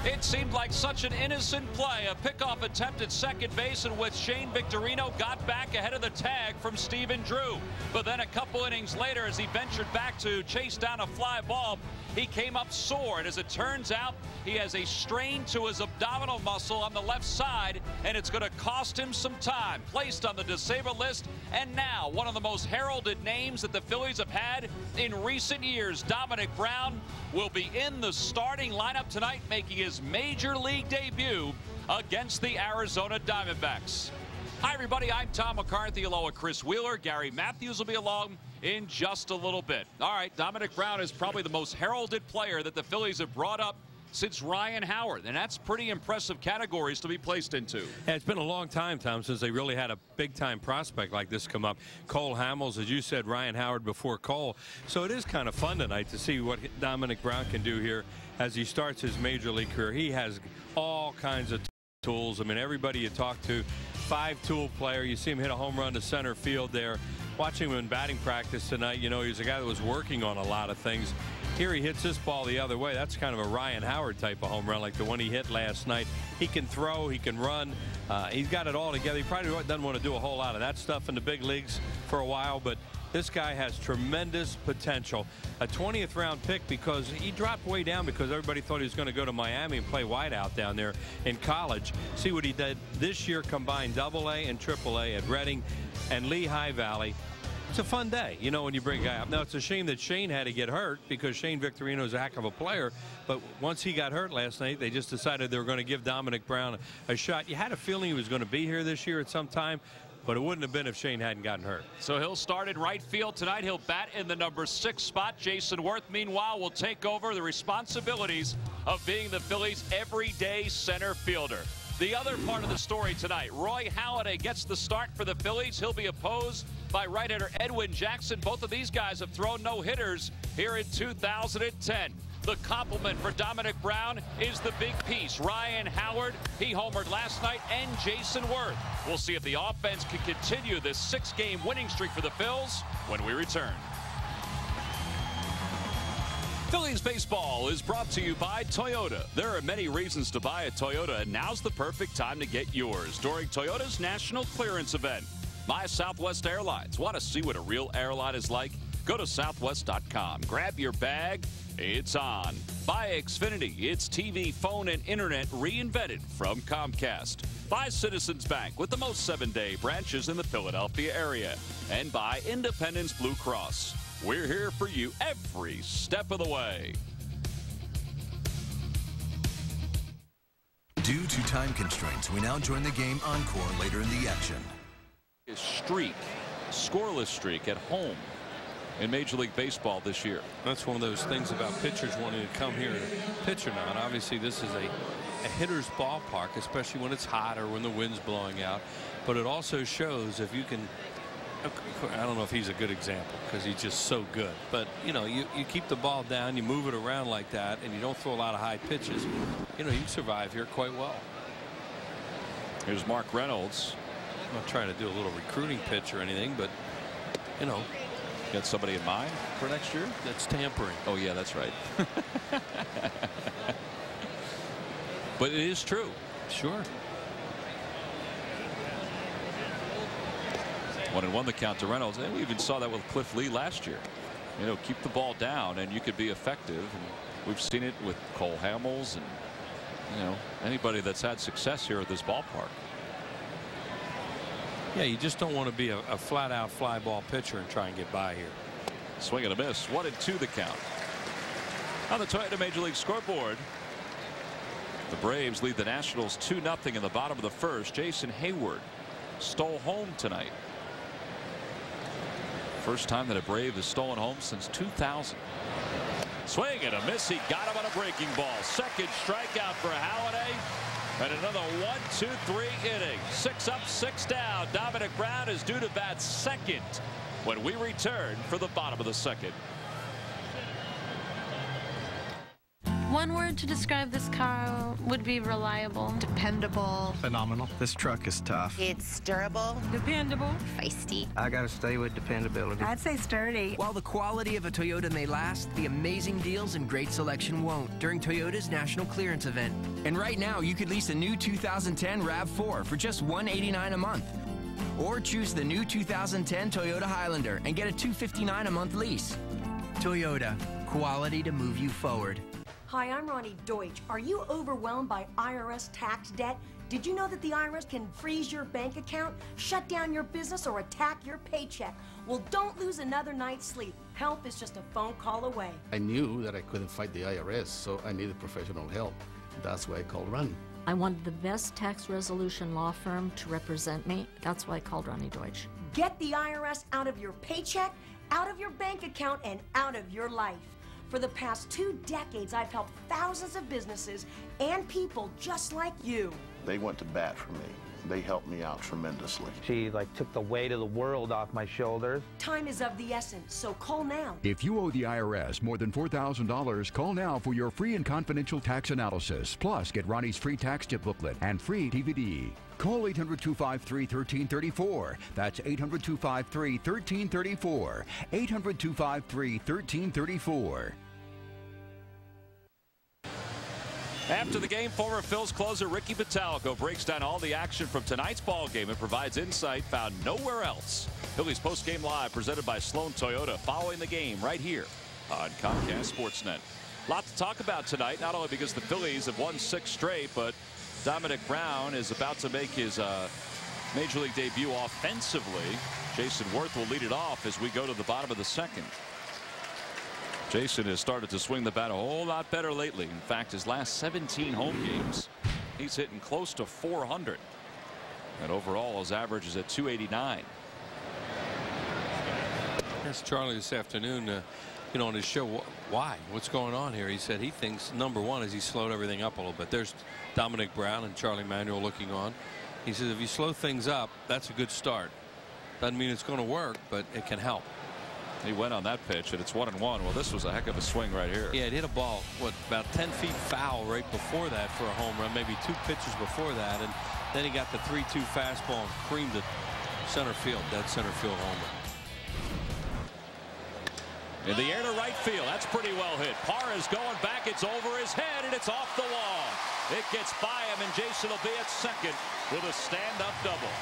It seemed like such an innocent play, a pickoff attempt at second base in which Shane Victorino got back ahead of the tag from Stephen Drew. But then a couple innings later, as he ventured back to chase down a fly ball, he came up sore. And as it turns out, he has a strain to his abdominal muscle on the left side, and it's going to cost him some time. Placed on the disabled list, and now one of the most heralded names that the Phillies have had in recent years, Dominic Brown, will be in the starting lineup tonight, making his major league debut against the Arizona Diamondbacks. Hi, everybody. I'm Tom McCarthy, along with Chris Wheeler. Gary Matthews will be along in just a little bit. All right, Dominic Brown is probably the most heralded player that the Phillies have brought up since Ryan Howard, and that's pretty impressive categories to be placed into. Yeah, it's been a long time, Tom, since they really had a big-time prospect like this come up. Cole Hamels, as you said, Ryan Howard before Cole. So it is kind of fun tonight to see what Dominic Brown can do here as he starts his major league career. He has all kinds of tools. I mean, everybody you talk to, 5-tool player. You see him hit a home run to center field there. Watching him in batting practice tonight, you know, he's a guy that was working on a lot of things. Here he hits this ball the other way. That's kind of a Ryan Howard type of home run, like the one he hit last night. He can throw, he can run. He's got it all together. He probably doesn't want to do a whole lot of that stuff in the big leagues for a while, but this guy has tremendous potential. A 20th round pick because he dropped way down because everybody thought he was going to go to Miami and play wideout down there in college. See what he did this year, combined AA and AAA at Reading and Lehigh Valley. It's a fun day, you know, when you bring a guy up. Now, it's a shame that Shane had to get hurt because Shane Victorino is a heck of a player. But once he got hurt last night, they just decided they were going to give Dominic Brown a shot. You had a feeling he was going to be here this year at some time, but it wouldn't have been if Shane hadn't gotten hurt. So he'll start in right field tonight. He'll bat in the number 6 spot. Jason Worth, meanwhile, will take over the responsibilities of being the Phillies' everyday center fielder. The other part of the story tonight, Roy Halladay gets the start for the Phillies. He'll be opposed by right-hander Edwin Jackson. Both of these guys have thrown no-hitters here in 2010. The compliment for Dominic Brown is the big piece. Ryan Howard, he homered last night, and Jason Worth. We'll see if the offense can continue this 6-game winning streak for the Phils when we return. Phillies baseball is brought to you by Toyota. There are many reasons to buy a Toyota, and now's the perfect time to get yours during Toyota's National Clearance Event. My Southwest Airlines. Want to see what a real airline is like? Go to southwest.com. Grab your bag. It's on. Buy Xfinity. It's TV, phone, and internet reinvented from Comcast. Buy Citizens Bank with the most 7-day branches in the Philadelphia area. And buy Independence Blue Cross. We're here for you every step of the way. Due to time constraints, we now join the game encore later in the action. A streak, scoreless streak at home in Major League Baseball this year. That's one of those things about pitchers wanting to come here and pitch or not. Obviously, this is a hitter's ballpark, especially when it's hot or when the wind's blowing out. But it also shows if you can. I don't know if he's a good example because he's just so good. But, you know, you keep the ball down, you move it around like that, and you don't throw a lot of high pitches. You know, you can survive here quite well. Here's Mark Reynolds. I'm not trying to do a little recruiting pitch or anything, but, you know. Got somebody in mind for next year? That's tampering. Oh, yeah, that's right. But it is true. Sure. 1-1 the count to Reynolds, and we even saw that with Cliff Lee last year. You know, keep the ball down and you could be effective. And we've seen it with Cole Hamels and, you know, anybody that's had success here at this ballpark. Yeah, you just don't want to be a flat-out fly ball pitcher and try and get by here. Swing and a miss. 1-2 the count. On the Toyota Major League scoreboard, the Braves lead the Nationals 2-0 in the bottom of the first. Jason Hayward stole home tonight. First time that a Brave has stolen home since 2000. Swing and a miss. He got him on a breaking ball. Second strikeout for Halladay. And another 1-2-3 inning. 6 up, 6 down. Dominic Brown is due to bat second when we return for the bottom of the second. One word to describe this car would be reliable. Dependable. Phenomenal. This truck is tough. It's durable. Dependable. Feisty. I gotta stay with dependability. I'd say sturdy. While the quality of a Toyota may last, the amazing deals and great selection won't during Toyota's National Clearance Event. And right now, you could lease a new 2010 RAV4 for just $189 a month. Or choose the new 2010 Toyota Highlander and get a $259 a month lease. Toyota, quality to move you forward. Hi, I'm Ronnie Deutsch. Are you overwhelmed by IRS tax debt? Did you know that the IRS can freeze your bank account, shut down your business, or attack your paycheck? Well, don't lose another night's sleep. Help is just a phone call away. I knew that I couldn't fight the IRS, so I needed professional help. That's why I called Ronnie. I wanted the best tax resolution law firm to represent me. That's why I called Ronnie Deutsch. Get the IRS out of your paycheck, out of your bank account, and out of your life. For the past 2 decades, I've helped thousands of businesses and people just like you. They went to bat for me. They helped me out tremendously. She took the weight of the world off my shoulders. Time is of the essence, so call now. If you owe the IRS more than $4,000, call now for your free and confidential tax analysis. Plus, get Ronnie's free tax tip booklet and free DVD. Call 800-253-1334. That's 800-253-1334. 800-253-1334. After the game, former Phillies closer Ricky Batalco breaks down all the action from tonight's ball game and provides insight found nowhere else. Phillies postgame live presented by Sloan Toyota following the game right here on Comcast Sportsnet. A lot to talk about tonight, not only because the Phillies have won 6 straight, but Dominic Brown is about to make his Major League debut offensively. Jason Worth will lead it off as we go to the bottom of the second. Jason has started to swing the bat a whole lot better lately. In fact, his last 17 home games, he's hitting close to 400. And overall, his average is at 289. Asked Charlie this afternoon, on his show, why? What's going on here? He said he thinks number one is he slowed everything up a little bit. There's Dominic Brown and Charlie Manuel looking on. He says if you slow things up, that's a good start. Doesn't mean it's going to work, but it can help. He went on that pitch, and it's 1-1. Well, this was a heck of a swing right here. Yeah, it hit a ball, about 10 feet foul right before that for a home run, maybe 2 pitches before that, and then he got the 3-2 fastball and creamed it center field, dead center field home run. In the air to right field, that's pretty well hit. Parr is going back, it's over his head, and it's off the wall. It gets by him, and Jason will be at second with a stand-up double.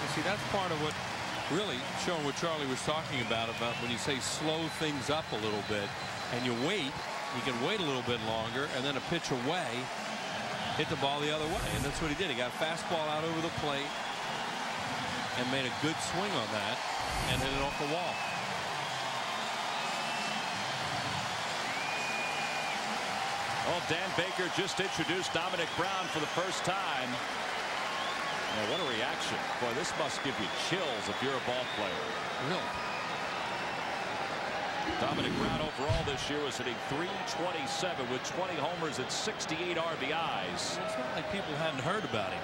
You see, that's part of what really showing what Charlie was talking about when you say slow things up a little bit and you wait, you can wait a little bit longer, and then a pitch away, hit the ball the other way. And that's what he did. He got a fastball out over the plate and made a good swing on that and hit it off the wall. Well, Dan Baker just introduced Dominic Brown for the first time. Now, what a reaction. Boy, this must give you chills if you're a ball player. Really? Dominic Brown overall this year was hitting .327 with 20 homers and 68 RBIs. It's not like people hadn't heard about him.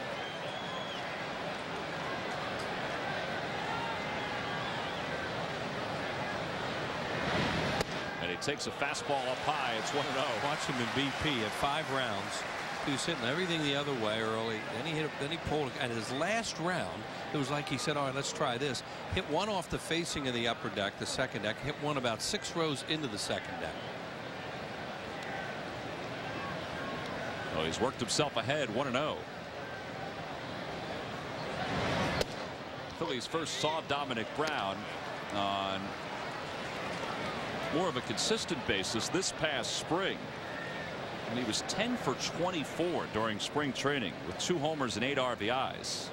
And he takes a fastball up high. It's 1-0. Watch him in BP at 5 rounds. He was hitting everything the other way early. Then he pulled. And his last round, it was like he said, all right, let's try this. Hit one off the facing of the upper deck, the second deck. Hit one about 6 rows into the second deck. Well, he's worked himself ahead, 1-0. Phillies first saw Dominic Brown on more of a consistent basis this past spring. And he was 10 for 24 during spring training with 2 homers and 8 RBIs.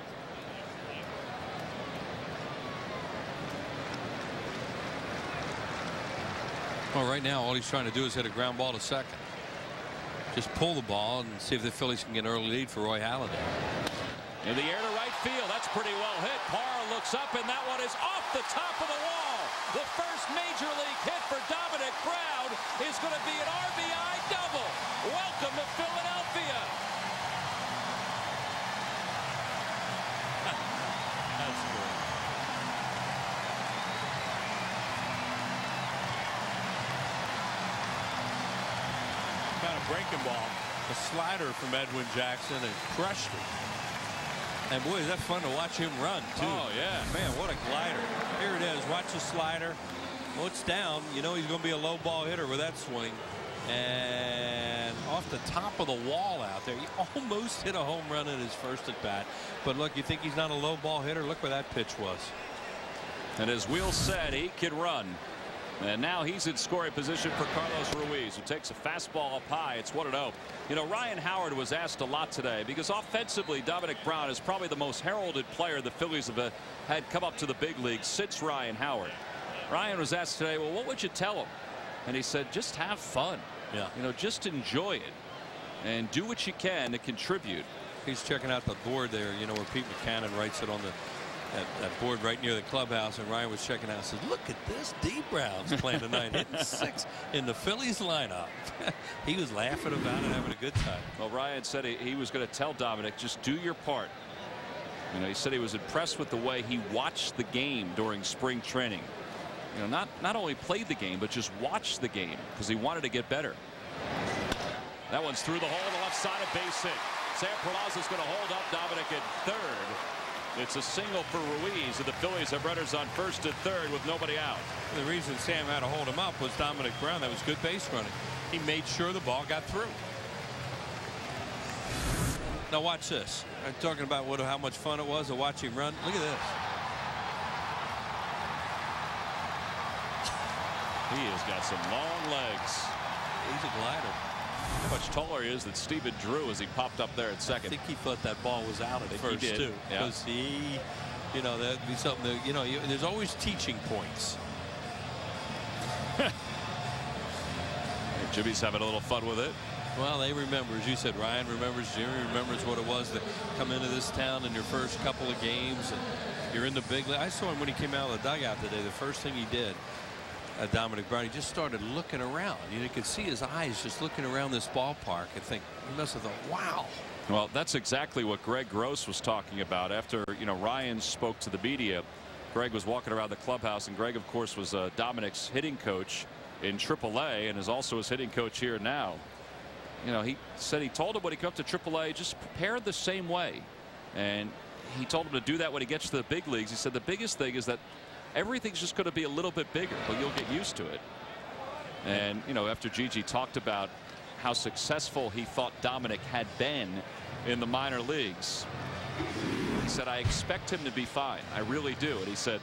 Well, right now, all he's trying to do is hit a ground ball to second. Just pull the ball and see if the Phillies can get an early lead for Roy Halladay. In the air to right field, that's pretty well hit. Parr looks up, and that one is off the top of the wall. The first major league hit for Dominic Brown is going to be an RBI double. Welcome to Philadelphia. That's good. kind of breaking ball. A slider from Edwin Jackson and crushed it. And boy, is that fun to watch him run too. Oh yeah, man, what a glider. Here it is. Watch the slider. Well, it's down. You know he's going to be a low ball hitter with that swing. And off the top of the wall out there, he almost hit a home run in his first at bat. But look, you think he's not a low ball hitter? Look where that pitch was. And as Will said, he can run. And now he's in scoring position for Carlos Ruiz, who takes a fastball up high. It's 1-0. You know, Ryan Howard was asked a lot today because offensively, Dominic Brown is probably the most heralded player the Phillies have had come up to the big leagues since Ryan Howard. Ryan was asked today, well, what would you tell him? And he said, just have fun. Yeah. You know, just enjoy it and do what you can to contribute. He's checking out the board there, you know, where Pete McCannon writes it on the that board right near the clubhouse, and Ryan was checking out. Says, look at this, D. Brown's playing tonight, hitting 6 in the Phillies lineup. He was laughing about it, having a good time. Well, Ryan said he was going to tell Dominic, just do your part. You know, he said he was impressed with the way he watched the game during spring training. You know, not only played the game, but just watched the game because he wanted to get better. That one's through the hole on the left side, a base hit. Sam Peralta's going to hold up Dominic at third. It's a single for Ruiz, and the Phillies have runners on first and third with nobody out. The reason Sam had to hold him up was Dominic Brown. That was good base running. He made sure the ball got through. Now watch this. I'm talking about how much fun it was to watch him run. Look at this. He has got some long legs. He's a glider. How much taller he is than Stephen Drew as he popped up there at second. I think he thought that ball was out at first he did. too. Yeah. Because you know, that'd be something that, you know, there's always teaching points. Jimmy's having a little fun with it. Well, they remember, as you said, Ryan remembers, Jimmy remembers what it was to come into this town in your first couple of games, and you're in the big league. I saw him when he came out of the dugout today. The first thing he did, Dominic Brown, he just started looking around. You could see his eyes just looking around this ballpark. I think he must have thought, wow. Well, that's exactly what Greg Gross was talking about after, you know, Ryan spoke to the media. Greg was walking around the clubhouse, and Greg, of course, was Dominic's hitting coach in AAA and is also his hitting coach here now. You know, he said he told him when he comes to AAA, just prepare the same way. And he told him to do that when he gets to the big leagues. He said the biggest thing is that everything's just going to be a little bit bigger, but you'll get used to it. And, you know, after Gigi talked about how successful he thought Dominic had been in the minor leagues, he said, I expect him to be fine. I really do. And he said,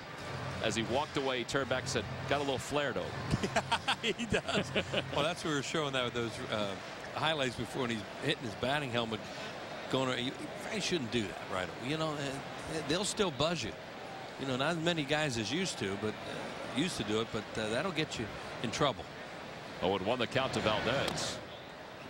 as he walked away, he turned back and said, got a little flare to him. He does. Well, that's what we were showing that with those highlights before, when he's hitting his batting helmet. You shouldn't do that right away. You know, they'll still buzz you. You know, not as many guys as used to, but used to do it, but that'll get you in trouble. 0-1 the count to Valdez.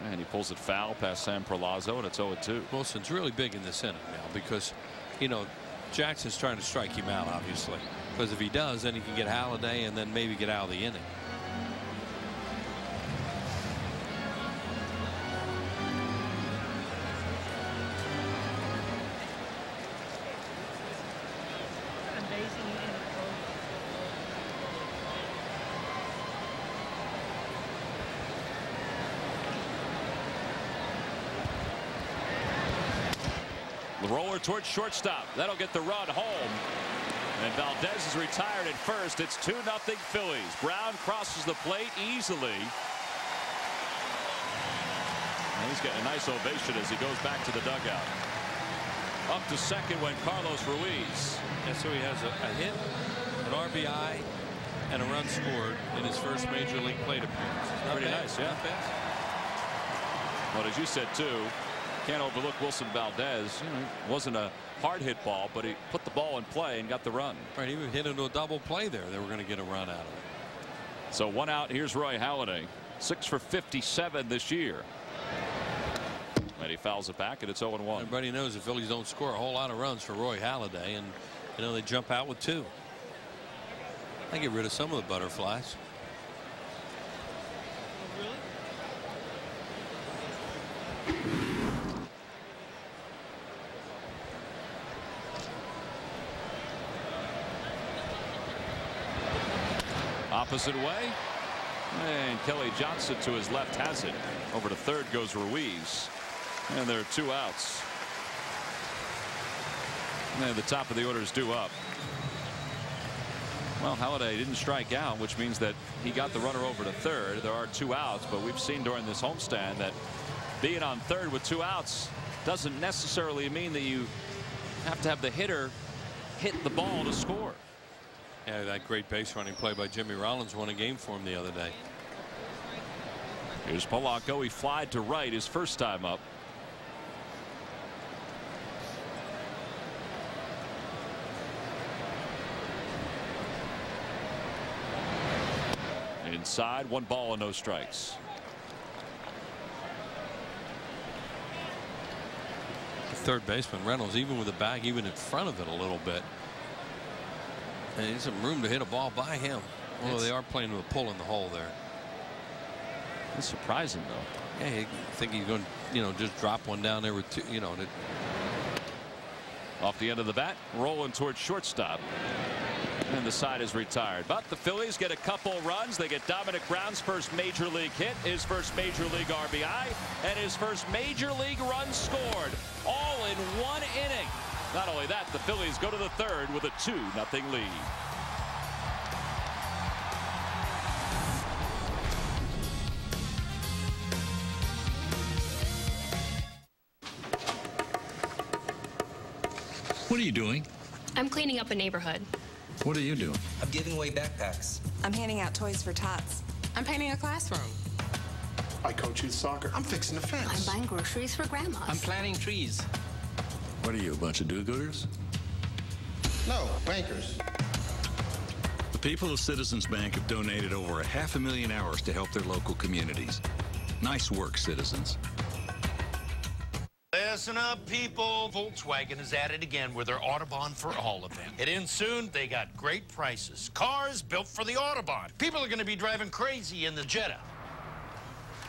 And he pulls it foul past Sam Peralta, and it's 0-2. Wilson's really big in this inning now because, you know, Jackson's trying to strike him out, obviously. Because if he does, then he can get Halladay and then maybe get out of the inning. The roller towards shortstop. That'll get the run home. And Valdez is retired at first. It's 2-0 Phillies. Brown crosses the plate easily. And he's getting a nice ovation as he goes back to the dugout. Up to second went Carlos Ruiz. And so he has a hit, an RBI, and a run scored in his first major league plate appearance. Pretty nice, yeah. But as you said, too, can't overlook Wilson Valdez. You know, it wasn't a hard hit ball, but he put the ball in play and got the run. Right, he hit into a double play there. They were going to get a run out of it. So 1 out. Here's Roy Halladay, 6 for 57 this year. And he fouls it back, and it's 0-1. Everybody knows the Phillies don't score a whole lot of runs for Roy Halladay, and you know they jump out with 2. I get rid of some of the butterflies. Opposite way. And Kelly Johnson to his left has it. Over to third goes Ruiz. And there are 2 outs. And the top of the order is due up. Well, Halladay didn't strike out, which means that he got the runner over to third. There are 2 outs, but we've seen during this homestand that being on third with 2 outs doesn't necessarily mean that you have to have the hitter hit the ball to score. Yeah, that great base running play by Jimmy Rollins won a game for him the other day. Here's Polanco. He flied to right his first time up. Inside, 1 ball and no strikes. Third baseman Reynolds, even with the bag even in front of it a little bit. And there's some room to hit a ball by him. Although they are playing with a pull in the hole there. It's surprising, though. Yeah, I think he's going to, just drop one down there with 2, Off the end of the bat, rolling towards shortstop. And the side is retired. But the Phillies get a couple runs. They get Dominic Brown's first major league hit, his first major league RBI, and his first major league run scored, all in 1 inning. Not only that, the Phillies go to the third with a 2-0 lead. What are you doing? I'm cleaning up a neighborhood. What are you doing? I'm giving away backpacks. I'm handing out toys for tots. I'm painting a classroom. I coach youth soccer. I'm fixing a fence. I'm buying groceries for grandmas. I'm planting trees. What are you, a bunch of do-gooders? No, bankers. The people of Citizens Bank have donated over 500,000 hours to help their local communities. Nice work, citizens. Listen up, people. Volkswagen is at it again with their Autobahn for All event. It ends soon. They got great prices. Cars built for the Autobahn. People are going to be driving crazy in the Jetta,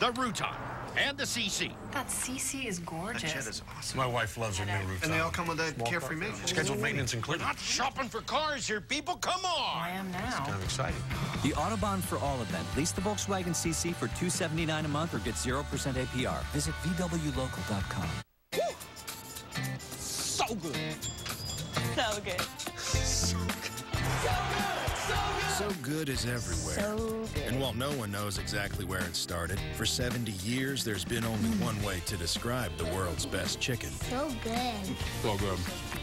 the Rutan, and the CC. That CC is gorgeous. That Jetta's awesome. My wife loves her new Rutan. And they all come with that carefree maintenance. Scheduled maintenance included. We're not shopping for cars here, people. Come on. I am now. It's kind of exciting. The Autobahn for All event. Lease the Volkswagen CC for $279 a month or get 0% APR. Visit VWLocal.com. So good. So good. So good. So good is everywhere. So good. And while no one knows exactly where it started, for 70 years there's been only one way to describe the world's best chicken. So good. So good.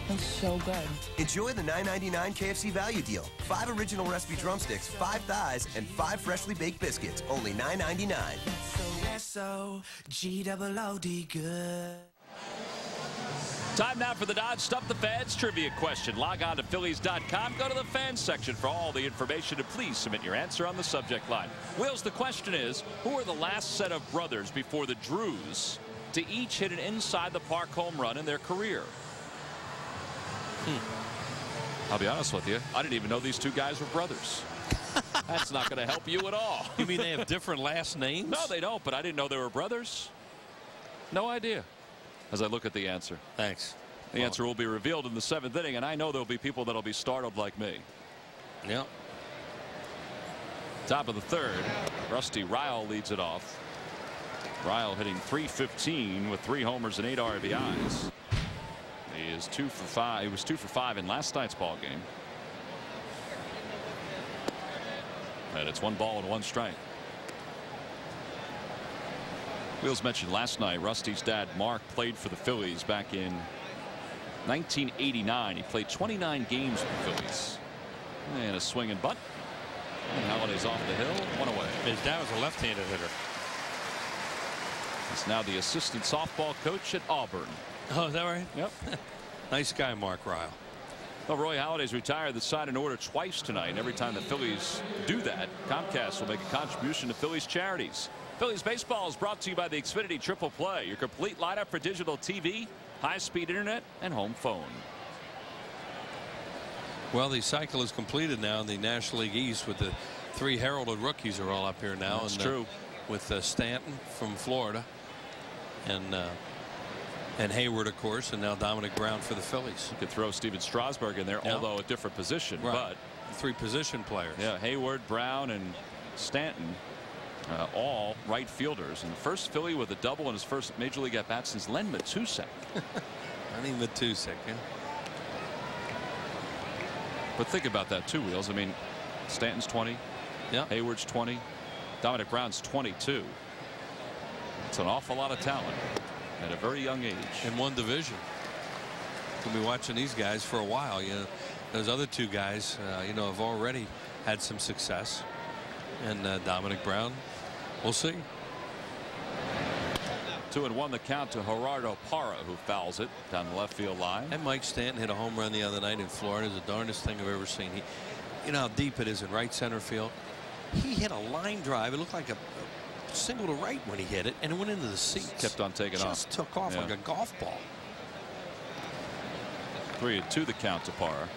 It's so good. Enjoy the $9.99 KFC value deal. 5 original recipe drumsticks, 5 thighs, and 5 freshly baked biscuits. Only $9.99. S-O-G-O-O-D good. Time now for the Dodge Stump the Fans trivia question. Log on to Phillies.com. Go to the fans section for all the information, and please submit your answer on the subject line. Wills, the question is, who are the last set of brothers before the Drews to each hit an inside the park home run in their career? I'll be honest with you, I didn't even know these 2 guys were brothers. That's not going to help you at all. You mean they have different last names? No, they don't, but I didn't know they were brothers. No idea. As I look at the answer. Thanks. The answer will be revealed in the 7th inning, and I know there'll be people that'll be startled like me. Yep. Top of the 3rd, Rusty Ryle leads it off. Ryle hitting .315 with 3 homers and 8 RBIs. He is 2 for 5. He was 2 for 5 in last night's ball game. And it's 1 ball and 1 strike. Wheels mentioned last night Rusty's dad Mark played for the Phillies back in 1989. He played 29 games for the Phillies. And a swing and bunt. And Halladay's off the hill, 1 away. His dad was a left-handed hitter. He's now the assistant softball coach at Auburn. Oh, is that right? Yep. Nice guy, Mark Ryle. Well, Roy Halladay's retired the sign and order twice tonight. And every time the Phillies do that, Comcast will make a contribution to Phillies charities. Phillies baseball is brought to you by the Xfinity Triple Play, your complete lineup for digital TV, high-speed internet, and home phone. Well, the cycle is completed now in the National League East with the 3 heralded rookies are all up here now. That's true. With Stanton from Florida and Hayward, of course, and now Dominic Brown for the Phillies. You could throw Steven Strasburg in there, although a different position. Right. But 3 position players. Yeah, Hayward, Brown, and Stanton. all right fielders, and the first Philly with a double in his first major league at bat since Len Matusek. I think Matusek. Yeah. But think about that too, Wheels. I mean, Stanton's 20. Yeah. Hayward's 20. Dominic Brown's 22. It's an awful lot of talent at a very young age. In one division. We'll be watching these guys for a while. You know, those other two guys, you know, have already had some success. And Dominic Brown, we'll see. 2-1 the count to Gerardo Parra, who fouls it down the left field line. And Mike Stanton hit a home run the other night in Florida. It's the darndest thing I've ever seen. You know how deep it is in right center field. He hit a line drive. It looked like a single to right when he hit it, and it went into the seats. Kept on taking off. Just took off like a golf ball. 3-2 the count to Parra.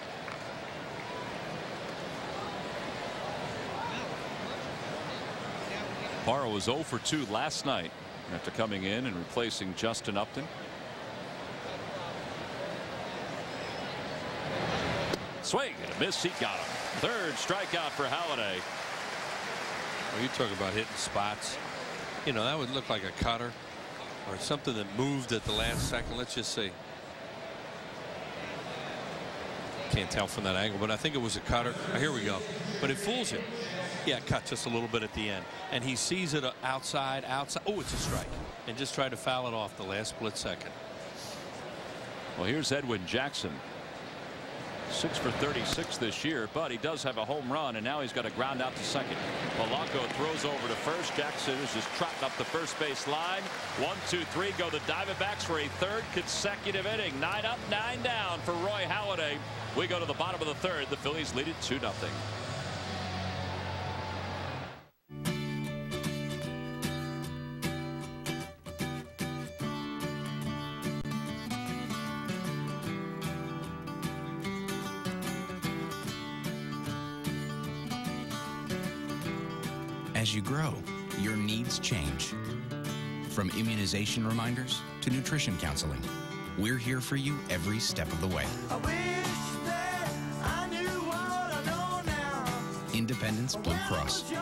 Parra was 0 for 2 last night after coming in and replacing Justin Upton. Swing and a miss. He got him. Third strikeout for Halladay. Well, you talk about hitting spots. You know, that would look like a cutter or something that moved at the last second. Let's just see. Can't tell from that angle, but I think it was a cutter. Oh, here we go. But it fools him. Yeah, cut just a little bit at the end. And he sees it outside. Oh, it's a strike. And just tried to foul it off the last split second. Well, here's Edwin Jackson. 6 for 36 this year, but he does have a home run, and now he's got a ground out to second. Polanco throws over to first. Jackson is just trotting up the first base line. 1, 2, 3 go the Diamondbacks for a third consecutive inning. 9 up, 9 down for Roy Halladay. We go to the bottom of the third. The Phillies lead it 2-0. As you grow, your needs change. From immunization reminders to nutrition counseling, we're here for you every step of the way. I wish that I knew what I know now. Independence Blue Cross.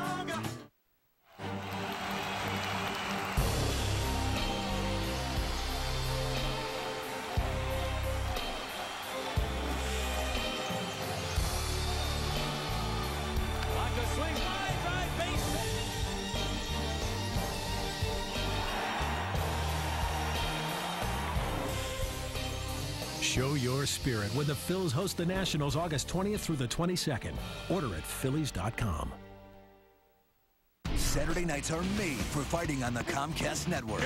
Show your spirit when the Phils host the Nationals August 20th through the 22nd. Order at Phillies.com. Saturday nights are made for fighting on the Comcast network.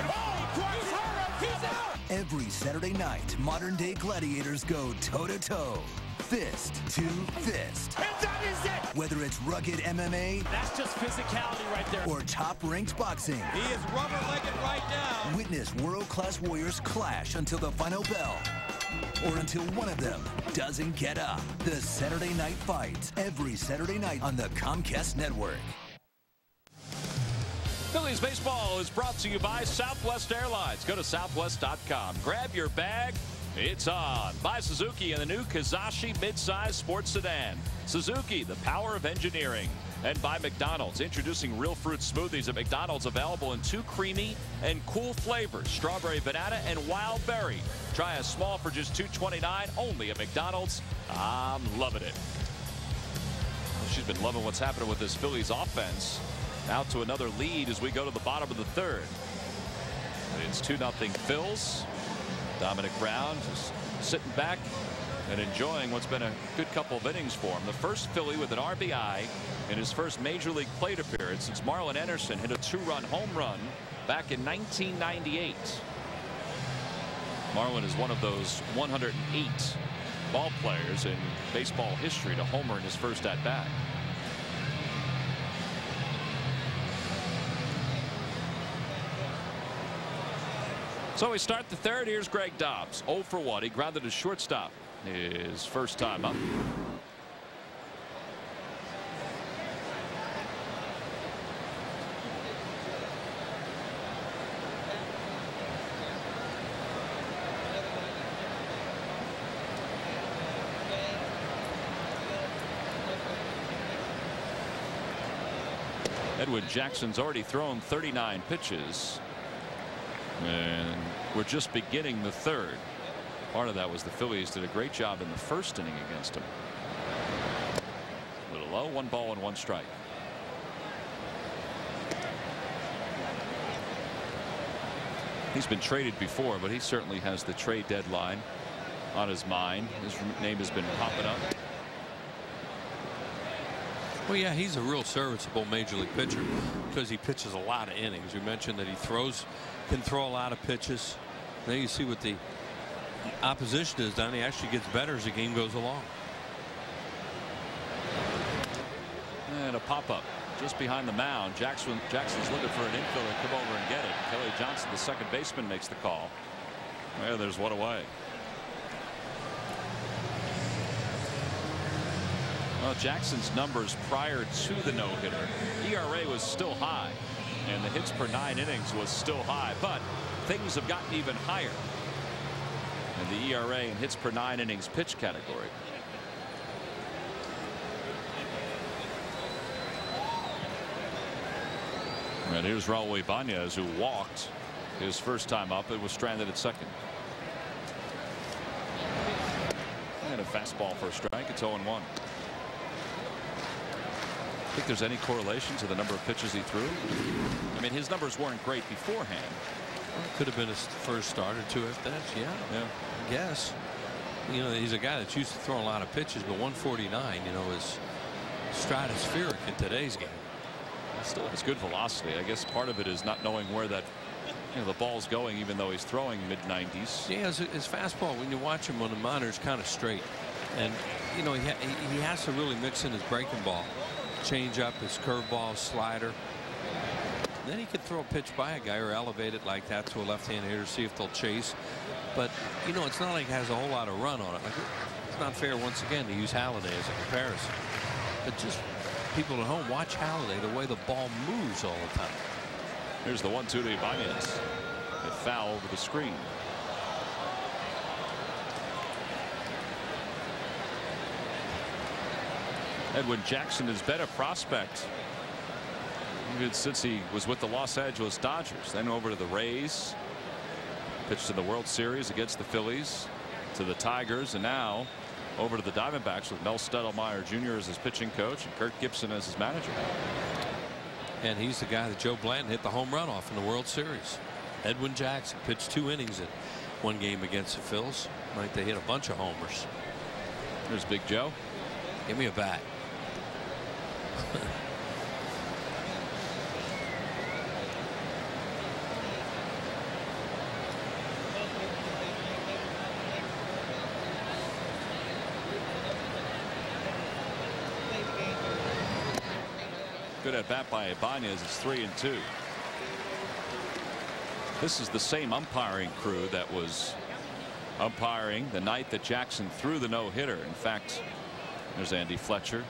Every Saturday night, modern-day gladiators go toe-to-toe. Fist to fist. And that is it! Whether it's rugged MMA, That's just physicality right there. or top-ranked boxing. He is rubber-legged right now. Witness world-class warriors clash until the final bell. Or until one of them doesn't get up. The Saturday Night Fights, every Saturday night on the Comcast network. Phillies baseball is brought to you by Southwest Airlines. Go to southwest.com. Grab your bag. It's on. By Suzuki and the new Kizashi midsize sports sedan. Suzuki, the power of engineering. And by McDonald's, introducing real fruit smoothies at McDonald's, available in 2 creamy and cool flavors, strawberry banana and wild berry. Try a small for just $2.29 only at McDonald's. I'm loving it. She's been loving what's happening with this Phillies offense. Out to another lead as we go to the bottom of the third. It's 2-0 Phils. Dominic Brown just sitting back and enjoying what's been a good couple of innings for him. The first Philly with an RBI in his first major league plate appearance since Marlon Anderson hit a 2-run home run back in 1998. Marlon is one of those 108 ball players in baseball history to homer in his first at bat. So we start the third. Here's Greg Dobbs. 0 for 1. He grounded his shortstop his first time up. Edwin Jackson's already thrown 39 pitches. And we're just beginning the third. Part of that was the Phillies did a great job in the first inning against him. A little low, 1 ball and 1 strike. He's been traded before, but he certainly has the trade deadline on his mind. His name has been popping up. Well, yeah, he's a real serviceable major league pitcher because he pitches a lot of innings. We mentioned that he can throw a lot of pitches. Now you see what the opposition has done. He actually gets better as the game goes along. And a pop-up just behind the mound. Jackson's looking for an infielder to come over and get it. Kelly Johnson, the second baseman, makes the call. Well, there's one away. Well, Jackson's numbers prior to the no-hitter, ERA was still high, and the hits per 9 innings was still high, but things have gotten even higher in the ERA and hits per 9 innings pitch category. And here's Raul Ibanez, who walked his first time up. It was stranded at second. And a fastball for a strike. It's 0-1. Think there's any correlation to the number of pitches he threw? I mean, his numbers weren't great beforehand. Well, could have been his first start or two if that's yeah. I guess. You know, he's a guy that's used to throwing a lot of pitches, but 149, you know, is stratospheric in today's game. He still has good velocity. I guess part of it is not knowing where that, you know, the ball's going, even though he's throwing mid-90s. Yeah, his fastball, when you watch him on the monitor, is kind of straight, and you know he has to really mix in his breaking ball, change up his curveball, slider. Then he could throw a pitch by a guy or elevate it like that to a left-handed hitter, see if they'll chase. But you know, it's not like it has a whole lot of run on it. Like, it's not fair once again to use Halladay as a comparison. But just people at home, watch Halladay, the way the ball moves all the time. Here's the 1-2 to Ibanez. A foul over the screen. Edwin Jackson has been a prospect since he was with the Los Angeles Dodgers, then over to the Rays, pitched in the World Series against the Phillies, to the Tigers, and now over to the Diamondbacks with Mel Stottlemyre Jr. as his pitching coach and Kurt Gibson as his manager. And he's the guy that Joe Blanton hit the home run off in the World Series. Edwin Jackson pitched 2 innings in one game against the Phils. Like, they hit a bunch of homers. There's Big Joe. Give me a bat. Good at bat by Ibanez. It's 3-2. This is the same umpiring crew that was umpiring the night that Jackson threw the no-hitter. In fact, there's Andy Fletcher.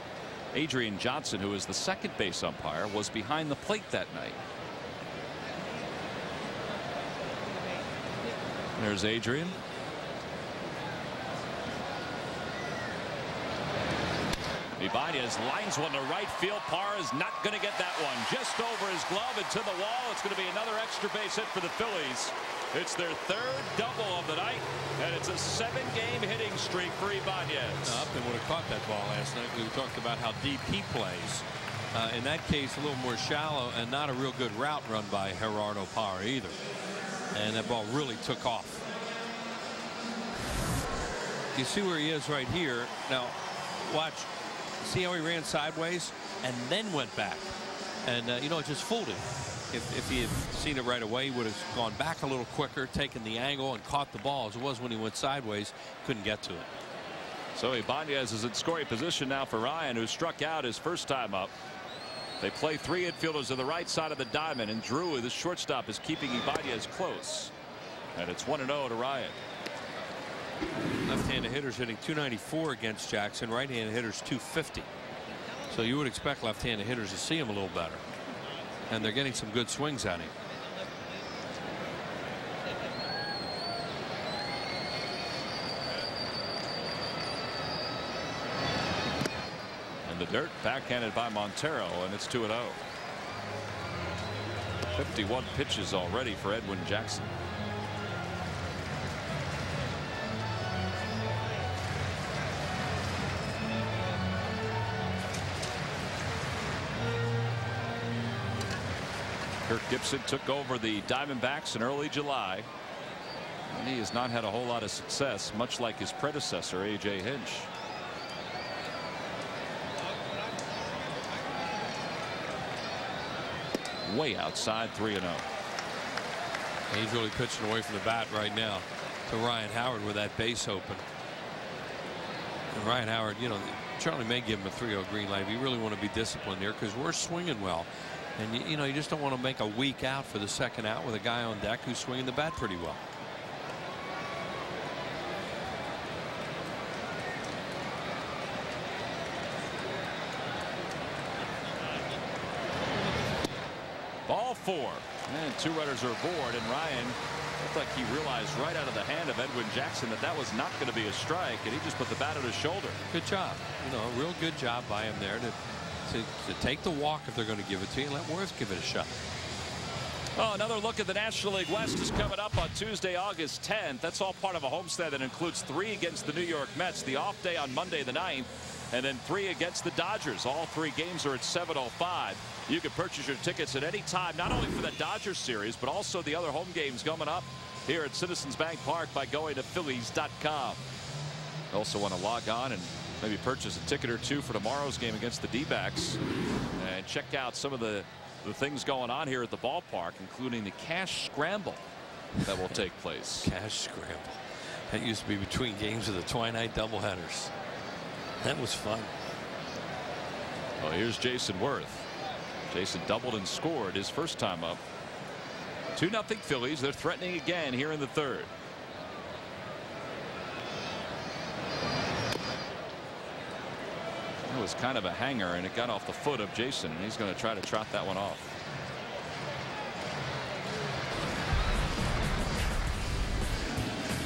Adrian Johnson, who is the second base umpire, was behind the plate that night. There's Adrian. Ibanez lines one to right field. Parr is not going to get that one. Just over his glove and to the wall. It's going to be another extra base hit for the Phillies. It's their third double of the night, and it's a 7-game hitting streak for Ibanez. Upton would have caught that ball last night. We talked about how deep he plays. In that case, a little more shallow and not a real good route run by Gerardo Parr either. And that ball really took off. You see where he is right here. Now, watch. See how he ran sideways and then went back, and you know, it just fooled him. If he had seen it right away, he would have gone back a little quicker, taken the angle, and caught the ball. As it was when he went sideways, couldn't get to it. So Ibanez is in scoring position now for Ryan, who struck out his first time up. They play 3 infielders to the right side of the diamond, and Drew, the shortstop, is keeping Ibanez close, and it's 1-0 to Ryan. Left-handed hitters hitting .294 against Jackson. Right-handed hitters .250. So you would expect left-handed hitters to see him a little better. And they're getting some good swings at him. In the dirt, backhanded by Montero, and it's 2-0. 51 pitches already for Edwin Jackson. Kirk Gibson took over the Diamondbacks in early July, and he has not had a whole lot of success, much like his predecessor A.J. Hinch. Way outside, 3-0. He's really pitching away from the bat right now to Ryan Howard with that base open. And Ryan Howard, you know, Charlie may give him a 3-0 green light. You really want to be disciplined here because we're swinging well. And, you know, you just don't want to make a weak out for the second out with a guy on deck who's swinging the bat pretty well. Ball 4. And 2 runners are aboard, and Ryan looked like he realized right out of the hand of Edwin Jackson that that was not going to be a strike, and he just put the bat on his shoulder. Good job. You know, a real good job by him there to take the walk if they're going to give it to you and let Worth give it a shot. Oh, another look at the National League West is coming up on Tuesday, August 10th. That's all part of a homestand that includes 3 against the New York Mets, the off day on Monday the 9th, and then 3 against the Dodgers. All 3 games are at 7:05. You can purchase your tickets at any time, not only for the Dodgers series, but also the other home games coming up here at Citizens Bank Park by going to Phillies.com. Also want to log on and maybe purchase a ticket or 2 for tomorrow's game against the D-backs and check out some of the things going on here at the ballpark, including the cash scramble that will take place. Cash scramble. That used to be between games of the twilight doubleheaders. That was fun. Well, here's Jason Worth. Jason doubled and scored his first time up. 2-0 Phillies. They're threatening again here in the 3rd. It was kind of a hanger, and it got off the foot of Jason, and he's going to try to trot that one off.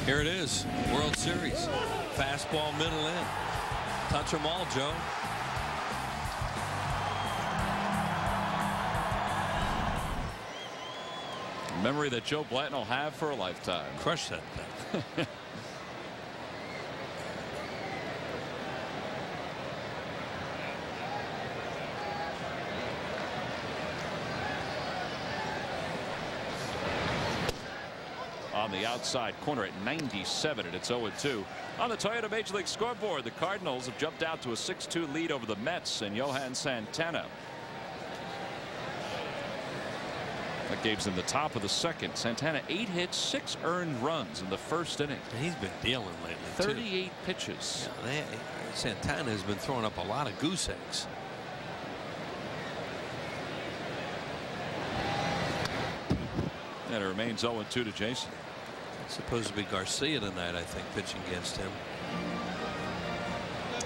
Here it is, World Series. Fastball middle in. Touch them all, Joe. A memory that Joe Blanton will have for a lifetime. Crush that thing. On the outside corner at 97, and it's 0-2. On the Toyota Major League scoreboard, the Cardinals have jumped out to a 6-2 lead over the Mets and Johan Santana. That game's in the top of the 2nd. Santana 8 hits, 6 earned runs in the 1st inning. And he's been dealing lately. 38 pitches. Yeah, Santana has been throwing up a lot of goose eggs. And it remains 0-2 to Jason. It's supposed to be Garcia tonight, I think, pitching against him.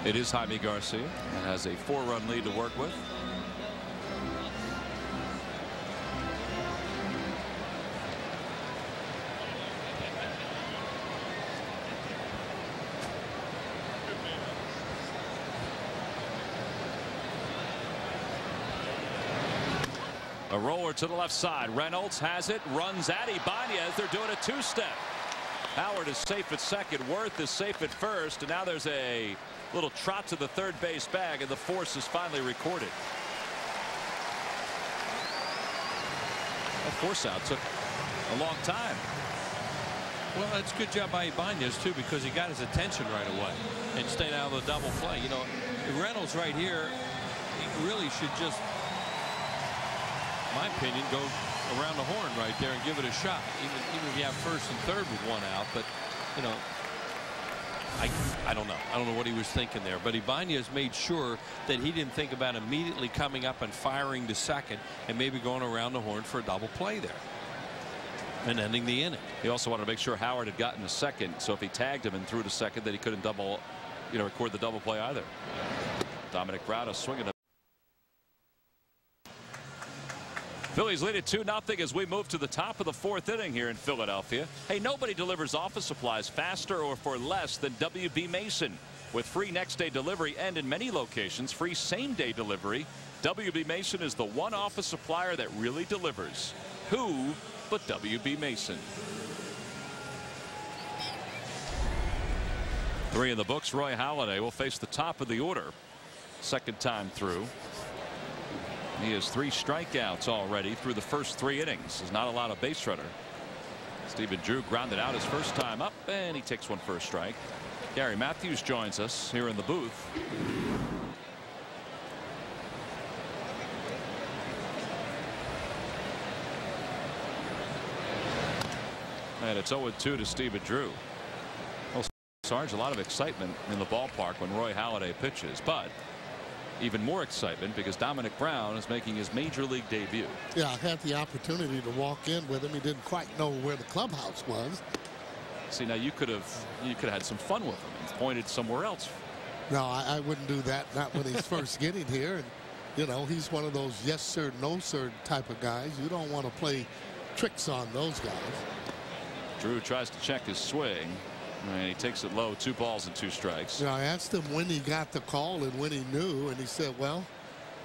It is Jaime Garcia and has a 4-run lead to work with. A roller to the left side. Reynolds has it, runs at Ibanez. They're doing a 2-step. Howard is safe at second. Worth is safe at first. And now there's a little trot to the 3rd base bag, and the force is finally recorded. That force out took a long time. Well, it's a good job by Ibanez, too, because he got his attention right away and stayed out of the double play. You know, Reynolds right here, he really should just, in my opinion, go around the horn right there and give it a shot, even if you have 1st and 3rd with 1 out. But, you know, I don't know. I don't know what he was thinking there. But Ibanez made sure that he didn't think about immediately coming up and firing to 2nd and maybe going around the horn for a double play there and ending the inning. He also wanted to make sure Howard had gotten to 2nd, so if he tagged him and threw to 2nd, that he couldn't record the double play either. Dominic Brauda swinging. Phillies lead at 2-0 as we move to the top of the 4th inning here in Philadelphia. Hey, nobody delivers office supplies faster or for less than WB Mason. With free next-day delivery and in many locations free same-day delivery, WB Mason is the one office supplier that really delivers. who but W.B. Mason. 3 in the books. Roy Halladay will face the top of the order. Second time through. He has 3 strikeouts already through the first 3 innings. There's not a lot of base runner. Stephen Drew grounded out his first time up, and he takes one for a strike. Gary Matthews joins us here in the booth. And it's 0-2 to Stephen Drew. Well, Sarge, a lot of excitement in the ballpark when Roy Halladay pitches, but even more excitement because Dominic Brown is making his major league debut. Yeah, I had the opportunity to walk in with him. He didn't quite know where the clubhouse was. See, now you could have had some fun with him and pointed somewhere else. No, I wouldn't do that. Not when he's first getting here. And you know, he's one of those yes sir, no sir type of guys. You don't want to play tricks on those guys. Drew tries to check his swing, and he takes it low. 2 balls and 2 strikes. You know, I asked him when he got the call and when he knew, and he said, well,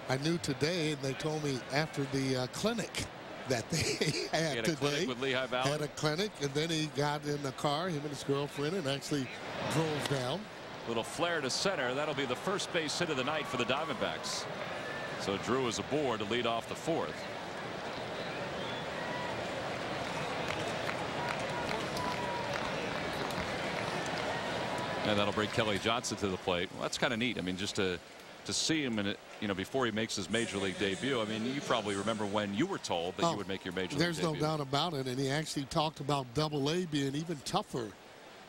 I knew today, and they told me after the clinic that they had, he had today. A clinic with Lehigh Valley. Had a clinic, and then he got in the car, him and his girlfriend, and actually drove down. Little flare to center. That'll be the first base hit of the night for the Diamondbacks. So Drew is aboard to lead off the 4th. And that'll bring Kelly Johnson to the plate. Well, that's kind of neat. I mean, just to see him in it, you know, before he makes his major league debut. I mean, you probably remember when you were told that you would make your major league debut. There's no doubt about it. And he actually talked about AA being even tougher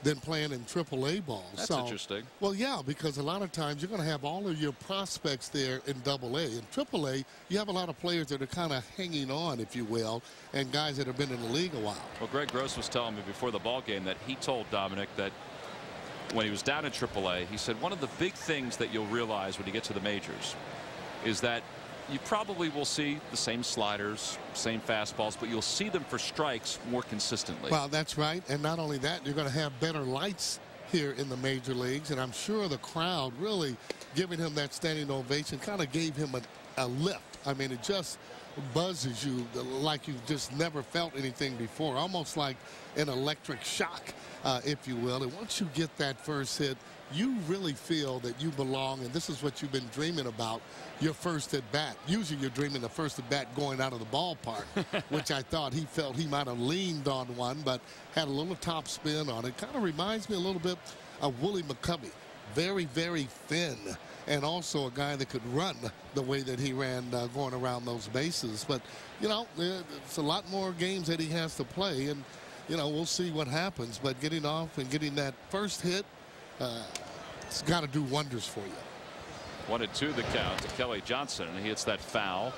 than playing in AAA ball. That's interesting. Well, yeah, because a lot of times you're going to have all of your prospects there in AA. In AAA, you have a lot of players that are kind of hanging on, if you will, and guys that have been in the league a while. Well, Greg Gross was telling me before the ball game that he told Dominic that when he was down in AAA, he said one of the big things that you'll realize when you get to the majors is that you probably will see the same sliders, same fastballs, but you'll see them for strikes more consistently. Well, that's right. And not only that, you're going to have better lights here in the major leagues. And I'm sure the crowd really giving him that standing ovation kind of gave him a lift. I mean, it just buzzes you like you've just never felt anything before, almost like an electric shock, if you will. And once you get that first hit, you really feel that you belong, and this is what you've been dreaming about, your first at bat. Usually you're dreaming the first at bat going out of the ballpark, which I thought he felt he might have leaned on one, but had a little top spin on it. Kind of reminds me a little bit of Willie McCovey. Very, very thin, and also a guy that could run the way that he ran going around those bases. But, you know, it's a lot more games that he has to play, and, you know, we'll see what happens. But getting off and getting that first hit, it's got to do wonders for you. 1-2 the count to Kelly Johnson, and he hits that foul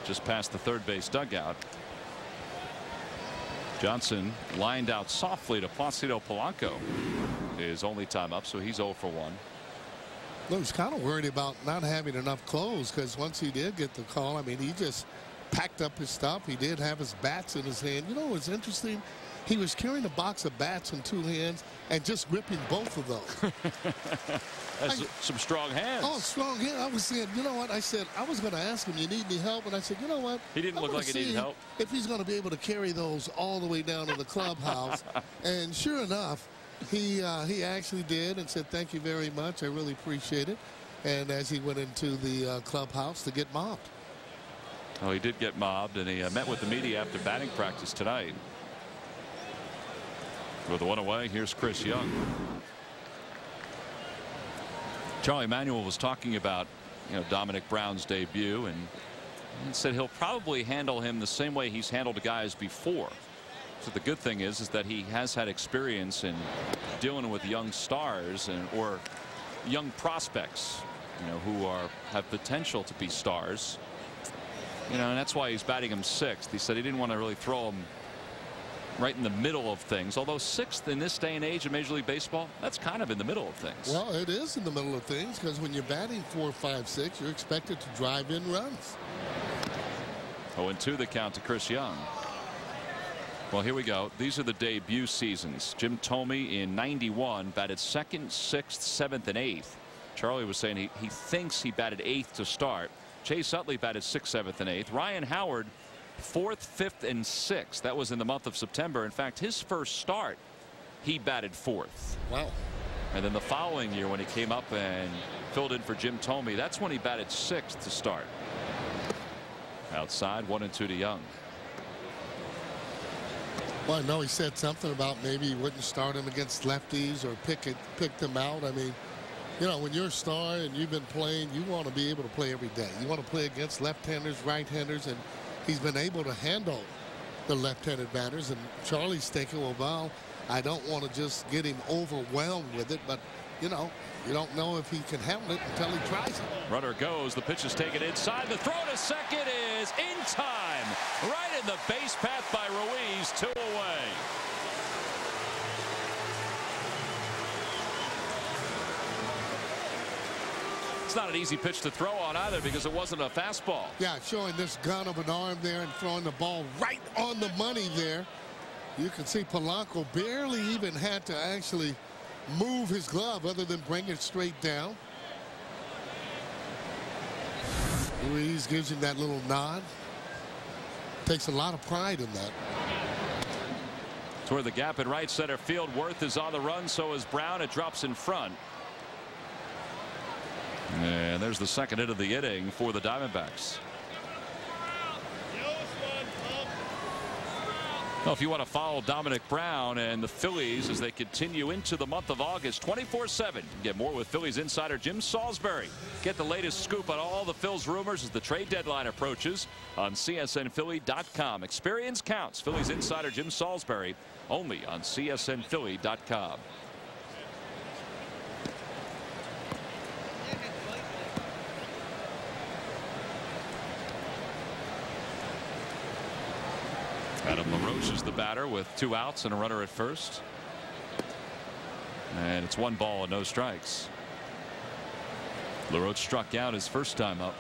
just past the third base dugout. Johnson lined out softly to Placido Polanco. His only time up, so he's 0 for 1. Well, he's kind of worried about not having enough clothes, because once he did get the call, I mean, he just packed up his stuff. He did have his bats in his hand. You know what's interesting? He was carrying a box of bats in 2 hands and just gripping both of those. That's some strong hands. Oh, strong hands. I was saying, you know what? I said, I was going to ask him, you need any help? And I said, you know what? He didn't look like he needed help. If he's going to be able to carry those all the way down to the clubhouse. And sure enough, he actually did and said, thank you very much. I really appreciate it. And as he went into the clubhouse to get mobbed. Oh, he did get mobbed, and he met with the media after batting practice tonight. With the 1 away, here's Chris Young. Charlie Manuel was talking about, you know, Dominic Brown's debut, and he said he'll probably handle him the same way he's handled guys before. So the good thing is that he has had experience in dealing with young stars or young prospects, you know, who have potential to be stars. You know, and that's why he's batting him 6th. He said he didn't want to really throw him right in the middle of things, although 6th in this day and age in Major League Baseball, that's kind of in the middle of things. Well, it is in the middle of things, because when you're batting 4, 5, 6, you're expected to drive in runs. 0-2 the count to Chris Young. Well, here we go. These are the debut seasons. Jim Thome in '91 batted 2nd, 6th, 7th, and 8th. Charlie was saying he thinks he batted 8th to start. Chase Utley batted 6th, 7th, and 8th. Ryan Howard 4th, 5th, and 6th. That was in the month of September. In fact, his first start, he batted 4th. Wow. And then the following year when he came up and filled in for Jim Thome, that's when he batted 6th to start. Outside, 1-2 to Young. Well, I know he said something about maybe he wouldn't start him against lefties or pick them out. I mean, you know, when you're a star and you've been playing, you want to be able to play every day. You want to play against left-handers, right-handers, and he's been able to handle the left-handed batters. And Charlie's thinking, well, I don't want to just get him overwhelmed with it, but, you know, you don't know if he can handle it until he tries it. Runner goes. The pitch is taken inside. The throw to second is in time. Right in the base path by Ruiz. 2 away. It's not an easy pitch to throw on either because it wasn't a fastball. Yeah, showing this gun of an arm there and throwing the ball right on the money there. You can see Polanco barely even had to actually move his glove other than bring it straight down. Ruiz gives him that little nod. Takes a lot of pride in that. Toward the gap in right center field. Worth is on the run. So is Brown. It drops in front. And there's the second hit of the inning for the Diamondbacks. Well, if you want to follow Dominic Brown and the Phillies as they continue into the month of August 24/7, get more with Phillies insider Jim Salisbury. Get the latest scoop on all the Phils rumors as the trade deadline approaches on CSNPhilly.com. Experience counts. Phillies insider Jim Salisbury only on CSNPhilly.com. Adam LaRoche is the batter with 2 outs and a runner at first. And it's 1 ball and no strikes. LaRoche struck out his first time up.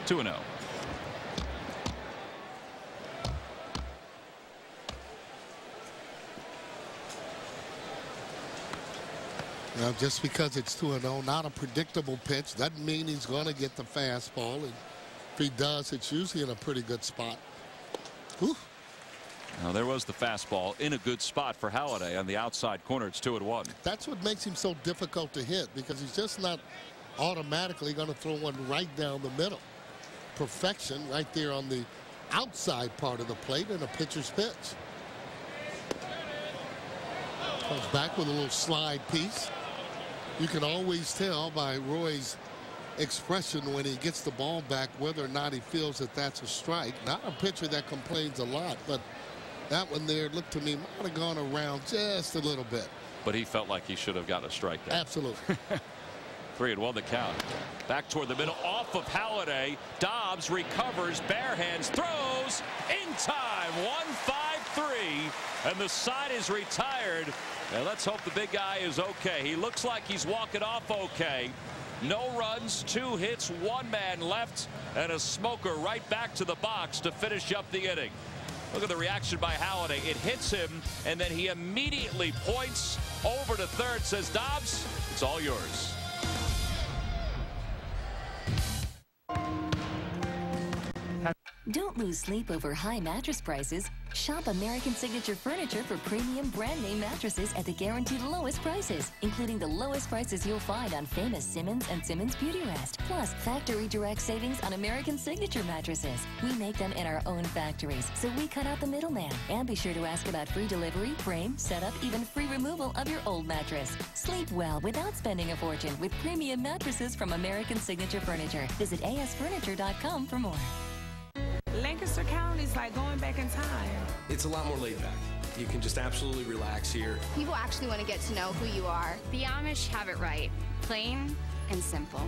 Two and 0. Now, just because it's 2-0, not a predictable pitch, doesn't mean he's going to get the fastball. And if he does, it's usually in a pretty good spot. Whew. Now, there was the fastball in a good spot for Halladay on the outside corner. It's 2-1. That's what makes him so difficult to hit, because he's just not automatically going to throw one right down the middle. Perfection right there on the outside part of the plate and a pitcher's pitch. Comes back with a little slide piece. You can always tell by Roy's expression when he gets the ball back whether or not he feels that that's a strike. Not a pitcher that complains a lot, but that one there looked to me might have gone around just a little bit. But he felt like he should have got a strike there. Absolutely. 3-1 the count. Back toward the middle, off of Halladay. Dobbs recovers, bare hands, throws in time. 1-5-3, and the side is retired. And let's hope the big guy is okay. He looks like he's walking off okay. No runs, 2 hits, 1 man left, and a smoker right back to the box to finish up the inning. Look at the reaction by Halladay. It hits him, and then he immediately points over to third, says, Dobbs, it's all yours. Don't lose sleep over high mattress prices. Shop American Signature Furniture for premium brand name mattresses at the guaranteed lowest prices, including the lowest prices you'll find on famous Simmons and Simmons Beauty Rest, plus factory direct savings on American Signature mattresses. We make them in our own factories, so we cut out the middleman. And be sure to ask about free delivery, frame, setup, even free removal of your old mattress. Sleep well without spending a fortune with premium mattresses from American Signature Furniture. Visit asfurniture.com for more. Lancaster County is like going back in time. It's a lot more laid back. You can just absolutely relax here. People actually want to get to know who you are. The Amish have it right. Plain and simple.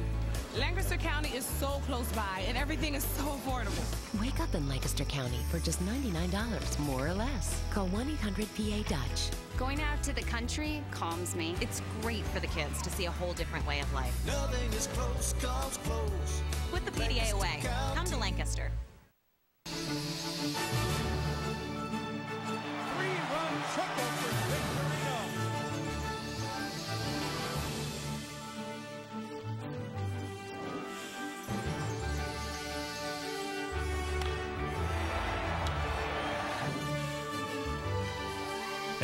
Lancaster County is so close by, and everything is so affordable. Wake up in Lancaster County for just $99, more or less. Call 1-800-PA-DUTCH. Going out to the country calms me. It's great for the kids to see a whole different way of life. Nothing is close, comes close. Put the PDA away. Come to Lancaster. Three-run triple for victory.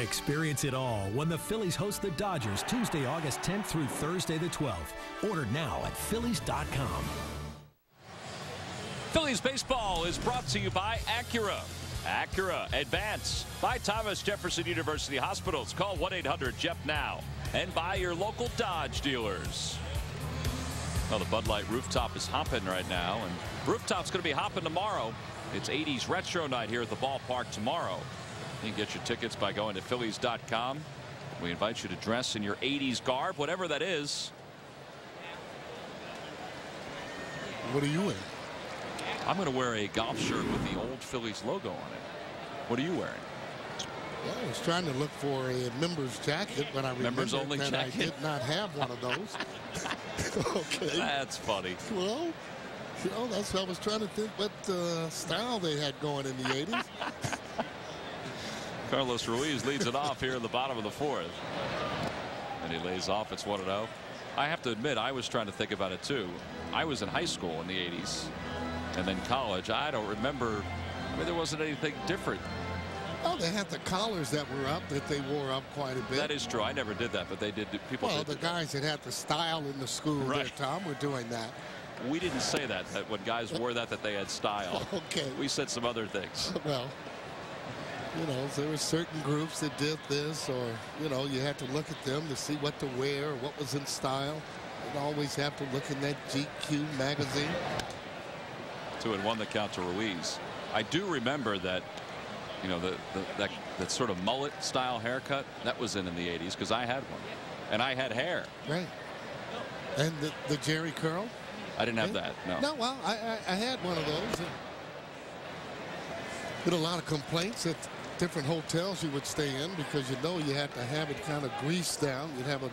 Experience it all when the Phillies host the Dodgers Tuesday, August 10th through Thursday the 12th. Order now at Phillies.com. Phillies baseball is brought to you by Acura. Acura Advance. By Thomas Jefferson University Hospitals. Call 1-800-JEF now. And by your local Dodge dealers. Well, the Bud Light rooftop is hopping right now, and rooftop's going to be hopping tomorrow. It's 80s retro night here at the ballpark tomorrow. You can get your tickets by going to Phillies.com. We invite you to dress in your 80s garb, whatever that is. What are you in? I'm going to wear a golf shirt with the old Phillies logo on it. What are you wearing? Well, I was trying to look for a members jacket, but I remembered that jacket? I did not have one of those. Okay. That's funny. Well, you know, that's what I was trying to think what style they had going in the 80s. Carlos Ruiz leads it off here in the bottom of the 4th. And he lays off. It's 1-0. I have to admit, I was trying to think about it, too. I was in high school in the 80s and then college. I don't remember. I mean, there wasn't anything different. Oh, they had the collars that were up that they wore up quite a bit. That is true. I never did that, but they did. People well, did. The guys that had the style in the school there, Tom, were doing that. We didn't say that when guys wore that they had style. Okay. We said some other things. Well, you know, there were certain groups that did this, or, you know, you had to look at them to see what to wear, or what was in style. You'd always have to look in that GQ magazine. 2-1 the count to Ruiz. I do remember that, you know, that sort of mullet style haircut that was in the 80s, because I had one and I had hair. Right. And the Jerry curl. I didn't have that. No. No. Well, I had one of those. And did a lot of complaints at different hotels you would stay in, because you know you had to have it kind of greased down. You'd have a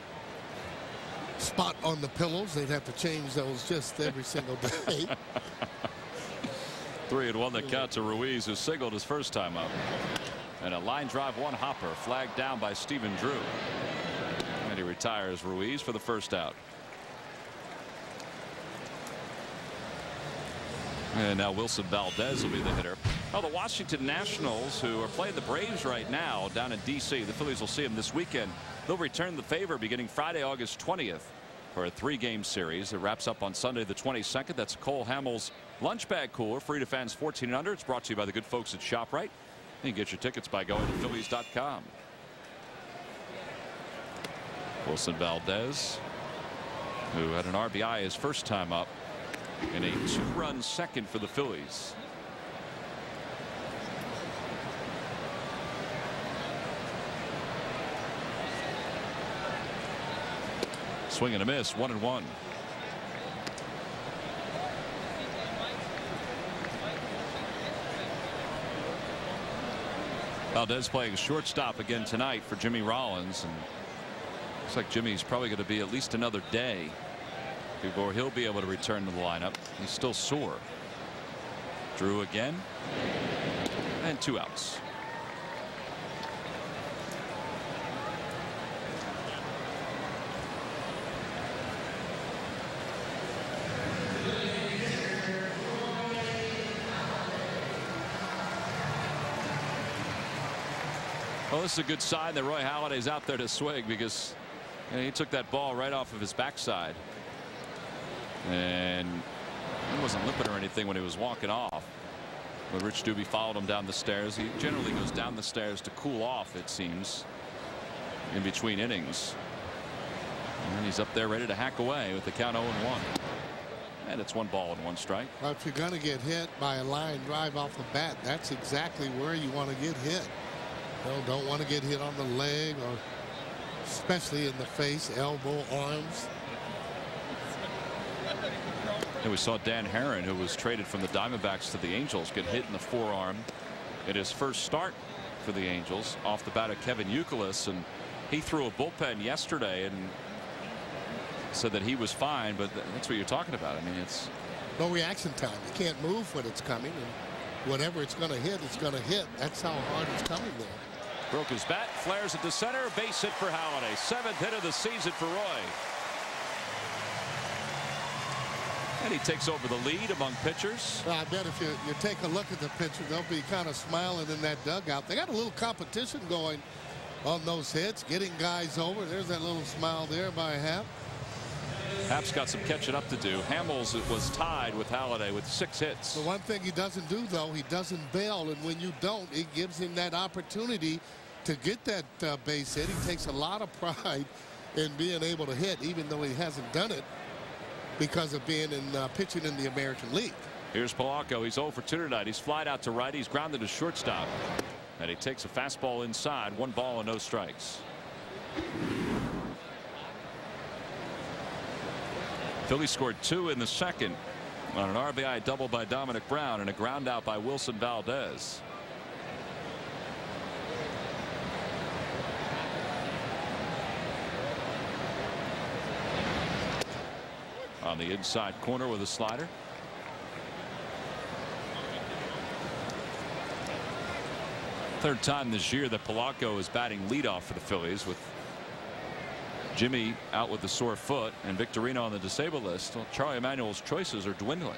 spot on the pillows. They'd have to change those just every single day. 3-1 the count to Ruiz, who singled his first time up. And a line drive one hopper flagged down by Stephen Drew. And he retires Ruiz for the first out. And now Wilson Valdez will be the hitter. Oh, the Washington Nationals, who are playing the Braves right now down in D.C. The Phillies will see them this weekend. They'll return the favor beginning Friday, August 20th for a 3-game series. It wraps up on Sunday the 22nd. That's Cole Hamels lunch bag cooler, free to fans 14 and under. It's brought to you by the good folks at ShopRite. You can get your tickets by going to Phillies.com. Wilson Valdez, who had an RBI his first time up in a 2-run second for the Phillies. Swing and a miss, 1-1. Valdez playing shortstop again tonight for Jimmy Rollins, and looks like Jimmy's probably going to be at least another day before he'll be able to return to the lineup. He's still sore. Drew again, and 2 outs. Well, this is a good sign that Roy Halladay's out there to swing, because he took that ball right off of his backside. And he wasn't limping or anything when he was walking off. But Rich Doobie followed him down the stairs. He generally goes down the stairs to cool off, it seems, in between innings. And he's up there ready to hack away with the count 0-1. And it's 1 ball and 1 strike. Well, if you're going to get hit by a line drive off the bat, that's exactly where you want to get hit. You know, don't want to get hit on the leg, or especially in the face, elbow, arms. And we saw Dan Herron, who was traded from the Diamondbacks to the Angels, get hit in the forearm in his first start for the Angels off the bat of Kevin Youkilis, and he threw a bullpen yesterday and said that he was fine, but that's what you're talking about. I mean, it's no reaction time. You can't move when it's coming, and whatever it's going to hit, it's going to hit. That's how hard it's coming there. Broke his bat, flares it to center, base hit for Halladay. 7th hit of the season for Roy. And he takes over the lead among pitchers. Well, I bet if you take a look at the pitcher, they'll be kind of smiling in that dugout. They got a little competition going on those hits, getting guys over. There's that little smile there by Happ. Happ's got some catching up to do. Hamels was tied with Halladay with 6 hits. The one thing he doesn't do, though, he doesn't bail, and when you don't, it gives him that opportunity to get that base hit. He takes a lot of pride in being able to hit, even though he hasn't done it because of being in pitching in the American League. Here's Polanco. He's 0 for 2 tonight. He's flied out to right. He's grounded to shortstop. And he takes a fastball inside. 1 ball and no strikes. Phillies scored 2 in the second on an RBI double by Dominic Brown and a ground out by Wilson Valdez. On the inside corner with a slider. Third time this year that Polanco is batting leadoff for the Phillies, with Jimmy out with the sore foot and Victorino on the disabled list. Well, Charlie Emanuel's choices are dwindling.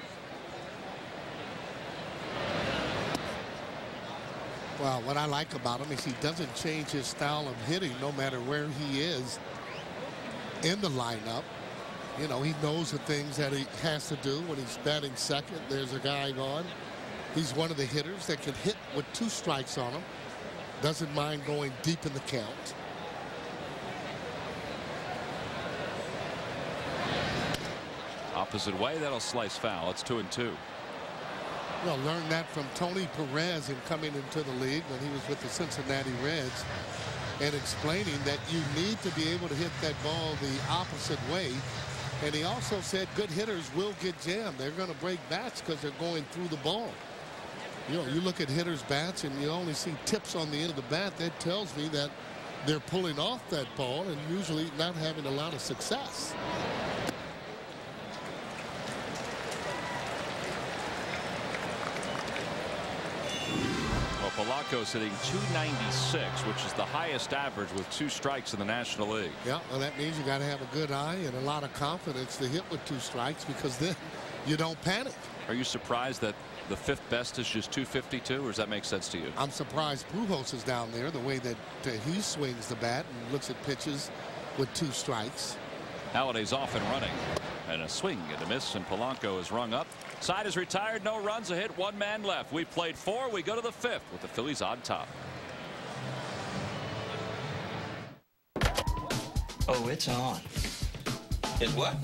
Well, what I like about him is he doesn't change his style of hitting no matter where he is in the lineup. You know, he knows the things that he has to do when he's batting second. There's a guy on. He's one of the hitters that can hit with 2 strikes on him. Doesn't mind going deep in the count. Opposite way, that'll slice foul. It's 2-2. Well, learned that from Tony Perez in coming into the league when he was with the Cincinnati Reds, and explaining that you need to be able to hit that ball the opposite way. And he also said good hitters will get jammed. They're going to break bats because they're going through the ball. You know, you look at hitters' bats and you only see tips on the end of the bat. That tells me that they're pulling off that ball and usually not having a lot of success. Polanco's hitting .296, which is the highest average with 2 strikes in the National League. Yeah, well, that means you got to have a good eye and a lot of confidence to hit with 2 strikes, because then you don't panic. Are you surprised that the 5th best is just .252, or does that make sense to you? I'm surprised Pujols is down there, the way that he swings the bat and looks at pitches with 2 strikes. Halladay's off and running, and a swing and a miss, and Polanco is rung up. Side is retired, no runs, a hit, 1 man left. We've played 4. We go to the 5th with the Phillies on top. Oh, it's on. It's what?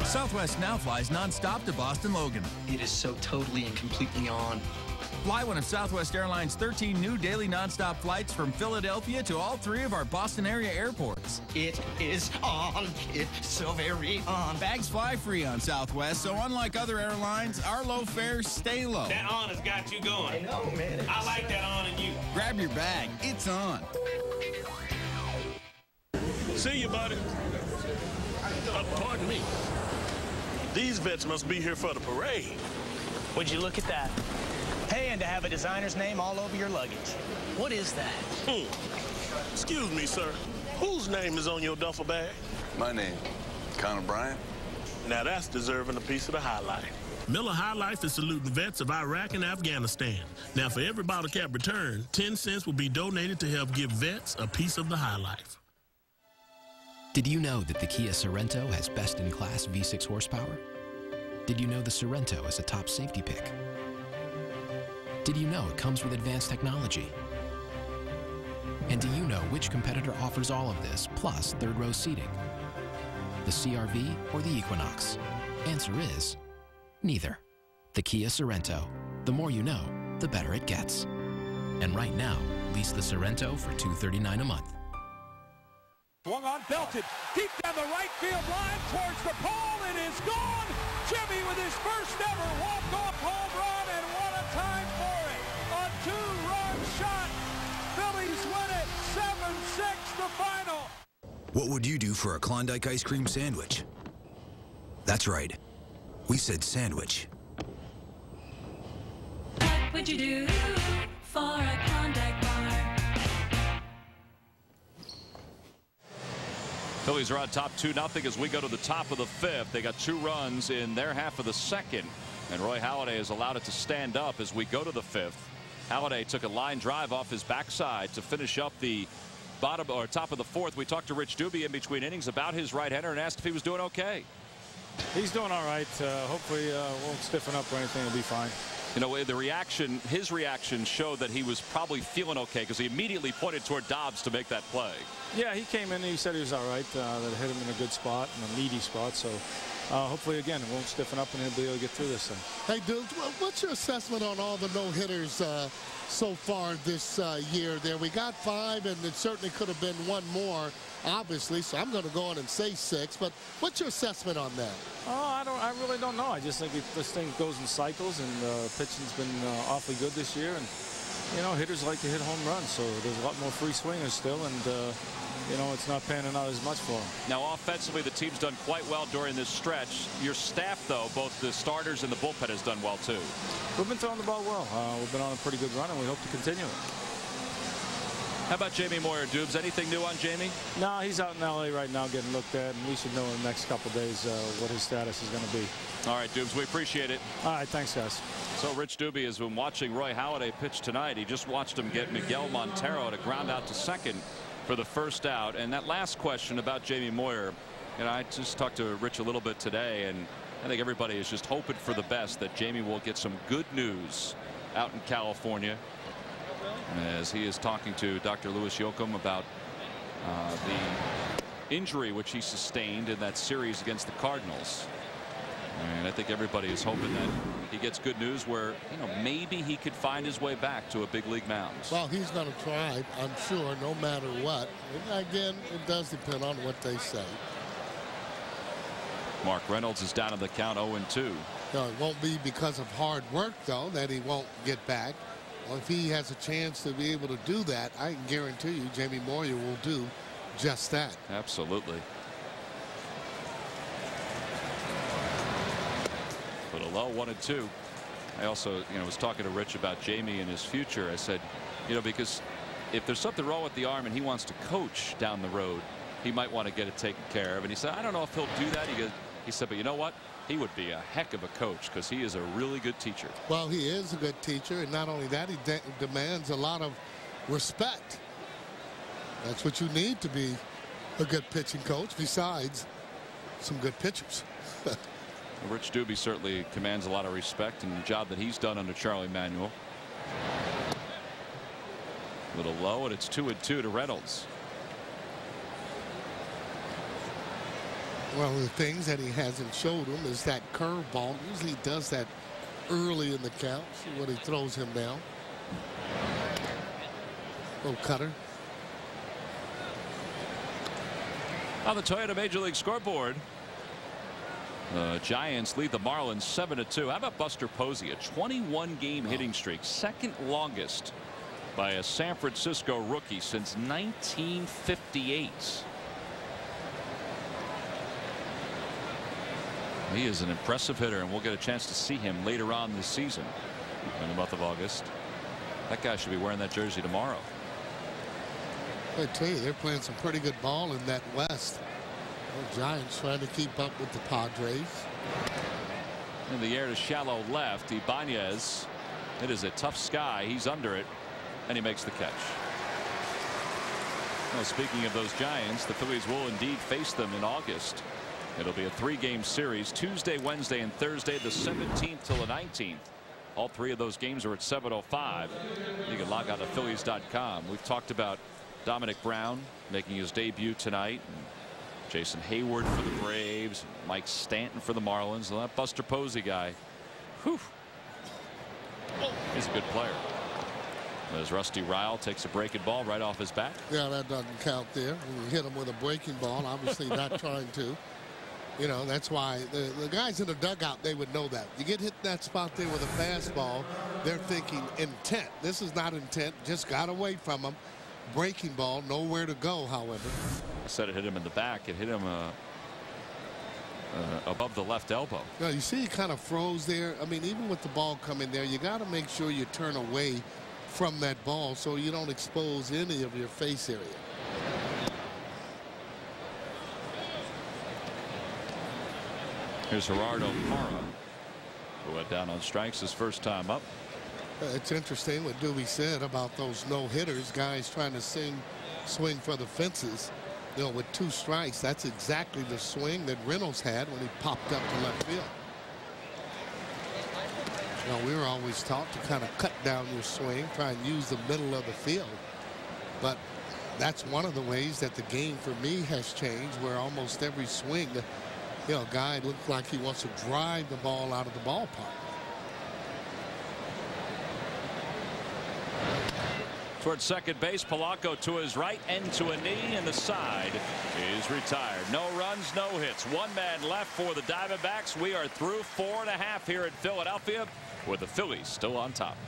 Southwest now flies nonstop to Boston Logan. It is so totally and completely on. Fly one of Southwest Airlines' 13 new daily nonstop flights from Philadelphia to all 3 of our Boston area airports. It is on. It's so very on. Bags fly free on Southwest, so unlike other airlines, our low fares stay low. That on has got you going. I know, man. I like that on in you. Grab your bag. It's on. See you, buddy. Pardon me. These vets must be here for the parade. Would you look at that? Hey, and to have a designer's name all over your luggage. What is that? Excuse me, sir. Whose name is on your duffel bag? My name, Connor Bryant. Now that's deserving a piece of the High Life. Miller High Life is saluting vets of Iraq and Afghanistan. Now, for every bottle cap return, 10 cents will be donated to help give vets a piece of the High Life. Did you know that the Kia Sorento has best-in-class V6 horsepower? Did you know the Sorento is a top safety pick? Did you know it comes with advanced technology? And do you know which competitor offers all of this, plus third-row seating? The CR-V or the Equinox? Answer is neither. The Kia Sorento. The more you know, the better it gets. And right now, lease the Sorento for $239 a month. Swung on, belted, deep down the right field line towards the pole. It is gone. Jimmy with his first ever walk-off home run, and what a time for it. A 2-run shot. Phillies win it 7-6 the final. What would you do for a Klondike ice cream sandwich? That's right. We said sandwich. What would you do for a Klondike bar? Phillies are on top 2-0 as we go to the top of the 5th. They got 2 runs in their half of the second, and Roy Halladay has allowed it to stand up as we go to the 5th. Halladay took a line drive off his backside to finish up the bottom or top of the fourth. We talked to Rich Doobie in between innings about his right-hander and asked if he was doing okay. He's doing all right. Hopefully won't stiffen up or anything. He'll be fine. You know, the reaction, his reaction showed that he was probably feeling okay because he immediately pointed toward Dobbs to make that play. Yeah, he came in and he said he was all right. That hit him in a good spot, in a meaty spot. So hopefully, again, it won't stiffen up and he'll be able to get through this thing. Hey, Duke, what's your assessment on all the no-hitters so far this year there? We got 5, and it certainly could have been one more, obviously, so I'm going to go on and say 6. But what's your assessment on that? Oh, I really don't know. I just think this thing goes in cycles, and pitching's been awfully good this year. And, you know, hitters like to hit home runs, so there's a lot more free swingers still, and, you know, it's not panning out as much for them. Now, offensively, the team's done quite well during this stretch. Your staff, though, both the starters and the bullpen, has done well, too. We've been throwing the ball well. We've been on a pretty good run, and we hope to continue it. How about Jamie Moyer, Dubes? Anything new on Jamie? No, he's out in L.A. right now getting looked at, and we should know in the next couple days what his status is going to be. All right, Dubes, we appreciate it. All right, thanks, guys. So Rich Doobie has been watching Roy Halladay pitch tonight. He just watched him get Miguel Montero to ground out to second for the first out. And that last question about Jamie Moyer, you know, I just talked to Rich a little bit today, and I think everybody is just hoping for the best that Jamie will get some good news out in California, as he is talking to Dr. Louis Yoakum about the injury which he sustained in that series against the Cardinals. And I think everybody is hoping that he gets good news where, you know, maybe he could find his way back to a big league mound. Well, he's going to try, I'm sure, no matter what. And again, it does depend on what they say. Mark Reynolds is down in the count 0-2. No, it won't be because of hard work, though, that he won't get back. Well, if he has a chance to be able to do that, I can guarantee you Jamie Moyer will do just that. Absolutely. But a low 1-2. I also, you know, was talking to Rich about Jamie and his future. I said, you know, because if there's something wrong with the arm and he wants to coach down the road, he might want to get it taken care of. And he said, I don't know if he'll do that. He said, but you know what? He would be a heck of a coach because he is a really good teacher. Well, he is a good teacher, and not only that, he demands a lot of respect. That's what you need to be a good pitching coach, besides some good pitchers. Rich Doobie certainly commands a lot of respect in the job that he's done under Charlie Manuel. A little low, and it's 2-2 to Reynolds. Well, the things that he hasn't showed him is that curveball. Usually he does that early in the count. See when he throws him down. Little cutter. On the Toyota Major League scoreboard, the Giants lead the Marlins 7-2. How about Buster Posey? A 21-game hitting streak, second longest by a San Francisco rookie since 1958. He is an impressive hitter, and we'll get a chance to see him later on this season in the month of August. That guy should be wearing that jersey tomorrow. I tell you, they're playing some pretty good ball in that West. The Giants trying to keep up with the Padres. In the air to shallow left, Ibanez. It is a tough sky. He's under it, and he makes the catch. Well, speaking of those Giants, the Phillies will indeed face them in August. It'll be a 3-game series, Tuesday, Wednesday, and Thursday, the 17th till the 19th. All 3 of those games are at 7:05. You can log on to Phillies.com. We've talked about Dominic Brown making his debut tonight, and Jason Hayward for the Braves, and Mike Stanton for the Marlins. And that Buster Posey guy, whew, he's a good player. As Rusty Ryle takes a breaking ball right off his bat. Yeah, that doesn't count there. When you hit him with a breaking ball, obviously not trying to. You know, that's why the guys in the dugout, they would know that. You get hit in that spot there with a fastball, they're thinking intent. This is not intent, just got away from him. Breaking ball, nowhere to go, however. I said it hit him in the back. It hit him above the left elbow. Now, you see he kind of froze there. I mean, even with the ball coming there, you got to make sure you turn away from that ball so you don't expose any of your face area. Here's Gerardo Parra, who went down on strikes his first time up. It's interesting what Doobie said about those no-hitters, guys trying to swing for the fences. You know, with 2 strikes, that's exactly the swing that Reynolds had when he popped up to left field. You know, we were always taught to kind of cut down your swing, try and use the middle of the field. But that's one of the ways that the game for me has changed, where almost every swing, you know, a guy looks like he wants to drive the ball out of the ballpark. Towards second base, Polanco to his right and to a knee, and the side is retired. No runs, no hits. 1 man left for the Diamondbacks. We are through 4.5 here in Philadelphia, with the Phillies still on top.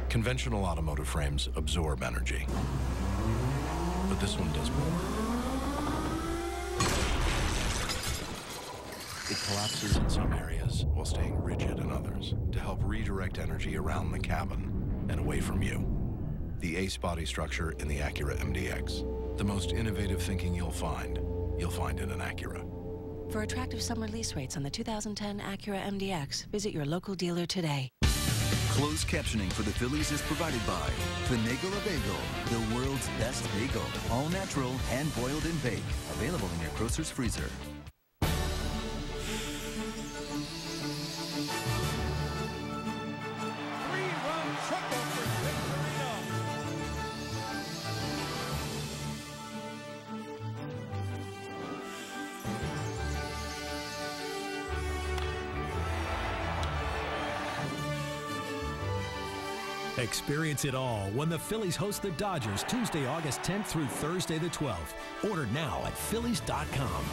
Conventional automotive frames absorb energy, but this one does more. It collapses in some areas while staying rigid in others to help redirect energy around the cabin and away from you. The ACE body structure in the Acura MDX. The most innovative thinking you'll find in an Acura. For attractive summer lease rates on the 2010 Acura MDX, visit your local dealer today. Closed captioning for the Phillies is provided by Finagle a Bagel, the world's best bagel. All natural, hand-boiled and baked. Available in your grocer's freezer. Experience it all when the Phillies host the Dodgers Tuesday, August 10th through Thursday the 12th. Order now at Phillies.com.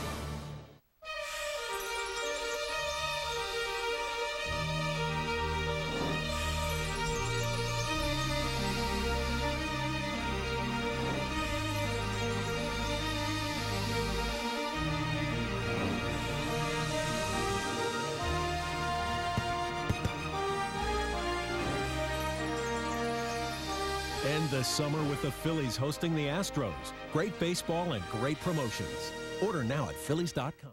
End the summer with the Phillies hosting the Astros. Great baseball and great promotions. Order now at Phillies.com.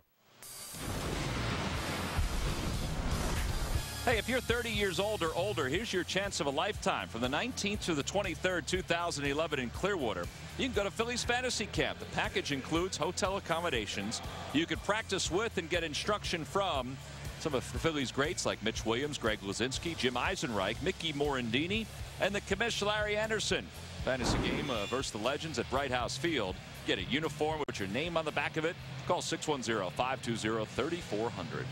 Hey, if you're 30 years old or older, here's your chance of a lifetime. From the 19th to the 23rd, 2011 in Clearwater, you can go to Phillies Fantasy Camp. The package includes hotel accommodations. You can practice with and get instruction from some of the Phillies greats like Mitch Williams, Greg Luzinski, Jim Eisenreich, Mickey Morandini, and the commish Larry Anderson. Fantasy game versus the Legends at Bright House Field. Get a uniform with your name on the back of it. Call 610-520-3400.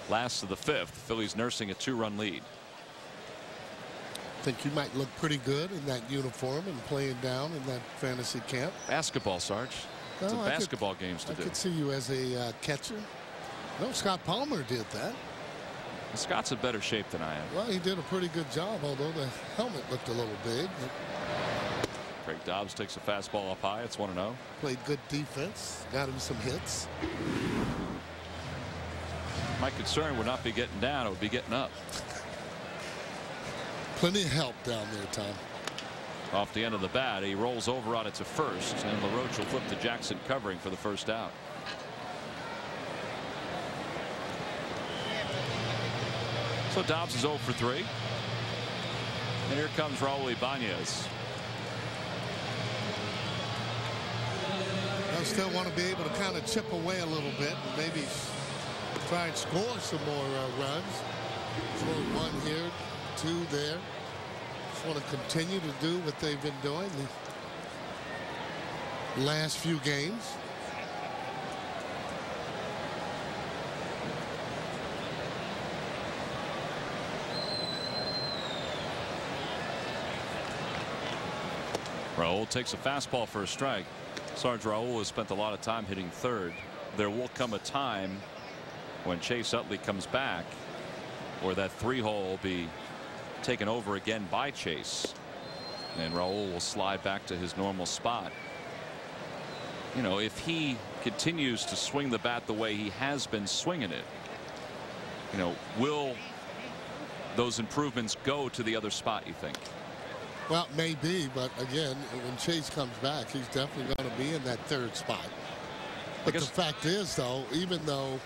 Last of the 5th, Phillies nursing a 2-run lead. I think you might look pretty good in that uniform and playing down in that fantasy camp. Basketball, Sarge. It's basketball games to do. I could see you as a catcher. No, Scott Palmer did that. Scott's in better shape than I am. Well, he did a pretty good job, although the helmet looked a little big. Craig Dobbs takes a fastball up high. It's 1-0. Played good defense. Got him some hits. My concern would not be getting down. It would be getting up. Plenty of help down there, Tom. Off the end of the bat, he rolls over on it to first, and LaRoche will flip to Jackson covering for the first out. So Dobbs is 0 for 3. And here comes Raul Ibanez. I still want to be able to kind of chip away a little bit and maybe try and score some more runs. Score 1 here, 2 there. Just want to continue to do what they've been doing the last few games. Raul takes a fastball for a strike. Sarge, Raul has spent a lot of time hitting third. There will come a time when Chase Utley comes back where that 3-hole will be taken over again by Chase, and Raul will slide back to his normal spot. You know, if he continues to swing the bat the way he has been swinging it, you know, will those improvements go to the other spot, you think? Well, maybe, but again, when Chase comes back, he's definitely going to be in that 3rd spot. But the fact is, though, even though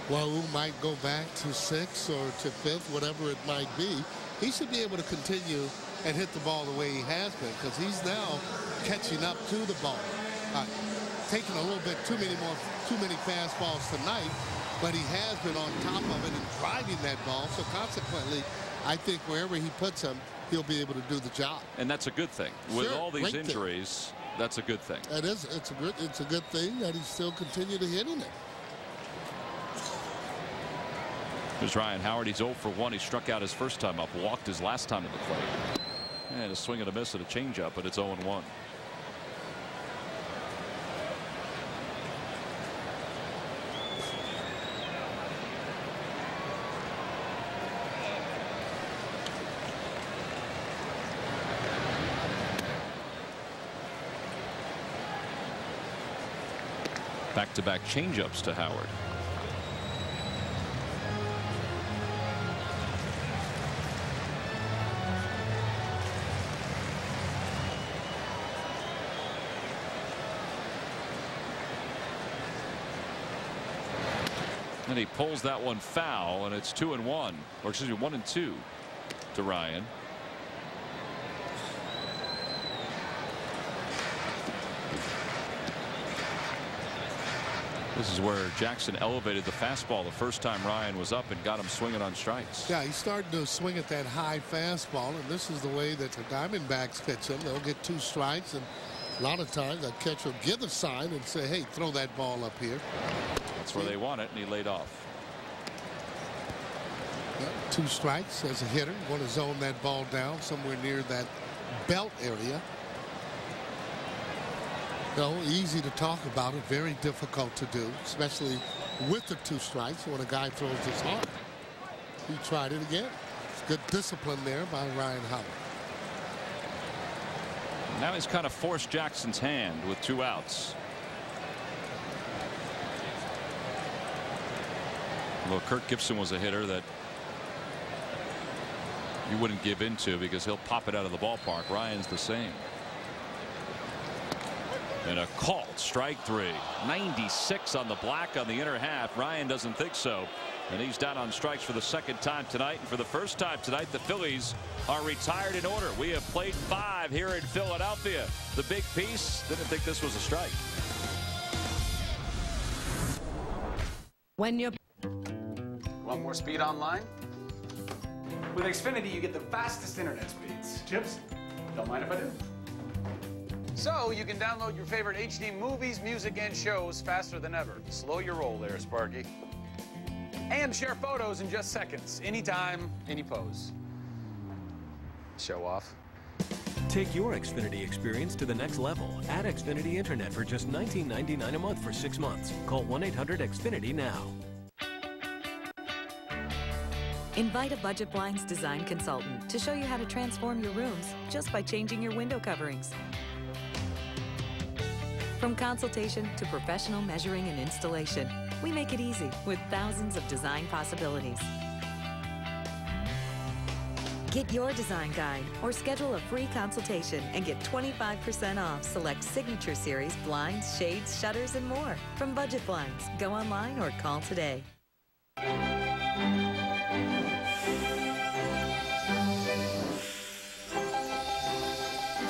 Raul might go back to 6th or to 5th, whatever it might be. He should be able to continue and hit the ball the way he has been, because he's now catching up to the ball. Taking a little bit too many fastballs tonight, but he has been on top of it and driving that ball. So consequently, I think wherever he puts him, he'll be able to do the job. And that's a good thing. With Sure, all these great injuries, that's a good thing. It is. It's a good thing that he still continued to hitting it. There's Ryan Howard. He's 0 for 1. He struck out his first time up, walked his last time at the plate. And a swing and a miss at a changeup, but it's 0-1. Back-to-back changeups to Howard. And he pulls that one foul, and it's 2-1, or excuse me, 1-2 to Ryan. This is where Jackson elevated the fastball the first time Ryan was up and got him swinging on strikes. Yeah, he started to swing at that high fastball, and this is the way that the Diamondbacks pitch him. They'll get 2 strikes, and a lot of times that catcher will give a sign and say, hey, throw that ball up here. That's where they want it, and he laid off. Yeah, 2 strikes as a hitter. Want to zone that ball down somewhere near that belt area. No, easy to talk about it, very difficult to do, especially with the 2 strikes when a guy throws this hard. He tried it again. It's good discipline there by Ryan Howard. Now he's kind of forced Jackson's hand with 2 outs. Well, Kirk Gibson was a hitter that you wouldn't give into because he'll pop it out of the ballpark. Ryan's the same. And a called strike 3. 96 on the black on the inner half. Ryan doesn't think so. And he's down on strikes for the 2nd time tonight. And for the first time tonight, the Phillies are retired in order. We have played 5 here in Philadelphia. The big piece, didn't think this was a strike. When you're Want more speed online? With Xfinity, you get the fastest internet speeds. Chips? Don't mind if I do. So you can download your favorite HD movies, music, and shows faster than ever. Slow your roll there, Sparky. And share photos in just seconds, anytime, any pose. Show off. Take your Xfinity experience to the next level. Add Xfinity Internet for just $19.99 a month for 6 months. Call 1-800-XFINITY now. Invite a Budget Blinds design consultant to show you how to transform your rooms just by changing your window coverings. From consultation to professional measuring and installation, we make it easy with thousands of design possibilities. Get your design guide or schedule a free consultation and get 25% off select Signature Series blinds, shades, shutters, and more from Budget Blinds. Go online or call today.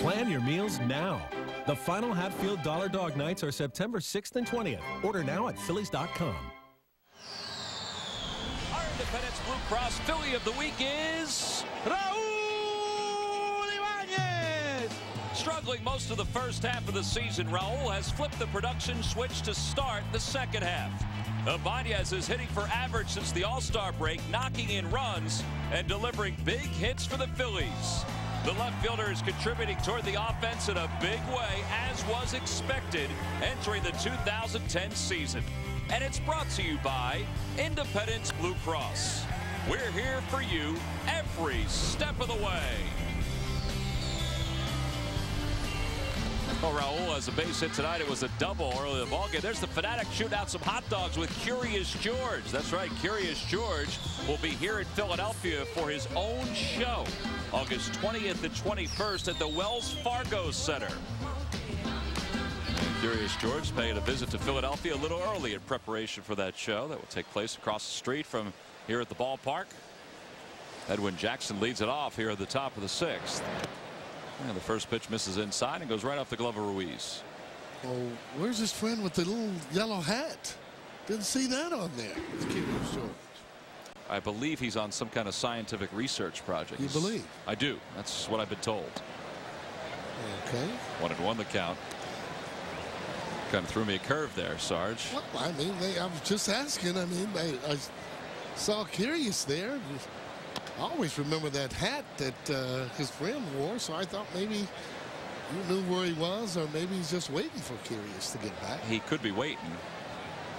Plan your meals now. The final Hatfield Dollar Dog Nights are September 6th and 20th. Order now at Phillies.com. Our Independence Blue Cross Philly of the week is Raul Ibanez. Struggling most of the first half of the season, Raul has flipped the production switch to start the second half. Ibanez is hitting for average since the All-Star break, knocking in runs and delivering big hits for the Phillies. The left fielder is contributing toward the offense in a big way, as was expected entering the 2010 season. And it's brought to you by Independence Blue Cross. We're here for you every step of the way. Well, Raul has a base hit tonight. It was a double early in the ballgame. There's the Fanatic shooting out some hot dogs with Curious George. That's right, Curious George will be here in Philadelphia for his own show, August 20th and 21st at the Wells Fargo Center. Curious George paying a visit to Philadelphia a little early in preparation for that show that will take place across the street from here at the ballpark. Edwin Jackson leads it off here at the top of the 6th. And the first pitch misses inside and goes right off the glove of Ruiz. Oh, where's his friend with the little yellow hat? Didn't see that on there. It's Curious George. I believe he's on some kind of scientific research project. You believe? I do. That's what I've been told. Okay. 1-1 the count. Kind of threw me a curve there, Sarge. Well, I mean, I was just asking. I mean, I saw Curious there. I always remember that hat that his friend wore, so I thought maybe you knew where he was, or maybe he's just waiting for Curious to get back. He could be waiting,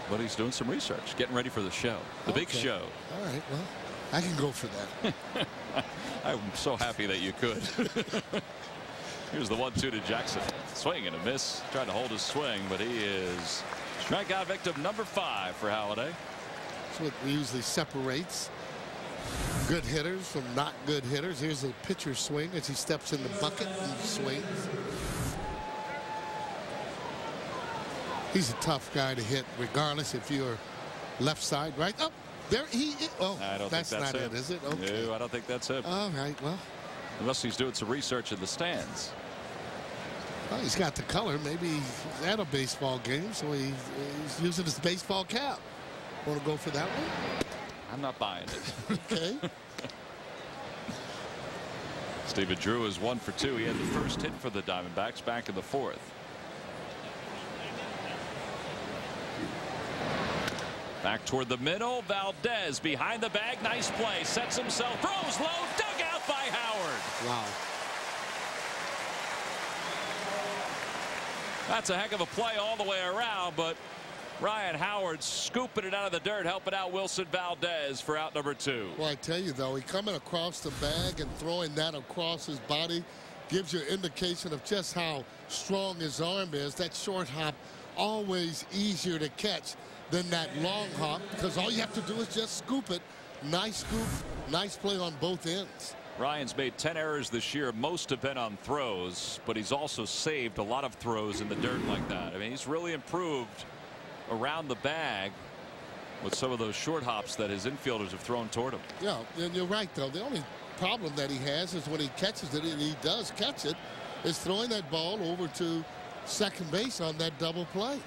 but he's doing some research, getting ready for the show, the big show. All right, well, I can go for that. I'm so happy that you could. Here's the 1-2 to Jackson. Swing and a miss. Trying to hold his swing, but he is strikeout victim number 5 for Halladay. That's what usually separates good hitters from not good hitters. Here's a pitcher's swing as he steps in the bucket and swings. He's a tough guy to hit, regardless if you're left side, right? Oh, there he is. Oh, that's not it, is it? Okay. No, I don't think that's it. All right, well. Unless he's doing some research in the stands. Well, he's got the color. Maybe he's at a baseball game, so he's using his baseball cap. Want to go for that one? I'm not buying it. Okay. Stephen Drew is 1 for 2. He had the first hit for the Diamondbacks back in the 4th. Back toward the middle. Valdez behind the bag. Nice play. Sets himself. Throws low. Dug out by Howard. Wow. That's a heck of a play all the way around, but Ryan Howard scooping it out of the dirt, helping out Wilson Valdez for out number 2. Well, I tell you, though, he coming across the bag and throwing that across his body gives you an indication of just how strong his arm is. That short hop always easier to catch than that long hop, because all you have to do is just scoop it. Nice scoop, nice play on both ends. Ryan's made 10 errors this year. Most have been on throws, but he's also saved a lot of throws in the dirt like that. I mean, he's really improved around the bag with some of those short hops that his infielders have thrown toward him. Yeah, and you're right, though. The only problem that he has is when he catches it, and he does catch it, is throwing that ball over to second base on that double play.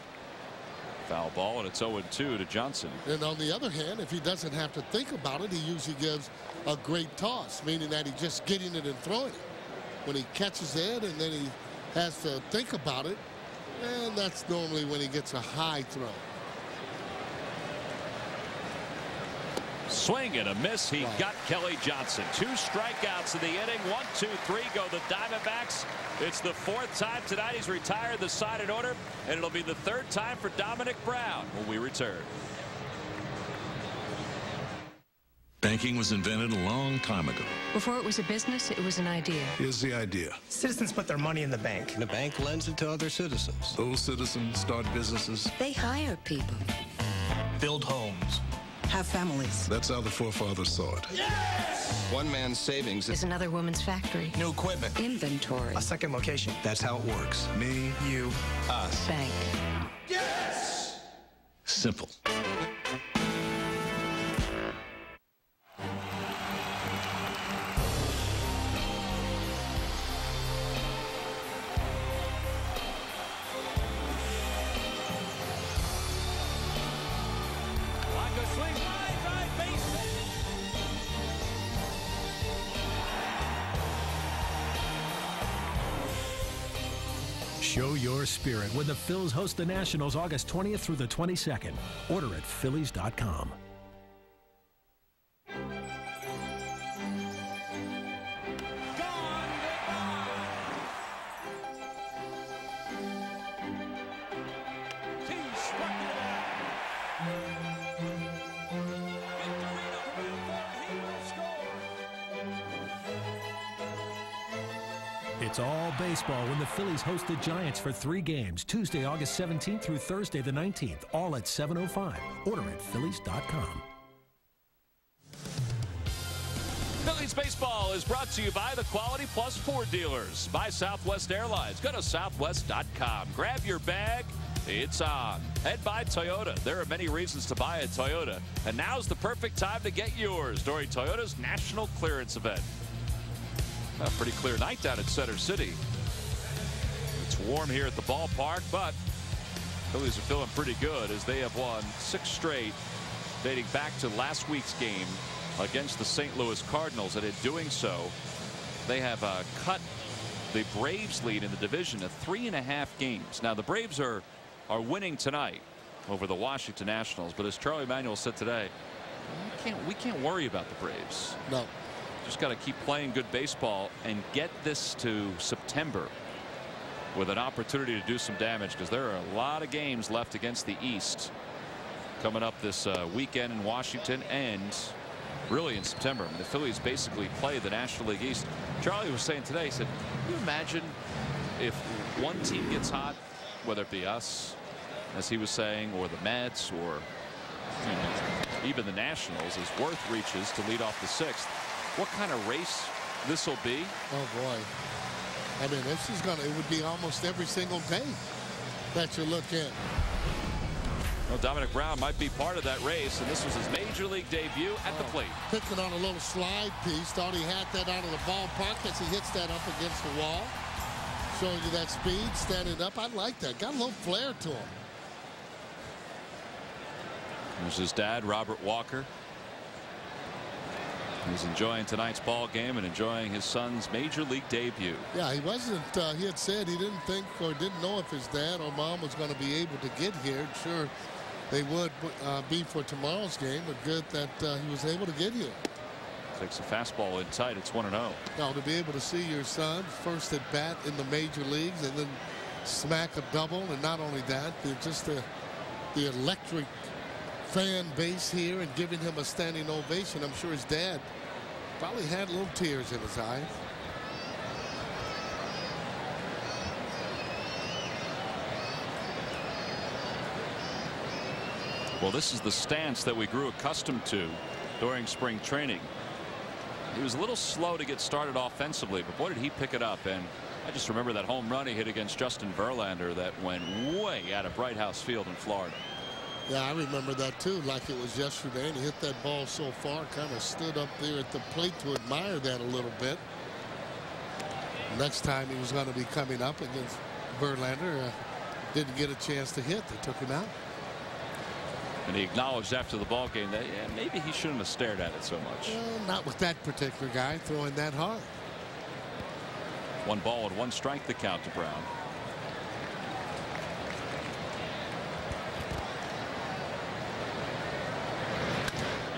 Foul ball, and it's 0-2 to Johnson. And on the other hand, if he doesn't have to think about it, he usually gives a great toss, meaning that he's just getting it and throwing it. When he catches it and then he has to think about it, and that's normally when he gets a high throw. Swing and a miss. He got Kelly Johnson. 2 strikeouts in the inning. 1, 2, 3 go the Diamondbacks. It's the 4th time tonight he's retired the side in order, and it'll be the 3rd time for Dominic Brown when we return. Banking was invented a long time ago. Before it was a business, it was an idea. Here's the idea. Citizens put their money in the bank. The bank lends it to other citizens. Those citizens start businesses. They hire people. Build homes. Have families. That's how the forefathers saw it. Yes! One man's savings is another woman's factory. New equipment. Inventory. A second location. That's how it works. Me, you, us. Bank. Yes! Simple. Show your spirit when the Phils host the Nationals August 20th through the 22nd. Order at Phillies.com. It's all baseball when the Phillies host the Giants for 3 games, Tuesday, August 17th through Thursday the 19th, all at 7:05. Order at Phillies.com. Phillies baseball is brought to you by the Quality Plus Ford dealers, by Southwest Airlines. Go to southwest.com. Grab your bag. It's on. And by Toyota. There are many reasons to buy a Toyota, and now's the perfect time to get yours during Toyota's National Clearance Event. A pretty clear night down at Center City. It's warm here at the ballpark, but Phillies are feeling pretty good as they have won 6 straight dating back to last week's game against the St. Louis Cardinals, and in doing so they have cut the Braves lead in the division to 3.5 games. Now the Braves are winning tonight over the Washington Nationals, but as Charlie Manuel said today, we can't worry about the Braves. No. Just got to keep playing good baseball and get this to September with an opportunity to do some damage, because there are a lot of games left against the East coming up this weekend in Washington and really in September. I mean, the Phillies basically play the National League East. Charlie was saying today, he said, can you imagine if one team gets hot, whether it be us, as he was saying, or the Mets, or even the Nationals, as Worth reaches to lead off the 6th, what kind of race this will be? Oh boy. I mean, this is it would be almost every single day that you look at. Well, Dominic Brown might be part of that race, and this was his major league debut at the plate. Picking on a little slide piece. Thought he had that out of the ballpark as he hits that up against the wall. Showing you that speed, standing up. I like that. Got a little flair to him. There's his dad, Robert Walker. He's enjoying tonight's ball game and enjoying his son's major league debut. Yeah, he wasn't. He had said he didn't think or didn't know if his dad or mom was going to be able to get here. Sure, they would be for tomorrow's game, but good that he was able to get here. Takes a fastball in tight. It's 1-0. Now, to be able to see your son first at bat in the major leagues and then smack a double, and not only that, just the electric fan base here and giving him a standing ovation. I'm sure his dad probably had little tears in his eyes. Well, this is the stance that we grew accustomed to during spring training. He was a little slow to get started offensively, but boy, did he pick it up. And I just remember that home run he hit against Justin Verlander that went way out of Bright House Field in Florida. Yeah, I remember that too, like it was yesterday, and he hit that ball so far, kind of stood up there at the plate to admire that a little bit. Next time he was going to be coming up against Verlander, didn't get a chance to hit. They took him out. And he acknowledged after the ball game that maybe he shouldn't have stared at it so much. Well, not with that particular guy throwing that hard. 1 ball and 1 strike the count to Brown.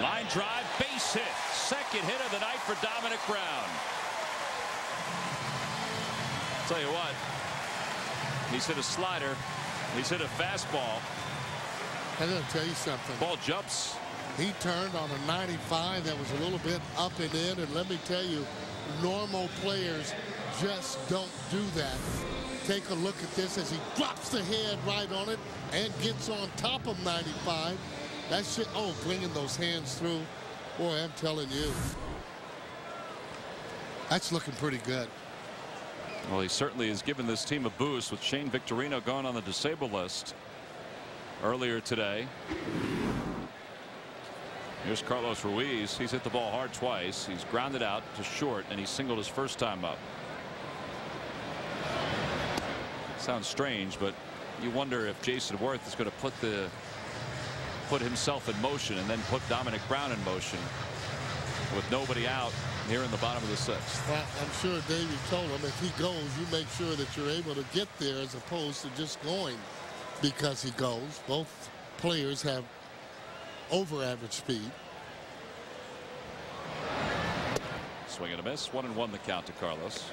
Line drive, base hit. Second hit of the night for Dominic Brown. Tell you what, he's hit a slider. He's hit a fastball. I'm going to tell you something. Ball jumps. He turned on a 95 that was a little bit up and in, and let me tell you, normal players just don't do that. Take a look at this as he drops the head right on it and gets on top of 95. That shit, oh, bringing those hands through. Boy, I'm telling you. That's looking pretty good. Well, he certainly has given this team a boost with Shane Victorino going on the disabled list earlier today. Here's Carlos Ruiz. He's hit the ball hard twice. He's grounded out to short, and he singled his first time up. Sounds strange, but you wonder if Jason Worth is going to put himself in motion and then put Dominic Brown in motion with nobody out here in the bottom of the 6th. Well, I'm sure Davey told him if he goes, you make sure that you're able to get there as opposed to just going because he goes. Both players have over average speed. Swing and a miss. 1-1 the count to Carlos.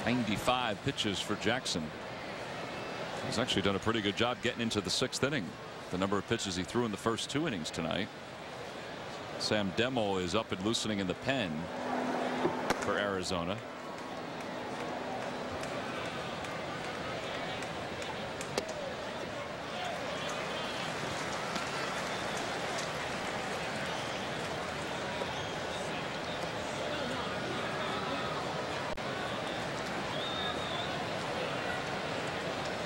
.95 pitches for Jackson. He's actually done a pretty good job getting into the 6th inning. The number of pitches he threw in the first 2 innings tonight. Sam Demmel is up and loosening in the pen for Arizona.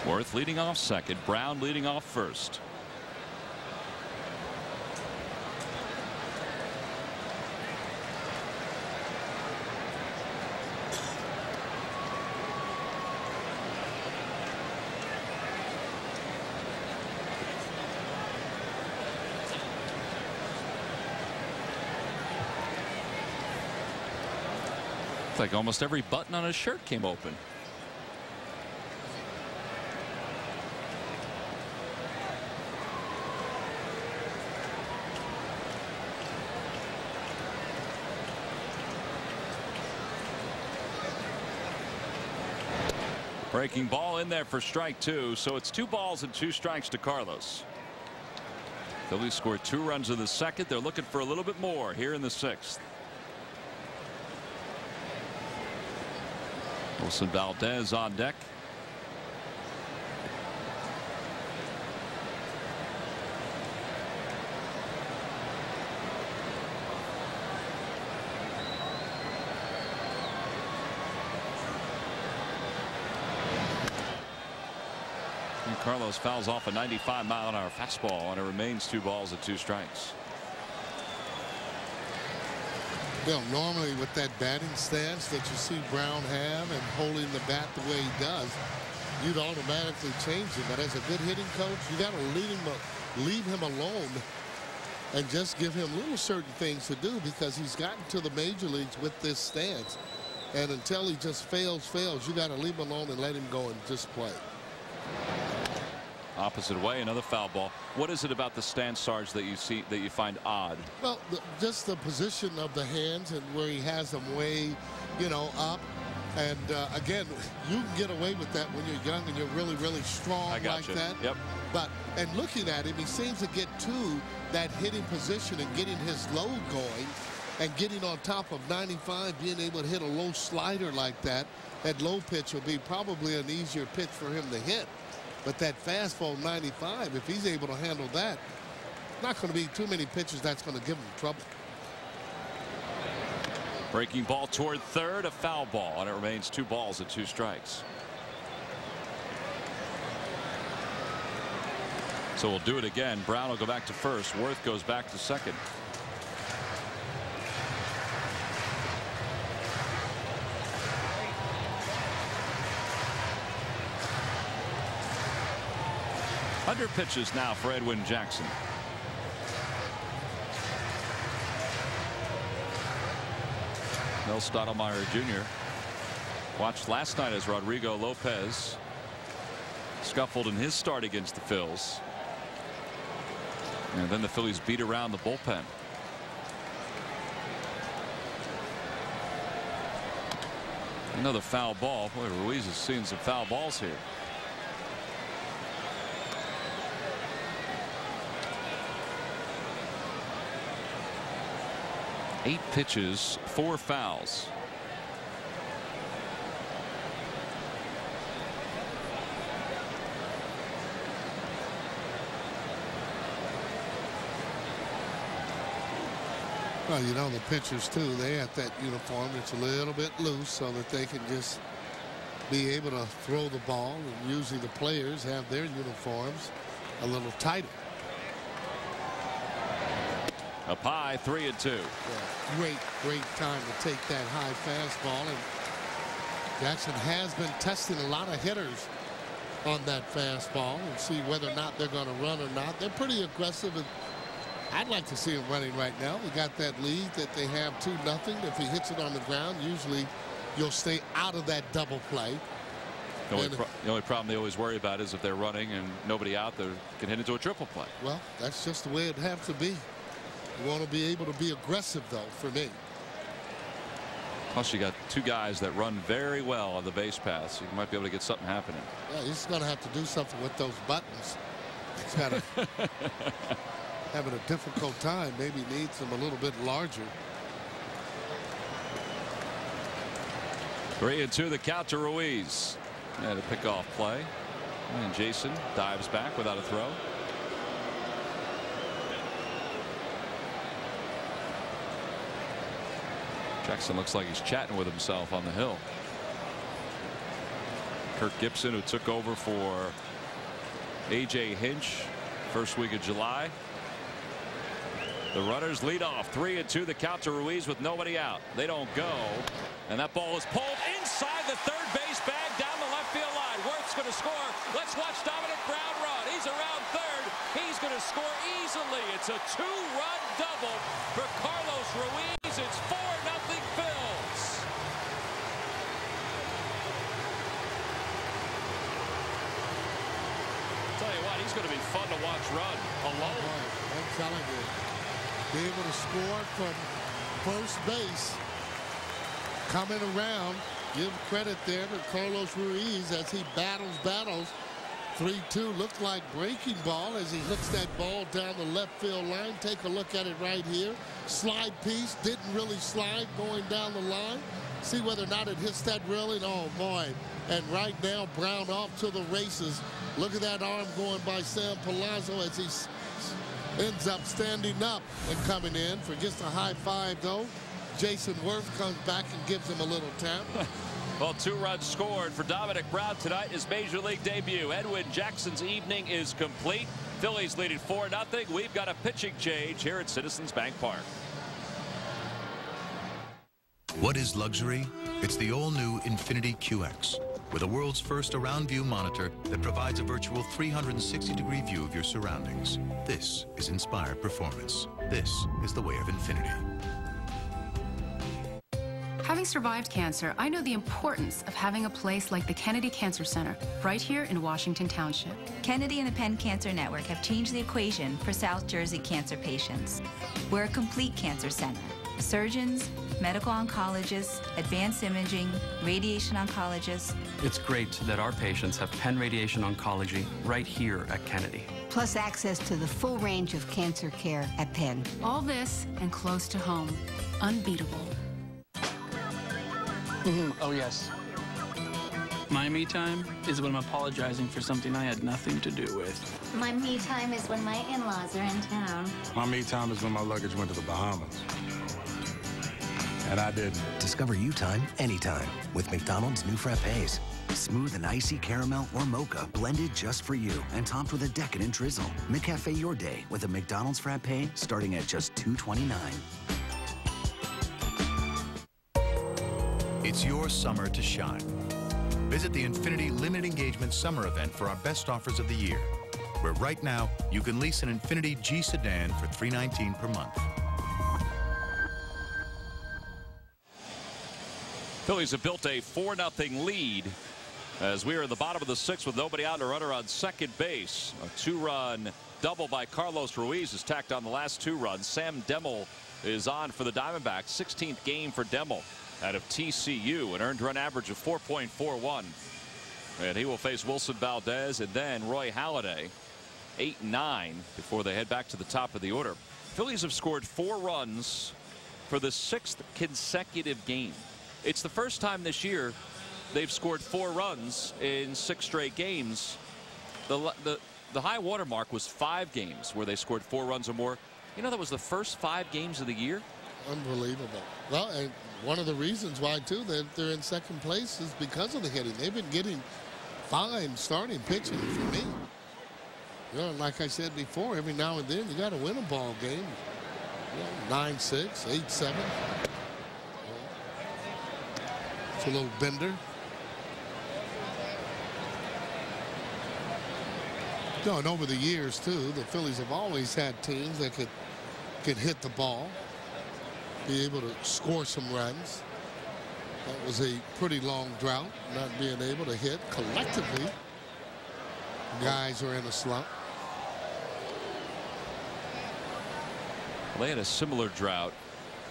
Worth leading off second. Brown leading off first. Looks like almost every button on his shirt came open. Breaking ball in there for strike two, so it's 2 balls and 2 strikes to Carlos. Phillies scored 2 runs in the second. They're looking for a little bit more here in the 6th. Wilson Valdez on deck. And Carlos fouls off a 95-mile-an-hour fastball, and it remains 2 balls and 2 strikes. Bill, normally with that batting stance that you see Brown have and holding the bat the way he does, you'd automatically change him. But as a good hitting coach, you got to leave him alone and just give him little certain things to do, because he's gotten to the major leagues with this stance. And until he just fails, you got to leave him alone and let him go and just play. Opposite way, another foul ball. What is it about the stance, Sarge, that you find odd? Well, just the position of the hands and where he has them way, up. And again, you can get away with that when you're young and you're really, really strong like that. Yep. But and looking at him, he seems to get to that hitting position and getting his load going and getting on top of 95, being able to hit a low slider like that. That low pitch will be probably an easier pitch for him to hit. But that fastball 95, if he's able to handle that, not going to be too many pitches that's going to give him trouble. Breaking ball toward third, a foul ball, and it remains 2 balls and 2 strikes. So we'll do it again. Brown will go back to first. Worth goes back to second. Under pitches now for Edwin Jackson. Mel Stottlemyre Jr. watched last night as Rodrigo Lopez scuffled in his start against the Phils. And then the Phillies beat around the bullpen. Another foul ball. Boy, Ruiz has seen some foul balls here. Eight pitches, 4 fouls. Well, the pitchers too, they have that uniform that's a little bit loose so that they can just be able to throw the ball, and usually the players have their uniforms a little tighter. Up high, 3-2. Yeah, great time to take that high fastball, and Jackson has been testing a lot of hitters on that fastball and see whether or not they're going to run or not. They're pretty aggressive, and I'd like to see him running right now. We got that lead that they have 2-0. If he hits it on the ground, usually you'll stay out of that double play. The only problem they always worry about is if they're running and nobody out there can hit into a triple play. Well, that's just the way it'd have to be. You want to be able to be aggressive, though, for me. Plus, you got 2 guys that run very well on the base paths. You might be able to get something happening. Yeah, he's going to have to do something with those buttons. He's got to having a difficult time. Maybe needs them a little bit larger. 3-2 the count to Ruiz. And a pickoff play. And Jason dives back without a throw. Jackson looks like he's chatting with himself on the hill. Kirk Gibson, who took over for A.J. Hinch first week of July. The runners lead off 3-2. The count to Ruiz with nobody out. They don't go. And that ball is pulled inside the third base bag down the left field line. Werth's going to score. Let's watch Dominic Brown run. He's around third. He's going to score easily. It's a 2-run double for Carlos Ruiz. It's 4-0 Phils. Tell you what, he's going to be fun to watch run alone. I'm telling you, be able to score from first base, coming around. Give credit there to Carlos Ruiz as he battles. 3-2 looked like breaking ball as he hooks that ball down the left field line. Take a look at it right here. Slide piece, didn't really slide going down the line. See whether or not it hits that railing. Oh boy. And right now Brown off to the races. Look at that arm going by Sam Palazzo as he ends up standing up and coming in. Forgets the high five though. Jason Werth comes back and gives him a little tap. Well, 2 runs scored for Dominic Brown tonight, his major league debut. Edwin Jackson's evening is complete. Phillies leading 4-0. We've got a pitching change here at Citizens Bank Park. What is luxury? It's the all-new Infiniti QX with the world's first around view monitor that provides a virtual 360-degree view of your surroundings. This is inspired performance. This is the way of Infiniti. Having survived cancer, I know the importance of having a place like the Kennedy Cancer Center right here in Washington Township. Kennedy and the Penn Cancer Network have changed the equation for South Jersey cancer patients. We're a complete cancer center. Surgeons, medical oncologists, advanced imaging, radiation oncologists. It's great that our patients have Penn Radiation Oncology right here at Kennedy. Plus access to the full range of cancer care at Penn. All this and close to home. Unbeatable. Oh, yes. My me time is when I'm apologizing for something I had nothing to do with. My me time is when my in-laws are in town. My me time is when my luggage went to the Bahamas. And I didn't. Discover you time anytime with McDonald's new frappes. Smooth and icy caramel or mocha blended just for you and topped with a decadent drizzle. McCafe your day with a McDonald's frappe starting at just $2.29. It's your summer to shine. Visit the Infiniti Limited Engagement Summer Event for our best offers of the year, where right now you can lease an Infiniti G Sedan for $319 per month. Phillies have built a 4-0 lead as we are in the bottom of the 6th with nobody out and a runner on second base. A 2-run double by Carlos Ruiz is tacked on the last 2 runs. Sam Demmel is on for the Diamondbacks. 16th game for Demmel out of TCU, an earned run average of 4.41. And he will face Wilson Valdez and then Roy Halladay. 8-9 before they head back to the top of the order. Phillies have scored 4 runs for the 6th consecutive game. It's the first time this year they've scored 4 runs in 6 straight games. The high water mark was 5 games where they scored 4 runs or more. You know, that was the first 5 games of the year. Unbelievable. Well, and one of the reasons why too that they're in second place is because of the hitting. They've been getting fine starting pitching for me. You know, like I said before, every now and then you got to win a ball game. You know, 9-6, 8-7. It's a little bender. You know, and over the years too, the Phillies have always had teams that could hit the ball, be able to score some runs. That was a pretty long drought, not being able to hit collectively. Guys are in a slump. Well, they had a similar drought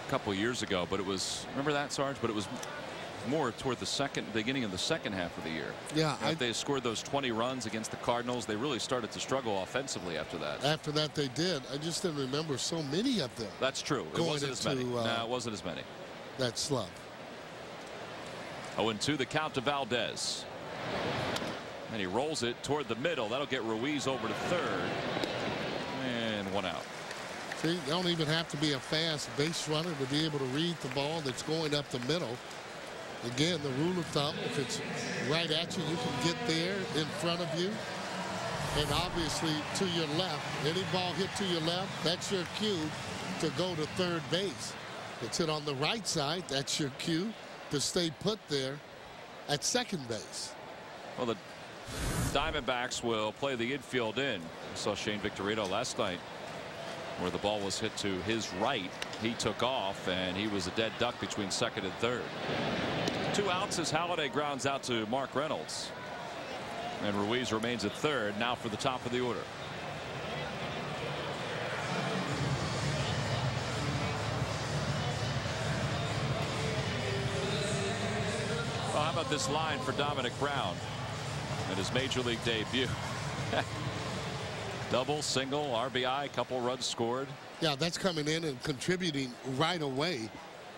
a couple years ago, but it was, remember that, Sarge? But it was more toward the beginning of the second half of the year. Yeah, they scored those 20 runs against the Cardinals. They really started to struggle offensively after that. After that, they did. I just didn't remember so many of them. That's true. It wasn't as many. No, it wasn't as many. That slump. 0-2 the count to Valdez. And he rolls it toward the middle. That'll get Ruiz over to third. And 1 out. See, they don't even have to be a fast base runner to be able to read the ball that's going up the middle. Again, the rule of thumb, if it's right at you, you can get there in front of you. And obviously to your left, any ball hit to your left, that's your cue to go to third base. If it's hit on the right side, that's your cue to stay put there at second base. Well, the Diamondbacks will play the infield in. We saw Shane Victorino last night where the ball was hit to his right. He took off, and he was a dead duck between second and third. 2 outs as Halladay grounds out to Mark Reynolds. And Ruiz remains at third. Now for the top of the order. Well, how about this line for Dominic Brown in his major league debut? Double, single, RBI, couple runs scored. Yeah, that's coming in and contributing right away.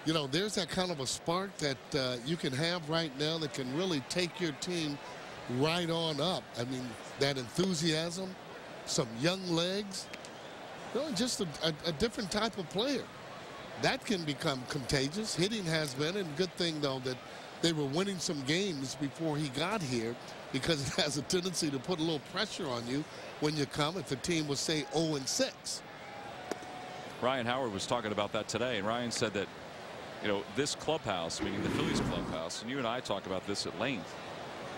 You know, there's that kind of a spark that you can have right now that can really take your team right on up. I mean, that enthusiasm, some young legs, you know, just a different type of player. That can become contagious. Hitting has been, and good thing, though, that they were winning some games before he got here, because it has a tendency to put a little pressure on you when you come if the team was, say, 0-6. Ryan Howard was talking about that today, and Ryan said that, you know, this clubhouse, meaning the Phillies clubhouse, and you and I talk about this at length,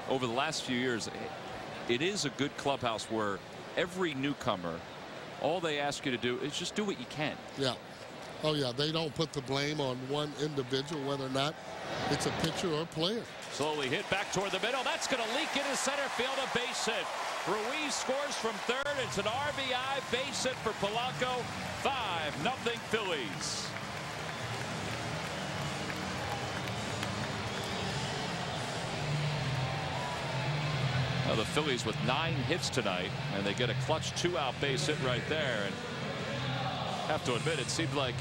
over the last few years, it is a good clubhouse where every newcomer, all they ask you to do is just do what you can. Yeah. Oh, yeah, they don't put the blame on one individual, whether or not it's a pitcher or a player. Slowly hit back toward the middle. That's going to leak into center field, a base hit. Ruiz scores from third. It's an RBI base hit for Polanco. 5-0 Phillies. Now the Phillies with 9 hits tonight, and they get a clutch 2-out base hit right there. And have to admit, it seemed like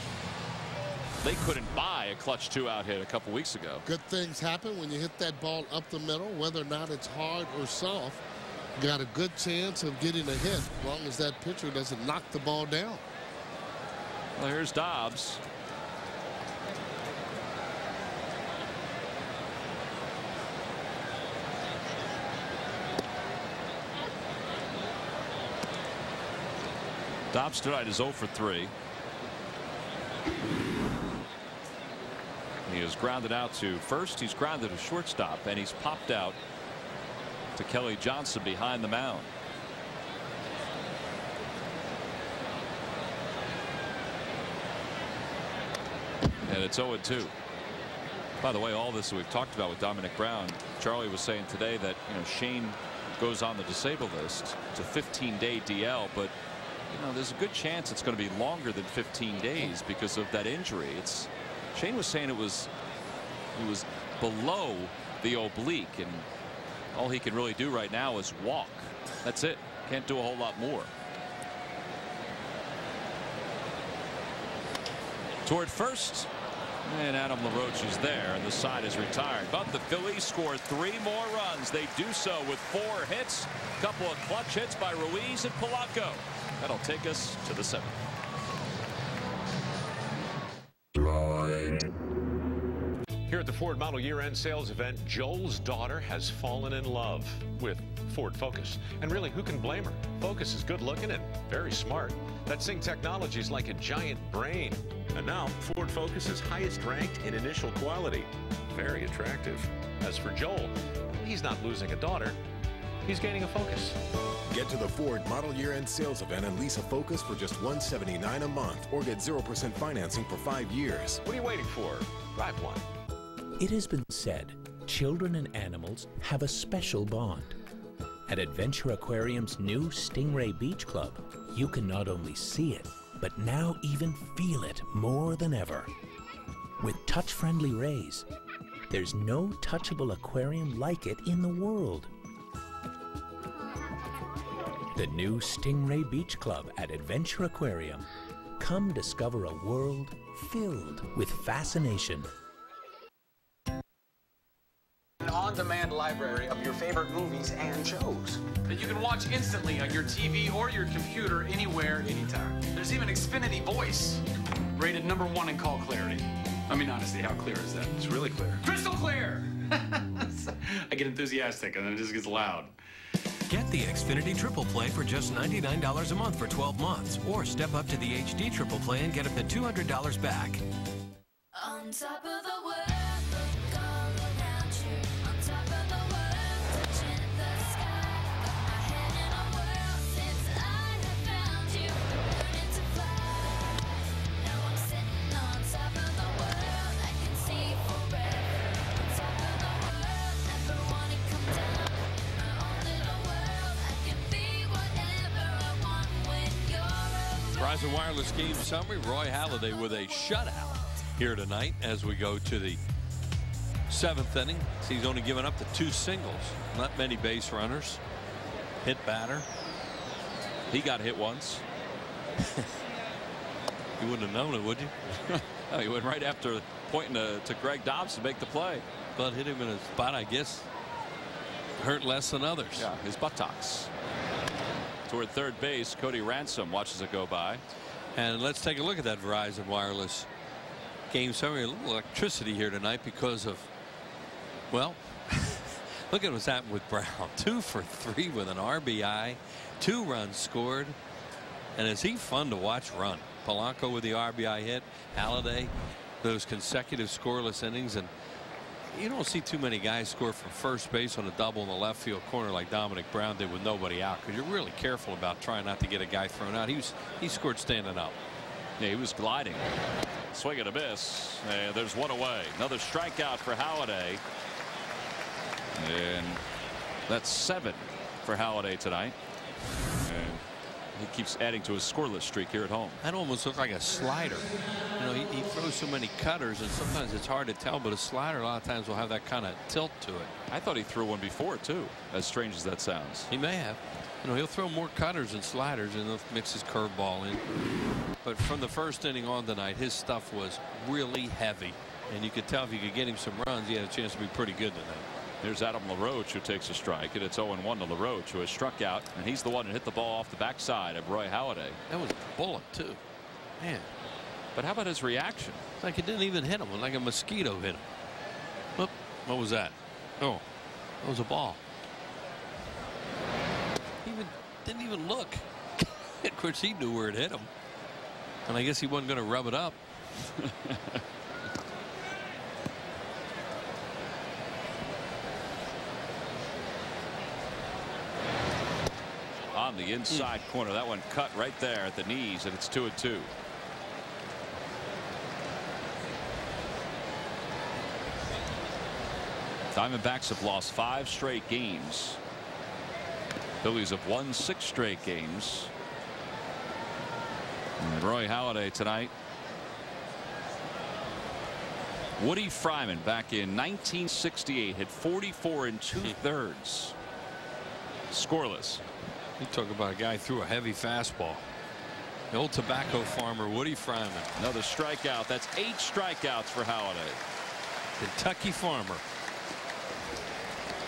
they couldn't buy a clutch 2-out hit a couple weeks ago. Good things happen when you hit that ball up the middle, whether or not it's hard or soft. You got a good chance of getting a hit as long as that pitcher doesn't knock the ball down. Well, here's Dobbs. Dobbs tonight is 0 for 3. He has grounded out to first. He's grounded to shortstop, and he's popped out to Kelly Johnson behind the mound. And it's 0-2. By the way, all this we've talked about with Dominic Brown, Charlie was saying today that, you know, Shane goes on the disabled list. It's a 15-day DL, but you know, there's a good chance it's going to be longer than 15 days because of that injury. Shane was saying it was below the oblique, and all he can really do right now is walk. That's it. Can't do a whole lot more. Toward first, and Adam LaRoche is there, and the side is retired. But the Phillies score 3 more runs. They do so with 4 hits, a couple of clutch hits by Ruiz and Polanco. That'll take us to the 7th. Here at the Ford Model Year-End Sales Event, Joel's daughter has fallen in love with Ford Focus. And really, who can blame her? Focus is good-looking and very smart. That Sync technology is like a giant brain. And now, Ford Focus is highest ranked in initial quality. Very attractive. As for Joel, he's not losing a daughter. He's gaining a Focus. Get to the Ford Model Year-End Sales Event and lease a Focus for just $179 a month, or get 0% financing for 5 years. What are you waiting for? Drive one. It has been said, children and animals have a special bond. At Adventure Aquarium's new Stingray Beach Club, you can not only see it, but now even feel it more than ever. With touch-friendly rays, there's no touchable aquarium like it in the world. The new Stingray Beach Club at Adventure Aquarium. Come discover a world filled with fascination. An on-demand library of your favorite movies and shows that you can watch instantly on your TV or your computer anywhere, anytime. There's even Xfinity Voice, rated #1 in call clarity. I mean, honestly, how clear is that? It's really clear. Crystal clear! I get enthusiastic and then it just gets loud. Get the Xfinity Triple Play for just $99 a month for 12 months. Or step up to the HD Triple Play and get up to $200 back. On top of the world, look all around you. On top of the world, touching the sky. Got my head in a whirl since I have found you. Learning to fly. Now I'm sitting on top of the world. I can see forever. On top of the world, never want to come down. My own little world, I can be whatever I want when you're around. Verizon Wireless Game Summary. Roy Halladay with a shutout here tonight as we go to the 7th inning. He's only given up the 2 singles. Not many base runners. Hit batter. He got hit once. You wouldn't have known it, would you? Oh, he went right after pointing to Greg Dobbs to make the play. But hit him in a spot, I guess, hurt less than others. Yeah, his buttocks. Toward third base, Cody Ransom watches it go by. And let's take a look at that Verizon Wireless Game Summary. A little electricity here tonight because of, well, look at what's happened with Brown. 2 for 3 with an RBI, 2 runs scored. And is he fun to watch run? Polanco with the RBI hit, Halladay, those consecutive scoreless innings. And you don't see too many guys score from first base on a double in the left field corner like Dominic Brown did with nobody out, because you're really careful about trying not to get a guy thrown out. He scored standing up. Yeah, he was gliding. Swing and a miss. And there's one away. Another strikeout for Halladay. And that's 7 for Halladay tonight. And he keeps adding to his scoreless streak here at home. That almost looked like a slider. You know, he throws so many cutters, and sometimes it's hard to tell, but a slider a lot of times will have that kind of tilt to it. I thought he threw one before, too, as strange as that sounds. He may have. You know, he'll throw more cutters and sliders, and he'll mix his curveball in. But from the first inning on tonight, his stuff was really heavy. And you could tell if you could get him some runs, he had a chance to be pretty good tonight. Here's Adam LaRoche, who takes a strike, and it's 0-1 to LaRoche, who has struck out, and he's the one who hit the ball off the backside of Roy Halladay. That was a bullet, too. Man. But how about his reaction? It's like it didn't even hit him. It was like a mosquito hit him. Whoop. What was that? Oh, that was a ball. He didn't even look. Of course, he knew where it hit him. And I guess he wasn't going to rub it up. On the inside corner, that one cut right there at the knees, and it's 2-2. Diamondbacks have lost 5 straight games. Phillies have won 6 straight games. And Roy Halladay tonight. Woody Fryman back in 1968 hit 44 2/3. Scoreless. You talk about a guy who threw a heavy fastball. The old tobacco farmer Woody Fryman. Another strikeout. That's 8 strikeouts for Halladay. Kentucky farmer.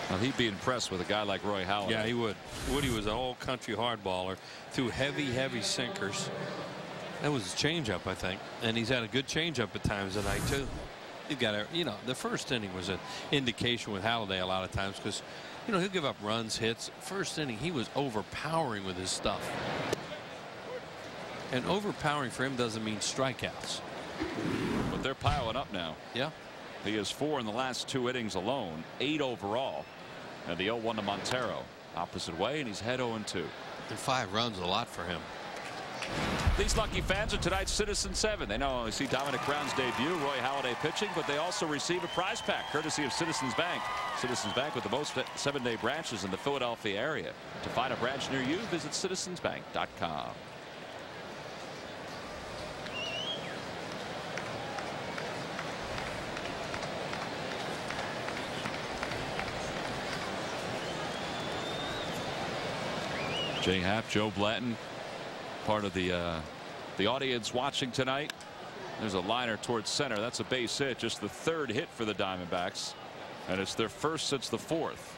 Well, he'd be impressed with a guy like Roy Halladay. Yeah, he would. Woody was an old country hardballer, threw heavy sinkers. That was his changeup, I think, and he's had a good changeup at times tonight too. He's got a, you know, the first inning was an indication with Halladay a lot of times, because you know he'll give up runs, hits. First inning he was overpowering with his stuff, and overpowering for him doesn't mean strikeouts. But they're piling up now. Yeah. He has 4 in the last 2 innings alone, 8 overall. And the 0-1 to Montero. Opposite way, and he's head 0-2. And 5 runs a lot for him. These lucky fans are tonight's Citizen 7. They not only see Dominic Brown's debut, Roy Halladay pitching, but they also receive a prize pack courtesy of Citizens Bank. Citizens Bank with the most 7-day branches in the Philadelphia area. To find a branch near you, visit citizensbank.com. Jay Happ, Joe Blanton, part of the audience watching tonight. There's a liner towards center. That's a base hit, just the 3rd hit for the Diamondbacks, and it's their first since the 4th.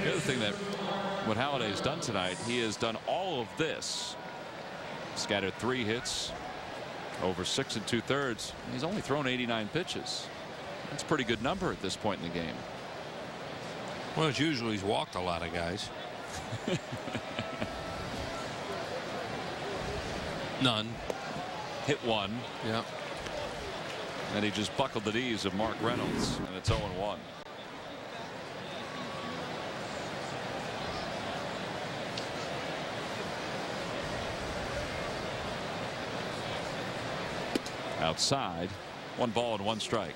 The other thing that what Halliday's done tonight. He has done all of this. Scattered 3 hits, over 6 2/3. He's only thrown 89 pitches. That's a pretty good number at this point in the game. Well, it's usually he's walked a lot of guys. None. Hit 1. Yeah. And he just buckled the knees of Mark Reynolds, and it's 0-1. Outside, 1 ball and 1 strike.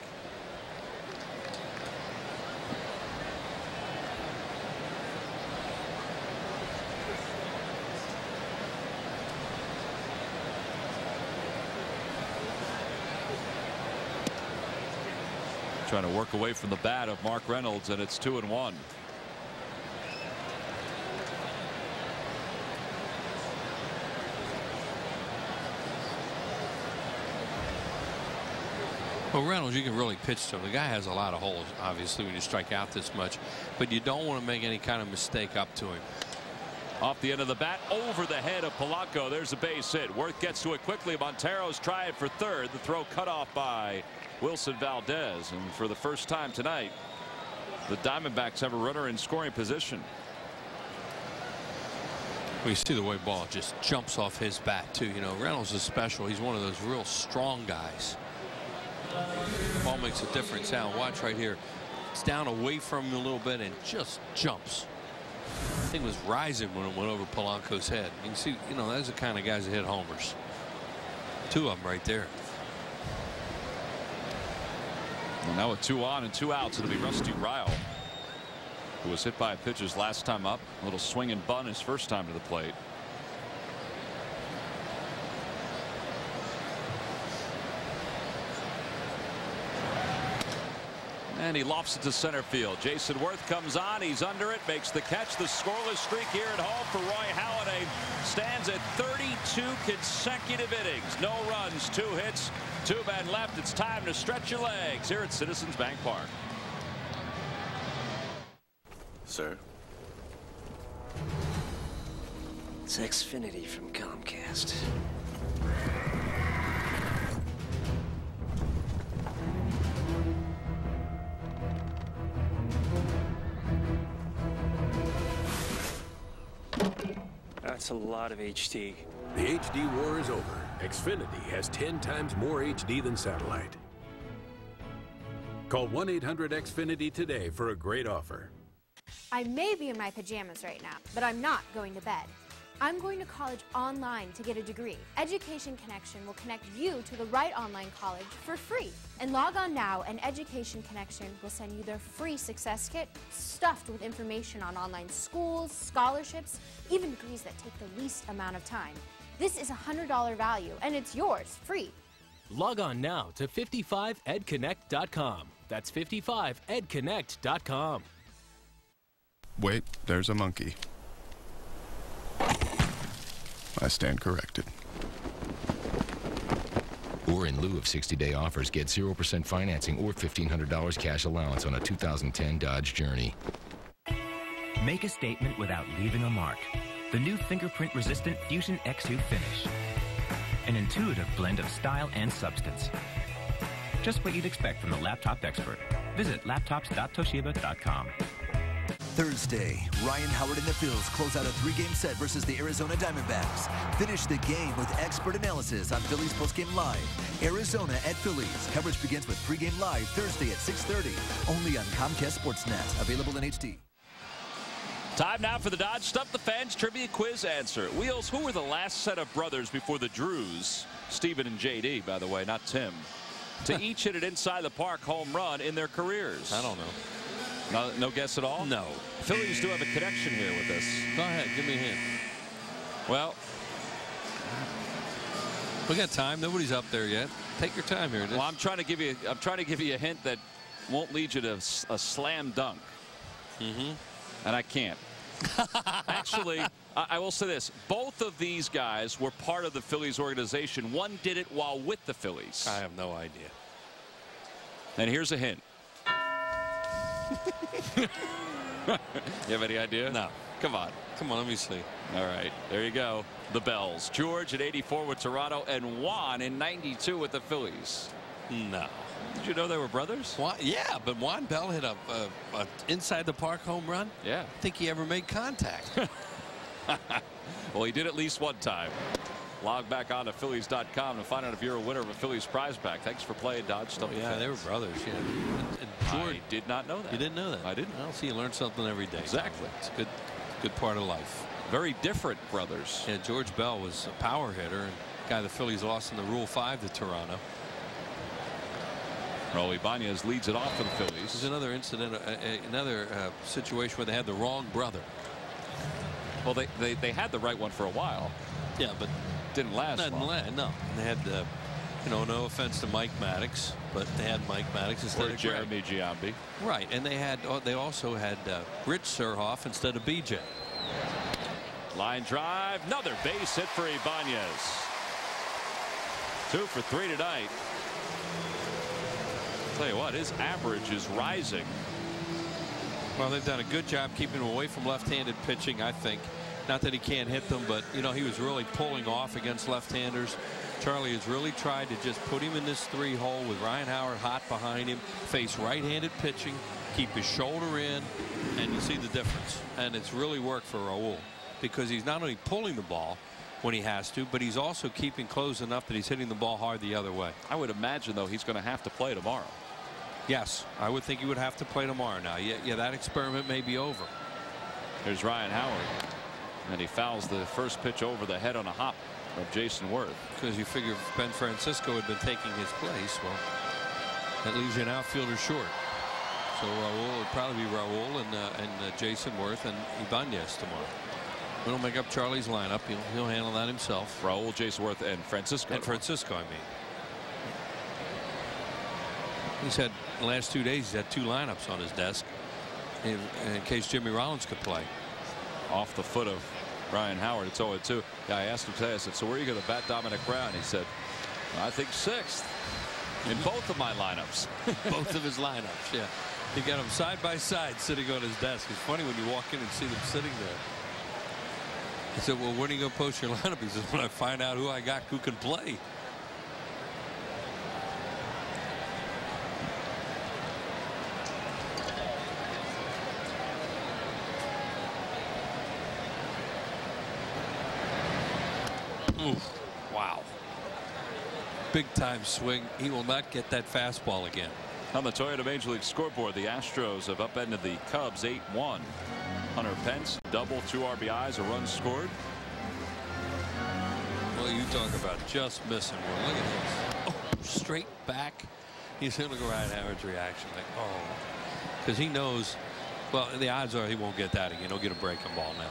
Trying to work away from the bat of Mark Reynolds, and it's 2-1. Well, Reynolds, you can really pitch to him. The guy has a lot of holes, obviously, when you strike out this much, but you don't want to make any kind of mistake up to him. Off the end of the bat, over the head of Polanco. There's a base hit. Worth gets to it quickly. Montero's trying for third. The throw cut off by Wilson Valdez, and for the first time tonight, the Diamondbacks have a runner in scoring position. We see the way ball just jumps off his bat too. You know, Reynolds is special. He's one of those real strong guys. Ball makes a different sound. Watch right here. It's down away from him a little bit and just jumps. The thing was rising when it went over Polanco's head. You can see, you know, those are the kind of guys that hit homers. 2 of them right there. Well, now with 2 on and 2 outs, it'll be Rusty Ryle, who was hit by a pitch his last time up. A little swing and bunt his first time to the plate. And he lofts it to center field. Jason Worth comes on. He's under it, makes the catch. The scoreless streak here at home for Roy Halladay stands at 32 consecutive innings. No runs, 2 hits, 2 men left. It's time to stretch your legs here at Citizens Bank Park. Sir? It's Xfinity from Comcast. That's a lot of HD. The HD war is over. Xfinity has 10 times more HD than satellite. Call 1-800-XFINITY today for a great offer. I may be in my pajamas right now, but I'm not going to bed. I'm going to college online to get a degree. Education Connection will connect you to the right online college for free. And log on now, and Education Connection will send you their free success kit stuffed with information on online schools, scholarships, even degrees that take the least amount of time. This is a $100 value, and it's yours free. Log on now to 55edconnect.com. That's 55edconnect.com. Wait, there's a monkey. I stand corrected. Or in lieu of 60-day offers, get 0% financing or $1,500 cash allowance on a 2010 Dodge Journey. Make a statement without leaving a mark. The new fingerprint-resistant Fusion X2 finish. An intuitive blend of style and substance. Just what you'd expect from the laptop expert. Visit laptops.toshiba.com. Thursday, Ryan Howard and the Phillies close out a 3-game set versus the Arizona Diamondbacks. Finish the game with expert analysis on Phillies Postgame Live. Arizona at Phillies. Coverage begins with pregame live Thursday at 6:30. Only on Comcast Sportsnet. Available in HD. Time now for the Dodge Stump the Fans Trivia Quiz answer. Wheels, who were the last set of brothers before the Drews? Stephen and JD, by the way, not Tim. To each hit it inside the park home run in their careers. I don't know. No guess at all? No. Phillies do have a connection here with this. Go ahead, give me a hint. Well, we got time. Nobody's up there yet. Take your time here. Well, I'm trying to give you a hint that won't lead you to a slam dunk. Mm-hmm. And I can't. Actually, I will say this. Both of these guys were part of the Phillies organization. One did it while with the Phillies. I have no idea. And here's a hint. You have any idea? No. Come on. Come on, let me see. All right, there you go. The Bells. George at 84 with Toronto, and Juan in 92 with the Phillies. No. Did you know they were brothers? Yeah, but Juan Bell hit a inside the park home run. Yeah. I think he ever made contact. Well, he did at least one time. Log back on to Phillies.com to find out if you're a winner of a Phillies prize pack. Thanks for playing Dodge Stuff. Yeah, they were brothers. Yeah. And George, I did not know that. You didn't know that? I didn't. Well, see, you learn something every day. Exactly. It's a good part of life. Very different brothers. Yeah, George Bell was a power hitter, and guy the Phillies lost in the Rule 5 to Toronto. Raul Ibanez leads it off for the Phillies. There's another incident, another situation where they had the wrong brother. Well, they had the right one for a while. Yeah, but didn't last long. No, and they had you know, no offense to Mike Maddox, but they had Mike Maddox instead of Jeremy Giambi. Right, and they also had Rich Surhoff instead of BJ. Line drive, another base hit for Ibanez. 2 for 3 tonight. Tell you what, his average is rising. Well, they've done a good job keeping him away from left-handed pitching, I think. Not that he can't hit them, but you know, he was really pulling off against left-handers. Charlie has really tried to just put him in this 3-hole with Ryan Howard hot behind him, face right-handed pitching, keep his shoulder in, and you see the difference. And it's really worked for Raul, because he's not only pulling the ball when he has to, but he's also keeping close enough that he's hitting the ball hard the other way. I would imagine, though, he's going to have to play tomorrow. Yes, I would think he would have to play tomorrow now. Yeah, that experiment may be over. There's Ryan Howard, and he fouls the first pitch over the head on a hop of Jason Worth. Because you figure if Ben Francisco had been taking his place, well, that leaves you an outfielder short. So Raul would probably be Raul and Jason Worth and Ibanez tomorrow. We don't make up Charlie's lineup. He'll handle that himself. Raul, Jason Worth, and Francisco. And Francisco, I mean. He's had the last 2 days. He's had 2 lineups on his desk in case Jimmy Rollins could play. Off the foot of Ryan Howard. It's 0-2. Yeah, I asked him today. I said, "So where are you going to bat Dominic Brown?" He said, "I think 6th in both of my lineups." Both of his lineups. Yeah, he got them side by side sitting on his desk. It's funny when you walk in and see them sitting there. I said, "Well, when are you going to post your lineup?" He says, "When I find out who I got who can play." Oof. Wow. Big time swing. He will not get that fastball again. On the Toyota Major League scoreboard, the Astros have upended the Cubs 8-1. Hunter Pence double, 2 RBIs, a run scored. Well, you talk about just missing one. Look at this. Oh, straight back. He's going to go Ryan Howard's reaction like, oh, because he knows. Well, the odds are he won't get that again. He'll get a breaking ball now.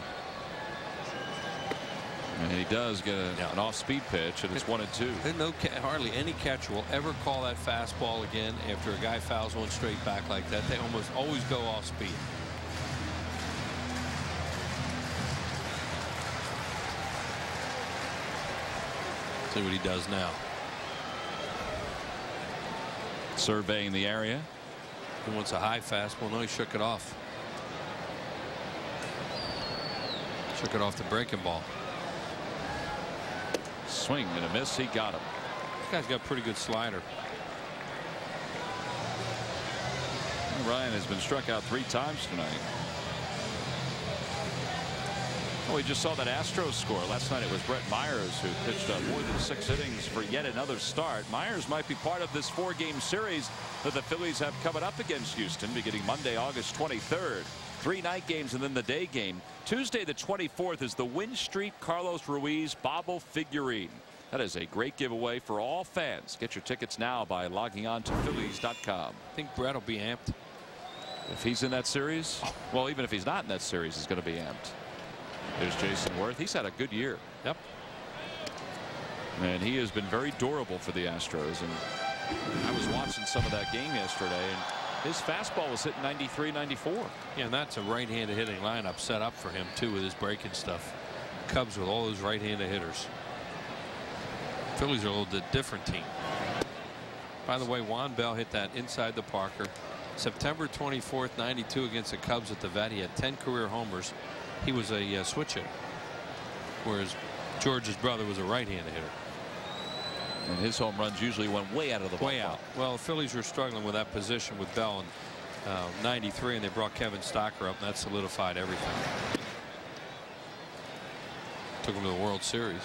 And he does get an off-speed pitch, and it's 1-2. Hardly any catcher will ever call that fastball again after a guy fouls one straight back like that. They almost always go off speed. See what he does now. Surveying the area. He wants a high fastball. No, he shook it off. Shook it off the breaking ball. Swing and a miss. He got him. This guy's got a pretty good slider. Ryan has been struck out 3 times tonight. Oh, we just saw that Astros score. Last night it was Brett Myers who pitched more than 6 innings for yet another start. Myers might be part of this 4-game series that the Phillies have coming up against Houston beginning Monday, August 23rd. 3 night games and then the day game. Tuesday the 24th is the Win Street Carlos Ruiz Bobble figurine. That is a great giveaway for all fans. Get your tickets now by logging on to Phillies.com. I think Brett will be amped. If he's in that series, well, even if he's not in that series, he's going to be amped. There's Jason Worth. He's had a good year. Yep. And he has been very durable for the Astros. And I was watching some of that game yesterday, and his fastball was hitting 93, 94. Yeah, and that's a right-handed hitting lineup set up for him, too, with his breaking stuff. Cubs with all those right-handed hitters. Phillies are a little bit different team. By the way, Juan Bell hit that inside the Parker. September 24th, 92 against the Cubs at the Vet. He had 10 career homers. he was a switch hitter, whereas George's brother was a right-handed hitter. And his home runs usually went way out of the ballpark. Way out. Well, the Phillies were struggling with that position with Bell in '93, and they brought Kevin Stocker up, and that solidified everything. Took him to the World Series.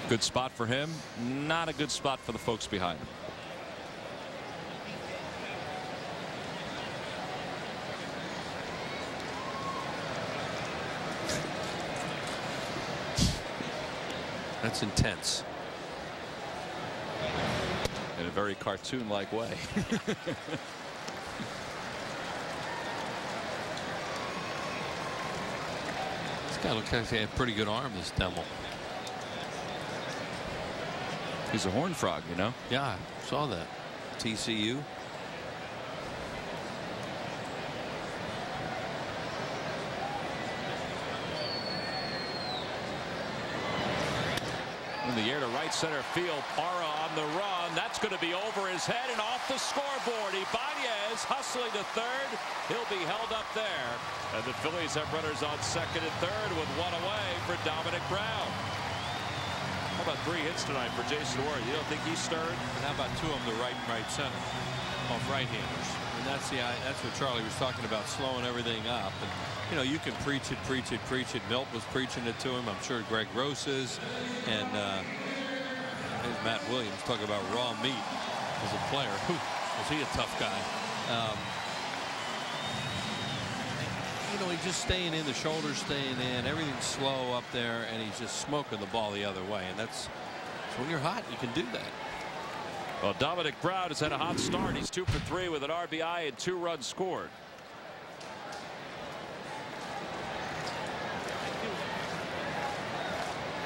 Good spot for him. Not a good spot for the folks behind him. That's intense. In a very cartoon-like way. This guy looks like he had a pretty good arm, this Demmel. He's a horned frog, you know. Yeah, I saw that. TCU. In the air to right center field. Parra on the run. That's going to be over his head and off the scoreboard. Ibanez hustling to third. He'll be held up there. And the Phillies have runners on second and third with one away for Dominic Brown. How about 3 hits tonight for Jason Ward? You don't think he's stirred? And how about 2 of them to right and right center off right-handers? And that's what Charlie was talking about, slowing everything up. And you know, you can preach it, preach it, preach it. Milt was preaching it to him. I'm sure Greg Gross is. And there's Matt Williams talking about raw meat as a player. Was he a tough guy? You know, he's just staying in, the shoulders staying in, everything's slow up there, and he's just smoking the ball the other way. And that's when you're hot, you can do that. Well, Dominic Brown has had a hot start. He's 2 for 3 with an RBI and 2 runs scored.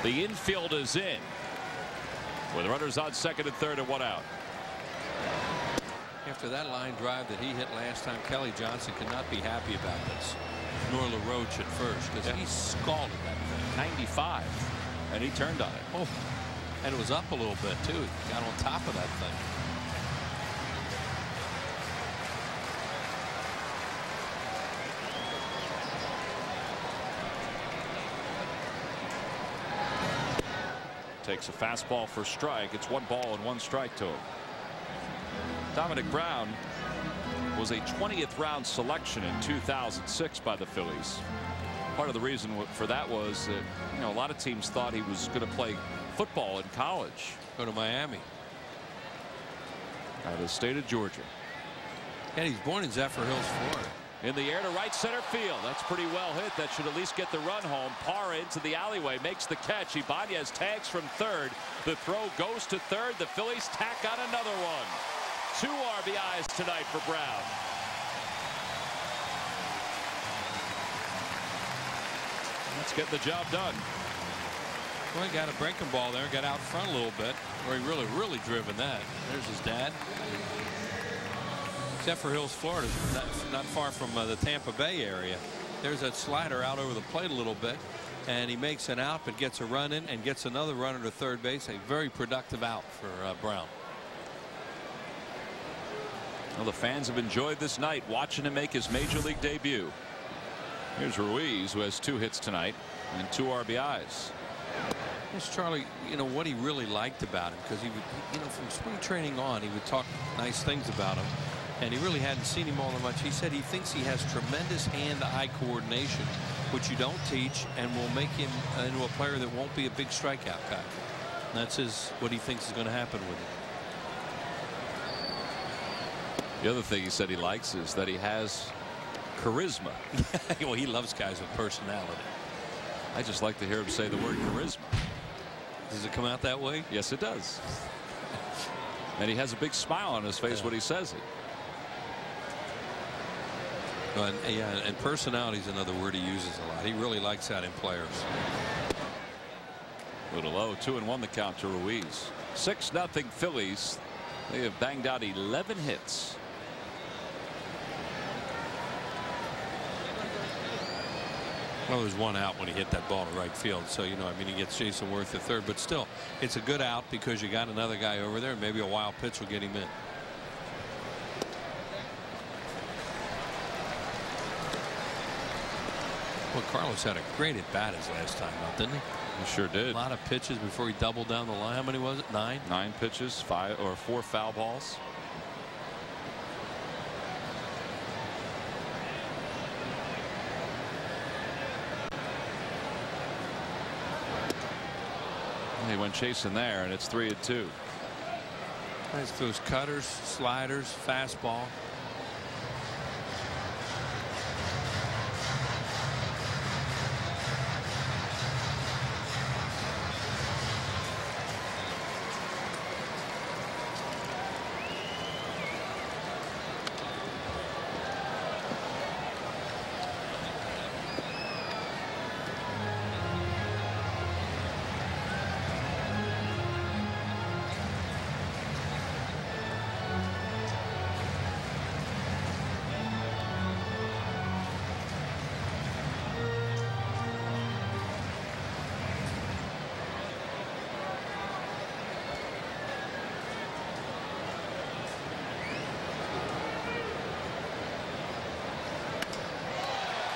The infield is in with runners on second and third and 1 out. After that line drive that he hit last time, Kelly Johnson could not be happy about this, nor LaRoche at first, because he scalded that thing. 95, and he turned on it. Oh, and it was up a little bit too. He got on top of that thing. Takes a fastball for strike. It's 1 ball and 1 strike to him. Dominic Brown was a 20th round selection in 2006 by the Phillies. Part of the reason for that was that, you know, a lot of teams thought he was going to play football in college. Go to Miami. Out of the state of Georgia. And he's born in Zephyr Hills, Florida. In the air to right center field. That's pretty well hit. That should at least get the run home. Parra into the alleyway, makes the catch. Ibanez tags from third. The throw goes to third. The Phillies tack on another one. 2 RBIs tonight for Brown. That's getting the job done. Well, he got a breaking ball there, got out front a little bit, where he really driven that. There's his dad. Zephyr Hills, Florida, not far from the Tampa Bay area. There's that slider out over the plate a little bit, and he makes an out, but gets a run in and gets another runner to third base. A very productive out for Brown. Well, the fans have enjoyed this night watching him make his major league debut. Here's Ruiz, who has 2 hits tonight and 2 RBIs. Yes, Charlie, you know what he really liked about him, because he would, you know, from spring training on, he would talk nice things about him. And he really hadn't seen him all that much. He said he thinks he has tremendous hand-eye coordination, which you don't teach, and will make him into a player that won't be a big strikeout guy. And that's what he thinks is going to happen with him. The other thing he said he likes is that he has charisma. Well, he loves guys with personality. I just like to hear him say the word charisma. Does it come out that way? Yes, it does. And he has a big smile on his face when he says it. And personality is another word he uses a lot. He really likes that in players. Little low, 2-1 the count to Ruiz. 6-0 Phillies. They have banged out 11 hits. Well, there's 1 out when he hit that ball to right field. So, you know, I mean, he gets Jason Worth at third, but still, it's a good out because you got another guy over there. Maybe a wild pitch will get him in. Well, Carlos had a great at bat his last time out, didn't he? He sure did. A lot of pitches before he doubled down the line. How many was it? 9? 9 pitches, 4 foul balls. He went chasing there, and it's 3-2. Nice those cutters, sliders, fastball.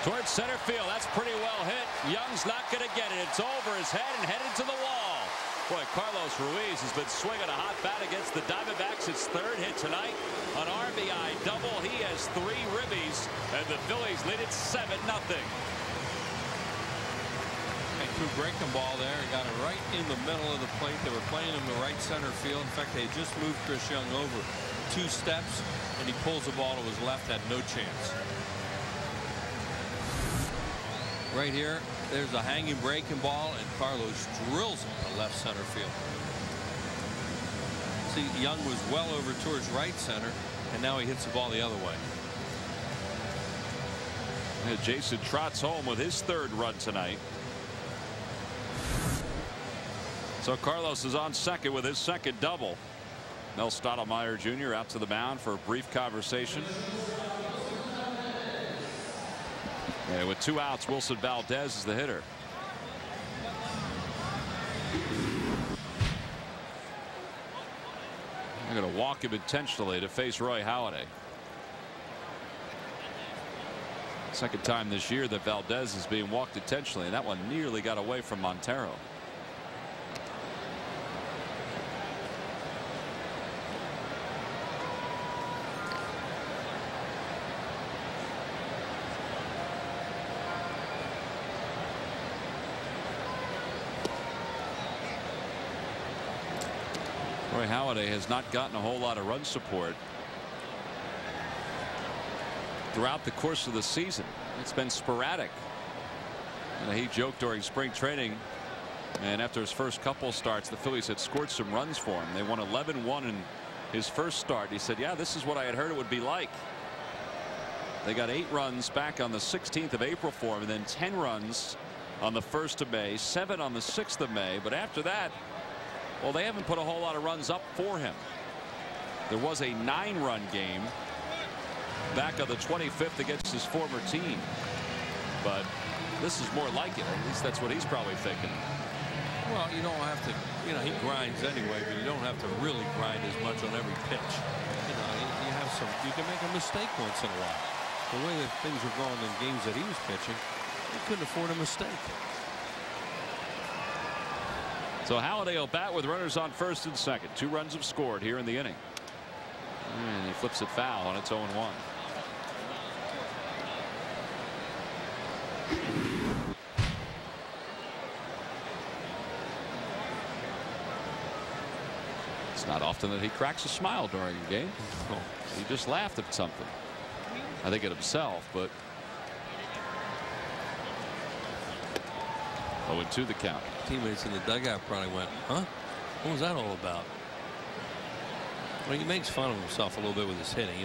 Towards center field. That's pretty well hit. Young's not going to get it. It's over his head and headed to the wall. Boy, Carlos Ruiz has been swinging a hot bat against the Diamondbacks. His 3rd hit tonight. An RBI double. He has 3 ribbies, and the Phillies lead it 7-0. And two breaking ball there. Got it right in the middle of the plate. They were playing him the right center field. In fact, they just moved Chris Young over 2 steps, and he pulls the ball to his left. Had no chance. Right here, there's a hanging breaking ball, and Carlos drills it to left center field. See, Young was well over towards right center, and now he hits the ball the other way. And Jason trots home with his 3rd run tonight. So Carlos is on second with his 2nd double. Mel Stottlemyre Jr. out to the mound for a brief conversation. And with 2 outs, Wilson Valdez is the hitter. They're going to walk him intentionally to face Roy Halladay. 2nd time this year that Valdez is being walked intentionally, and that one nearly got away from Montero. Roy Halladay has not gotten a whole lot of run support throughout the course of the season. It's been sporadic. He joked during spring training, and after his first couple starts, the Phillies had scored some runs for him. They won 11-1 in his first start. He said, yeah, this is what I had heard it would be like. They got 8 runs back on the 16th of April for him, and then 10 runs on the 1st of May, 7 on the 6th of May. But after that, well, they haven't put a whole lot of runs up for him. There was a 9-run game back on the 25th against his former team. But this is more like it. At least that's what he's probably thinking. Well, you don't have to, he grinds anyway, but you don't have to really grind as much on every pitch. You have some, you can make a mistake once in a while. The way that things were going in games that he was pitching, he couldn't afford a mistake. So Halladay will bat with runners on 1st and 2nd. 2 runs have scored here in the inning. And he flips it foul, and it's 0-1. It's not often that he cracks a smile during a game. He just laughed at something. I think at himself, but 0-2 the count. Teammates in the dugout probably went, huh? What was that all about? Well, he makes fun of himself a little bit with his hitting.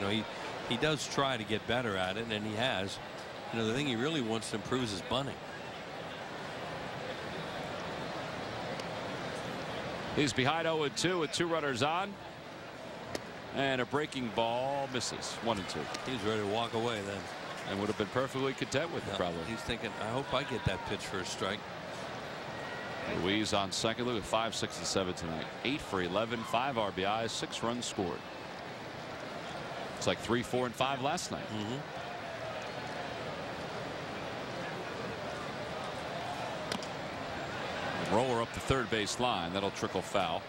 He does try to get better at it, and he has. The thing he really wants to improve is his bunting. He's behind 0-2 with 2 runners on. And a breaking ball misses. 1-2. He's ready to walk away then. And would have been perfectly content with it, probably. He's thinking, I hope I get that pitch for a strike. Ruiz on second. Look at 5, 6, and 7 tonight. 8 for 11, 5 RBIs, 6 runs scored. It's like 3, 4, and 5 last night. Roller up the third base line. That'll trickle foul.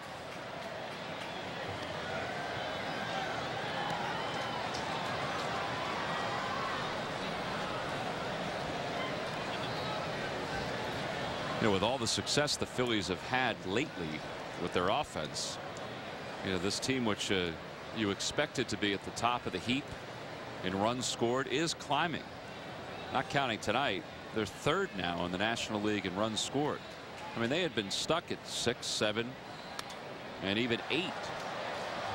You know, with all the success the Phillies have had lately with their offense, you know, this team, which you expected to be at the top of the heap in runs scored, is climbing. Not counting tonight, they're third now in the National League in runs scored. I mean, they had been stuck at 6, 7, and even 8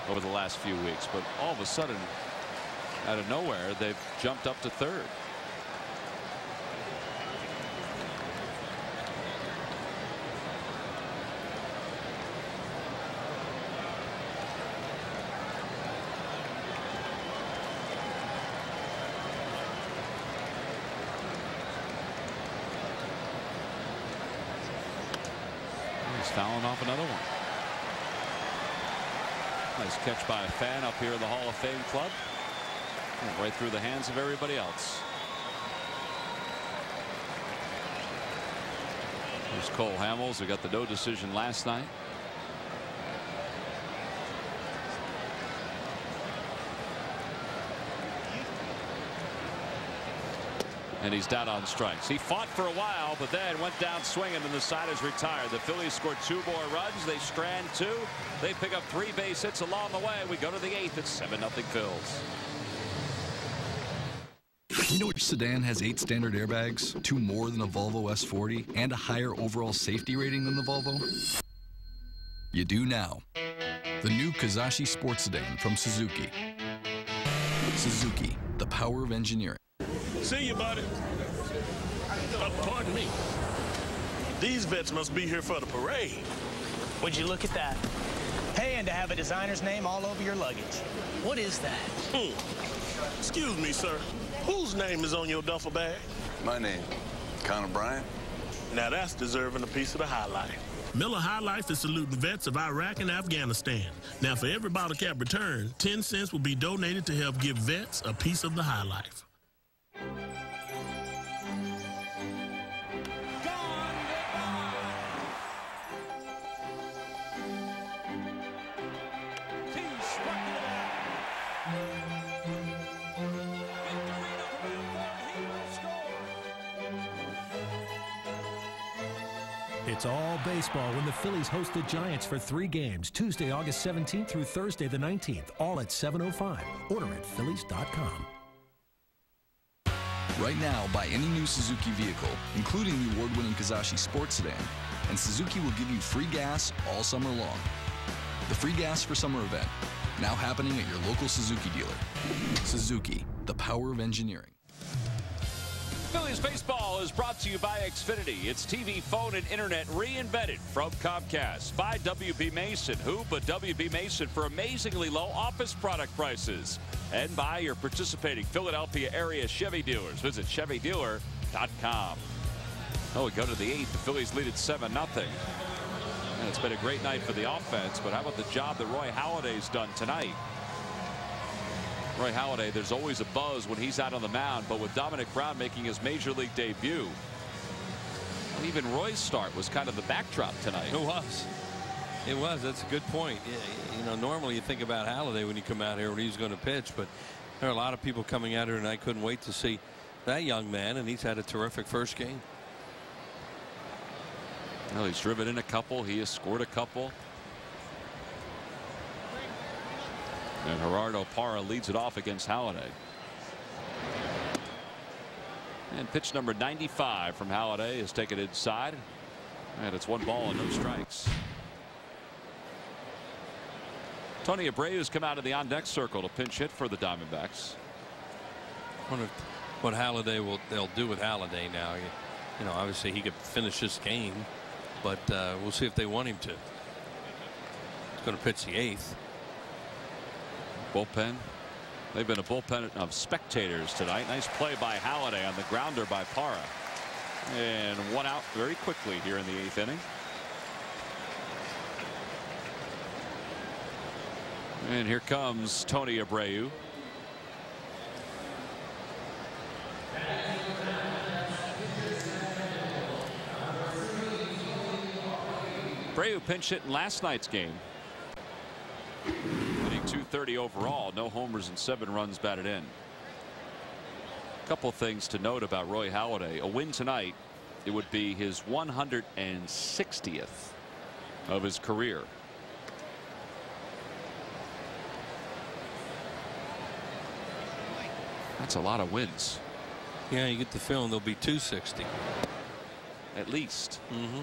over the last few weeks, but all of a sudden, out of nowhere, they've jumped up to third. Fouling off another one. Nice catch by a fan up here in the Hall of Fame club. And right through the hands of everybody else. Here's Cole Hamels, who got the no decision last night. And he's down on strikes. He fought for a while, but then went down swinging, and the side is retired. The Phillies scored 2 more runs. They strand 2. They pick up 3 base hits along the way. We go to the 8th. It's 7-0 Phils. You know which sedan has 8 standard airbags, 2 more than a Volvo S40, and a higher overall safety rating than the Volvo? You do now. The new Kizashi Sports Sedan from Suzuki. Suzuki, the power of engineering. See you, buddy. Pardon me. These vets must be here for the parade. Would you look at that? Hey, and to have a designer's name all over your luggage. What is that? Excuse me, sir. Whose name is on your duffel bag? My name, Connor Bryant. Now that's deserving a piece of the High Life. Miller High Life is saluting vets of Iraq and Afghanistan. Now, for every bottle cap return, 10 cents will be donated to help give vets a piece of the High Life. It's all baseball when the Phillies host the Giants for 3 games, Tuesday, August 17th through Thursday the 19th, all at 7:05. Order at Phillies.com. Right now, buy any new Suzuki vehicle, including the award-winning Kizashi Sports Sedan, and Suzuki will give you free gas all summer long. The Free Gas for Summer event, now happening at your local Suzuki dealer. Suzuki, the power of engineering. Phillies baseball is brought to you by Xfinity. It's TV, phone, and internet reinvented from Comcast. By WB Mason. Who but WB Mason for amazingly low office product prices. And by your participating Philadelphia area Chevy dealers. Visit ChevyDealer.com. Oh, we go to the 8th. The Phillies lead at 7-0. And it's been a great night for the offense, but how about the job that Roy Halladay's done tonight? Roy Halladay, there's always a buzz when he's out on the mound, but with Dominic Brown making his major league debut, and even Roy's start was kind of the backdrop tonight. It was. It was. That's a good point. You know, normally you think about Halladay when you come out here when he's going to pitch, but there are a lot of people coming out here, and I couldn't wait to see that young man, and he's had a terrific first game. Well, he's driven in a couple. He has scored a couple. And Gerardo Parra leads it off against Halladay. And pitch number 95 from Halladay is taken inside. And it's 1 ball and no strikes. Tony Abreu's come out of the on-deck circle to pinch hit for the Diamondbacks. I wonder what they'll do with Halladay now. You know, obviously he could finish this game, but we'll see if they want him to. He's going to pitch the 8th. Bullpen. They've been a bullpen of spectators tonight. Nice play by Halladay on the grounder by Parra. And 1 out very quickly here in the 8th inning. And here comes Tony Abreu. Abreu pinch hit in last night's game. Hitting .230 overall. No homers and 7 runs batted in. A couple things to note about Roy Halladay. A win tonight, it would be his 160th of his career. That's a lot of wins. Yeah, you get the feeling there'll be 260. At least. Mm-hmm.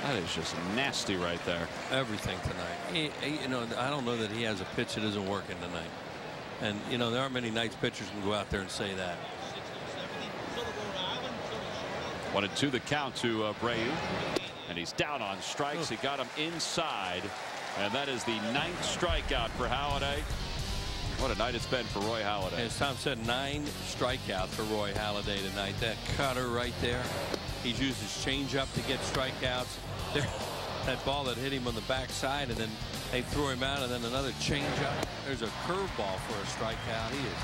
That is just nasty right there. Everything tonight. You know, I don't know that he has a pitch that isn't working tonight. And, you know, there aren't many nights pitchers can go out there and say that. 1-2 the count to Abreu. And he's down on strikes. He got him inside. And that is the 9th strikeout for Halladay. What a night it's been for Roy Halladay. As Tom said, 9 strikeouts for Roy Halladay tonight. That cutter right there. He's used his changeup to get strikeouts. There, that ball that hit him on the backside, and then they threw him out, and then another changeup. There's a curveball for a strikeout. He is.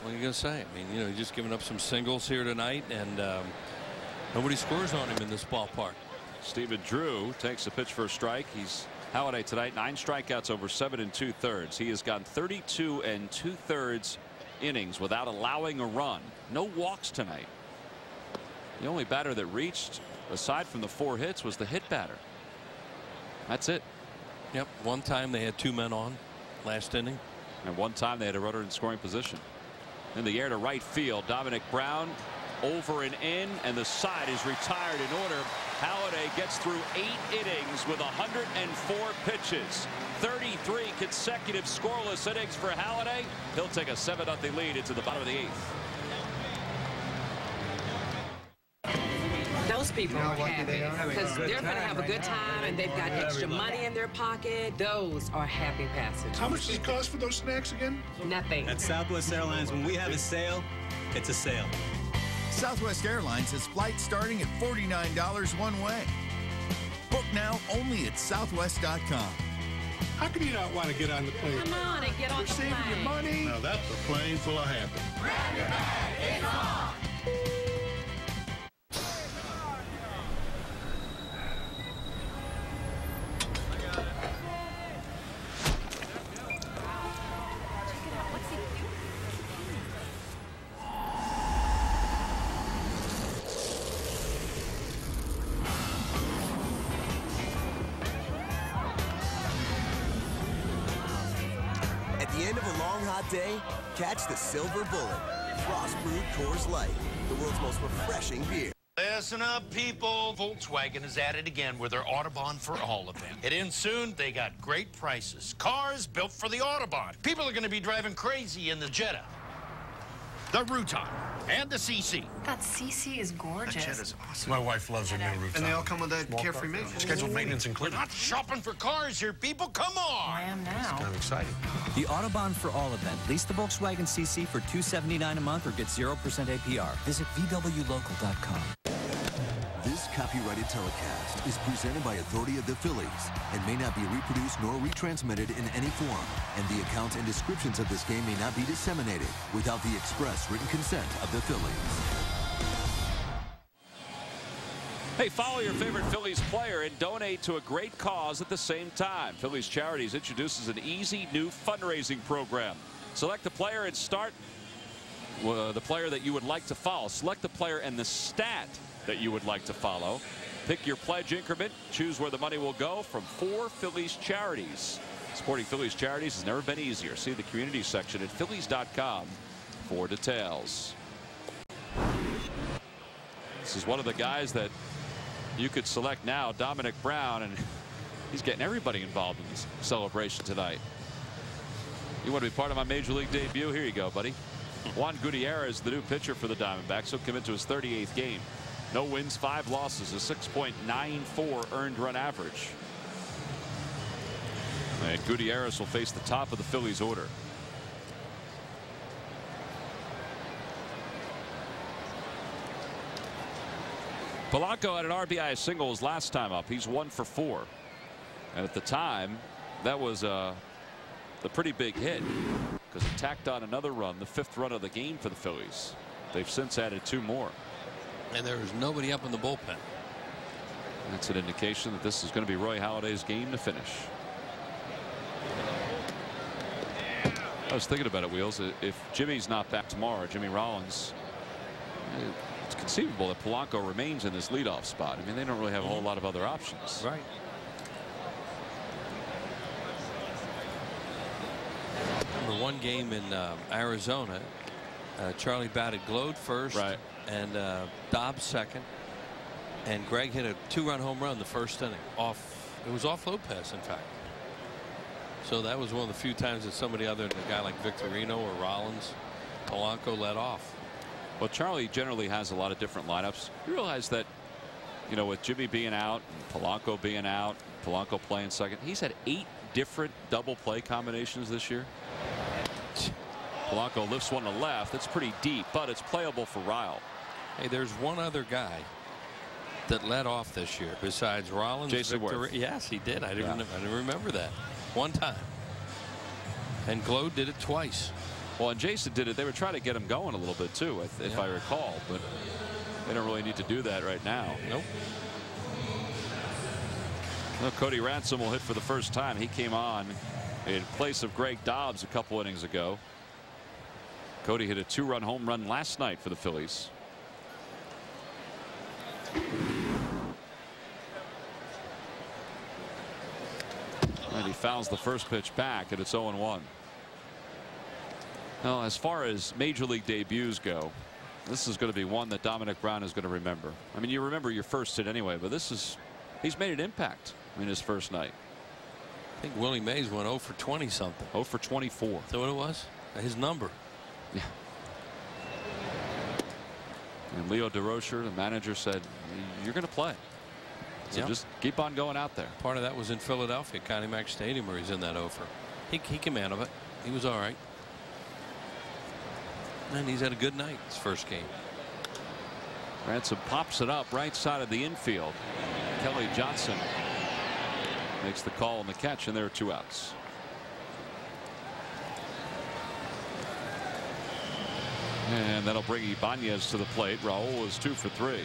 What are you gonna say? I mean, you know, he's just giving up some singles here tonight, and nobody scores on him in this ballpark. Stephen Drew takes a pitch for a strike. He's Halladay tonight, 9 strikeouts over 7 2/3. He has gone 32 2/3 innings without allowing a run. No walks tonight. The only batter that reached, aside from the 4 hits, was the hit batter. That's it. Yep. One time they had 2 men on last inning. And one time they had a runner in scoring position. In the air to right field, Dominic Brown over and in, and the side is retired in order. Halladay gets through 8 innings with 104 pitches. 33 consecutive scoreless innings for Halladay. He'll take a 7-0 lead into the bottom of the 8th. Those people are happy because they're going to have a good time and they've got extra money in their pocket. Those are happy passengers. How much does it cost for those snacks again? Nothing. At Southwest Airlines, when we have a sale, it's a sale. Southwest Airlines has flights starting at $49 one way. Book now only at southwest.com. How can you not want to get on the plane? Come on and get on the plane. You're saving your money. Now that's a plane full of happy. Grab your bag, it's on! Day, catch the Silver Bullet, frost-brewed Coors Light, the world's most refreshing beer. Listen up, people. Volkswagen is at it again with their Autobahn for All event. It ends soon. They got great prices. Cars built for the Autobahn. People are going to be driving crazy in the Jetta, the Rutan, and the CC. That CC is gorgeous. That Jetta's awesome. My wife loves her new Rutan. And they all come with that carefree maintenance. Scheduled maintenance included. We're not shopping for cars here, people. Come on. I am now. It's kind of exciting. The Autobahn for All event. Lease the Volkswagen CC for $279 a month or get 0% APR. Visit VWLocal.com. This copyrighted telecast is presented by authority of the Phillies and may not be reproduced nor retransmitted in any form. And the accounts and descriptions of this game may not be disseminated without the express written consent of the Phillies. Hey, follow your favorite Phillies player and donate to a great cause at the same time. Phillies Charities introduces an easy new fundraising program. Select the player and start the player that you would like to follow. Select the player and the stat that you would like to follow. Pick your pledge increment. Choose where the money will go from 4 Phillies charities. Supporting Phillies charities has never been easier. See the community section at Phillies.com for details. This is one of the guys that you could select now, Dominic Brown, and he's getting everybody involved in this celebration tonight. You want to be part of my Major League debut? Here you go, buddy. Juan Gutierrez, the new pitcher for the Diamondbacks, will come into his 38th game. No wins, 5 losses, a 6.94 earned run average. And Gutierrez will face the top of the Phillies order. Polanco had an RBI single his last time up. He's 1 for 4. And at the time, that was the pretty big hit because it tacked on another run, the 5th run of the game for the Phillies. They've since added 2 more. And there was nobody up in the bullpen. That's an indication that this is going to be Roy Halladay's game to finish. I was thinking about it, Wheels. If Jimmy's not back tomorrow, Jimmy Rollins, it's conceivable that Polanco remains in this leadoff spot. I mean, they don't really have a whole lot of other options. Right. Remember one game in Arizona, Charlie batted Glode first, right, and Dobbs second, and Greg hit a 2-run home run the first inning. It was off Lopez, in fact. So that was one of the few times that somebody other than a guy like Victorino or Rollins, Polanco led off. Well, Charlie generally has a lot of different lineups. You realize that, you know, with Jimmy being out, and Polanco being out, Polanco playing second, he's had 8 different double play combinations this year. Polanco lifts one to left. It's pretty deep, but it's playable for Ryle. Hey, there's one other guy that led off this year besides Rollins. Jason Worth. Yes, he did. I didn't remember that. One time. And Glode did it twice. Well, and Jason did it. They were trying to get him going a little bit too, if I recall, but they don't really need to do that right now. Nope. Well, Cody Ransom will hit for the first time. He came on in place of Greg Dobbs a couple innings ago. Cody hit a 2-run home run last night for the Phillies. And he fouls the first pitch back, and it's 0-1. Well, as far as major league debuts go, this is going to be one that Dominic Brown is going to remember. I mean, you remember your first hit anyway, but he's made an impact in his first night. I think Willie Mays went 0 for 20 something. 0 for 24. Is that what it was? His number. Yeah. And Leo DeRocher, the manager, said, "You're going to play. So just keep on going out there." Part of that was in Philadelphia, Connie Mack Stadium, where he's in that over. He came out of it. He was all right. And he's had a good night his first game. Ransom pops it up right side of the infield. Kelly Johnson makes the call on the catch, and there are 2 outs. And that'll bring Ibanez to the plate. Raul is 2 for 3.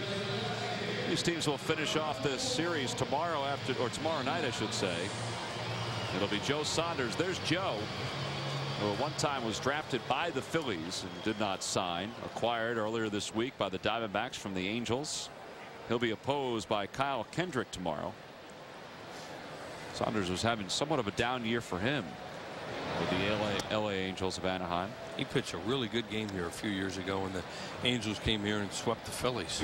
These teams will finish off this series tomorrow tomorrow night, I should say. It'll be Joe Saunders. There's Joe, who at one time was drafted by the Phillies and did not sign. Acquired earlier this week by the Diamondbacks from the Angels. He'll be opposed by Kyle Kendrick tomorrow. Saunders was having somewhat of a down year for him with the LA Angels of Anaheim. He pitched a really good game here a few years ago when the Angels came here and swept the Phillies.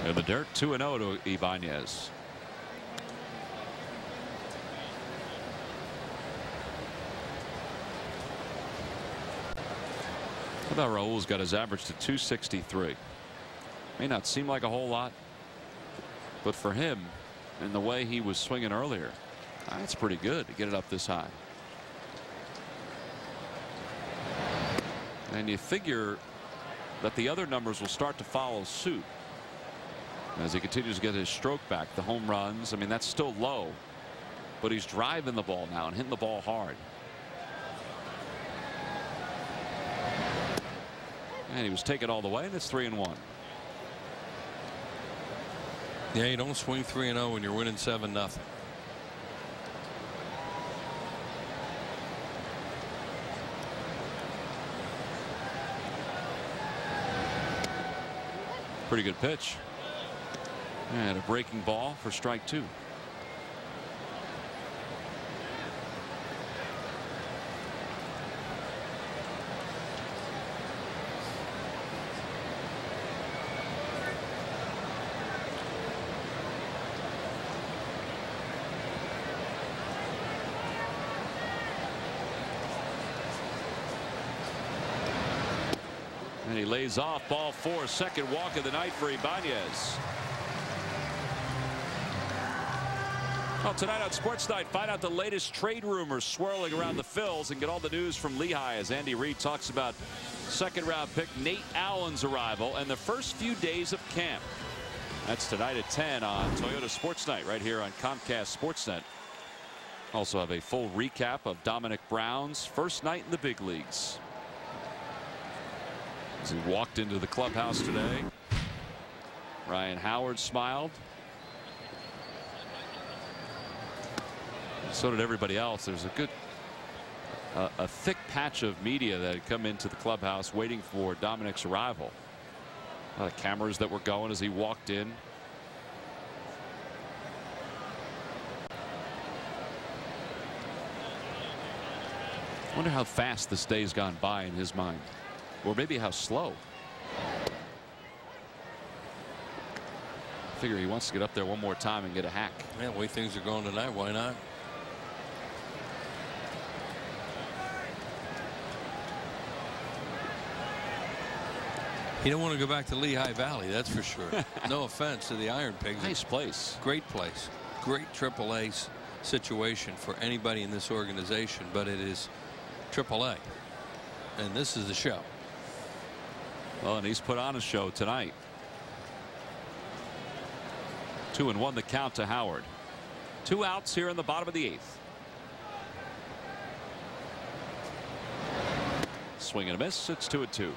In the dirt, 2-0 to Ibanez. How about Raul's got his average to 263. May not seem like a whole lot, but for him and the way he was swinging earlier, that's pretty good to get it up this high. And you figure that the other numbers will start to follow suit as he continues to get his stroke back. The home runs, I mean, that's still low, but he's driving the ball now and hitting the ball hard. And he was taken all the way, and it's 3-1. Yeah, you don't swing 3-0 when you're winning 7-0. Pretty good pitch. And a breaking ball for strike 2. And he lays off ball 4, second walk of the night for Ibanez. Well, tonight on Sports Night, find out the latest trade rumors swirling around the Phils and get all the news from Lehigh as Andy Reid talks about second-round pick Nate Allen's arrival and the first few days of camp. That's tonight at 10 on Toyota Sports Night right here on Comcast Sportsnet. Also have a full recap of Dominic Brown's first night in the big leagues. As he walked into the clubhouse today, Ryan Howard smiled. So did everybody else. There's a good a thick patch of media that had come into the clubhouse waiting for Dominic's arrival. A lot of cameras that were going as he walked in. I wonder how fast this day's gone by in his mind, or maybe how slow. I figure he wants to get up there one more time and get a hack. Yeah, the way things are going tonight, why not? You don't want to go back to Lehigh Valley, that's for sure. No offense to the Iron Pigs. Nice place. Great place. Great AAA situation for anybody in this organization, but it is AAA. And this is the show. Well, and he's put on a show tonight. 2-1 the count to Howard. 2 outs here in the bottom of the 8th. Swing and a miss. It's 2-2.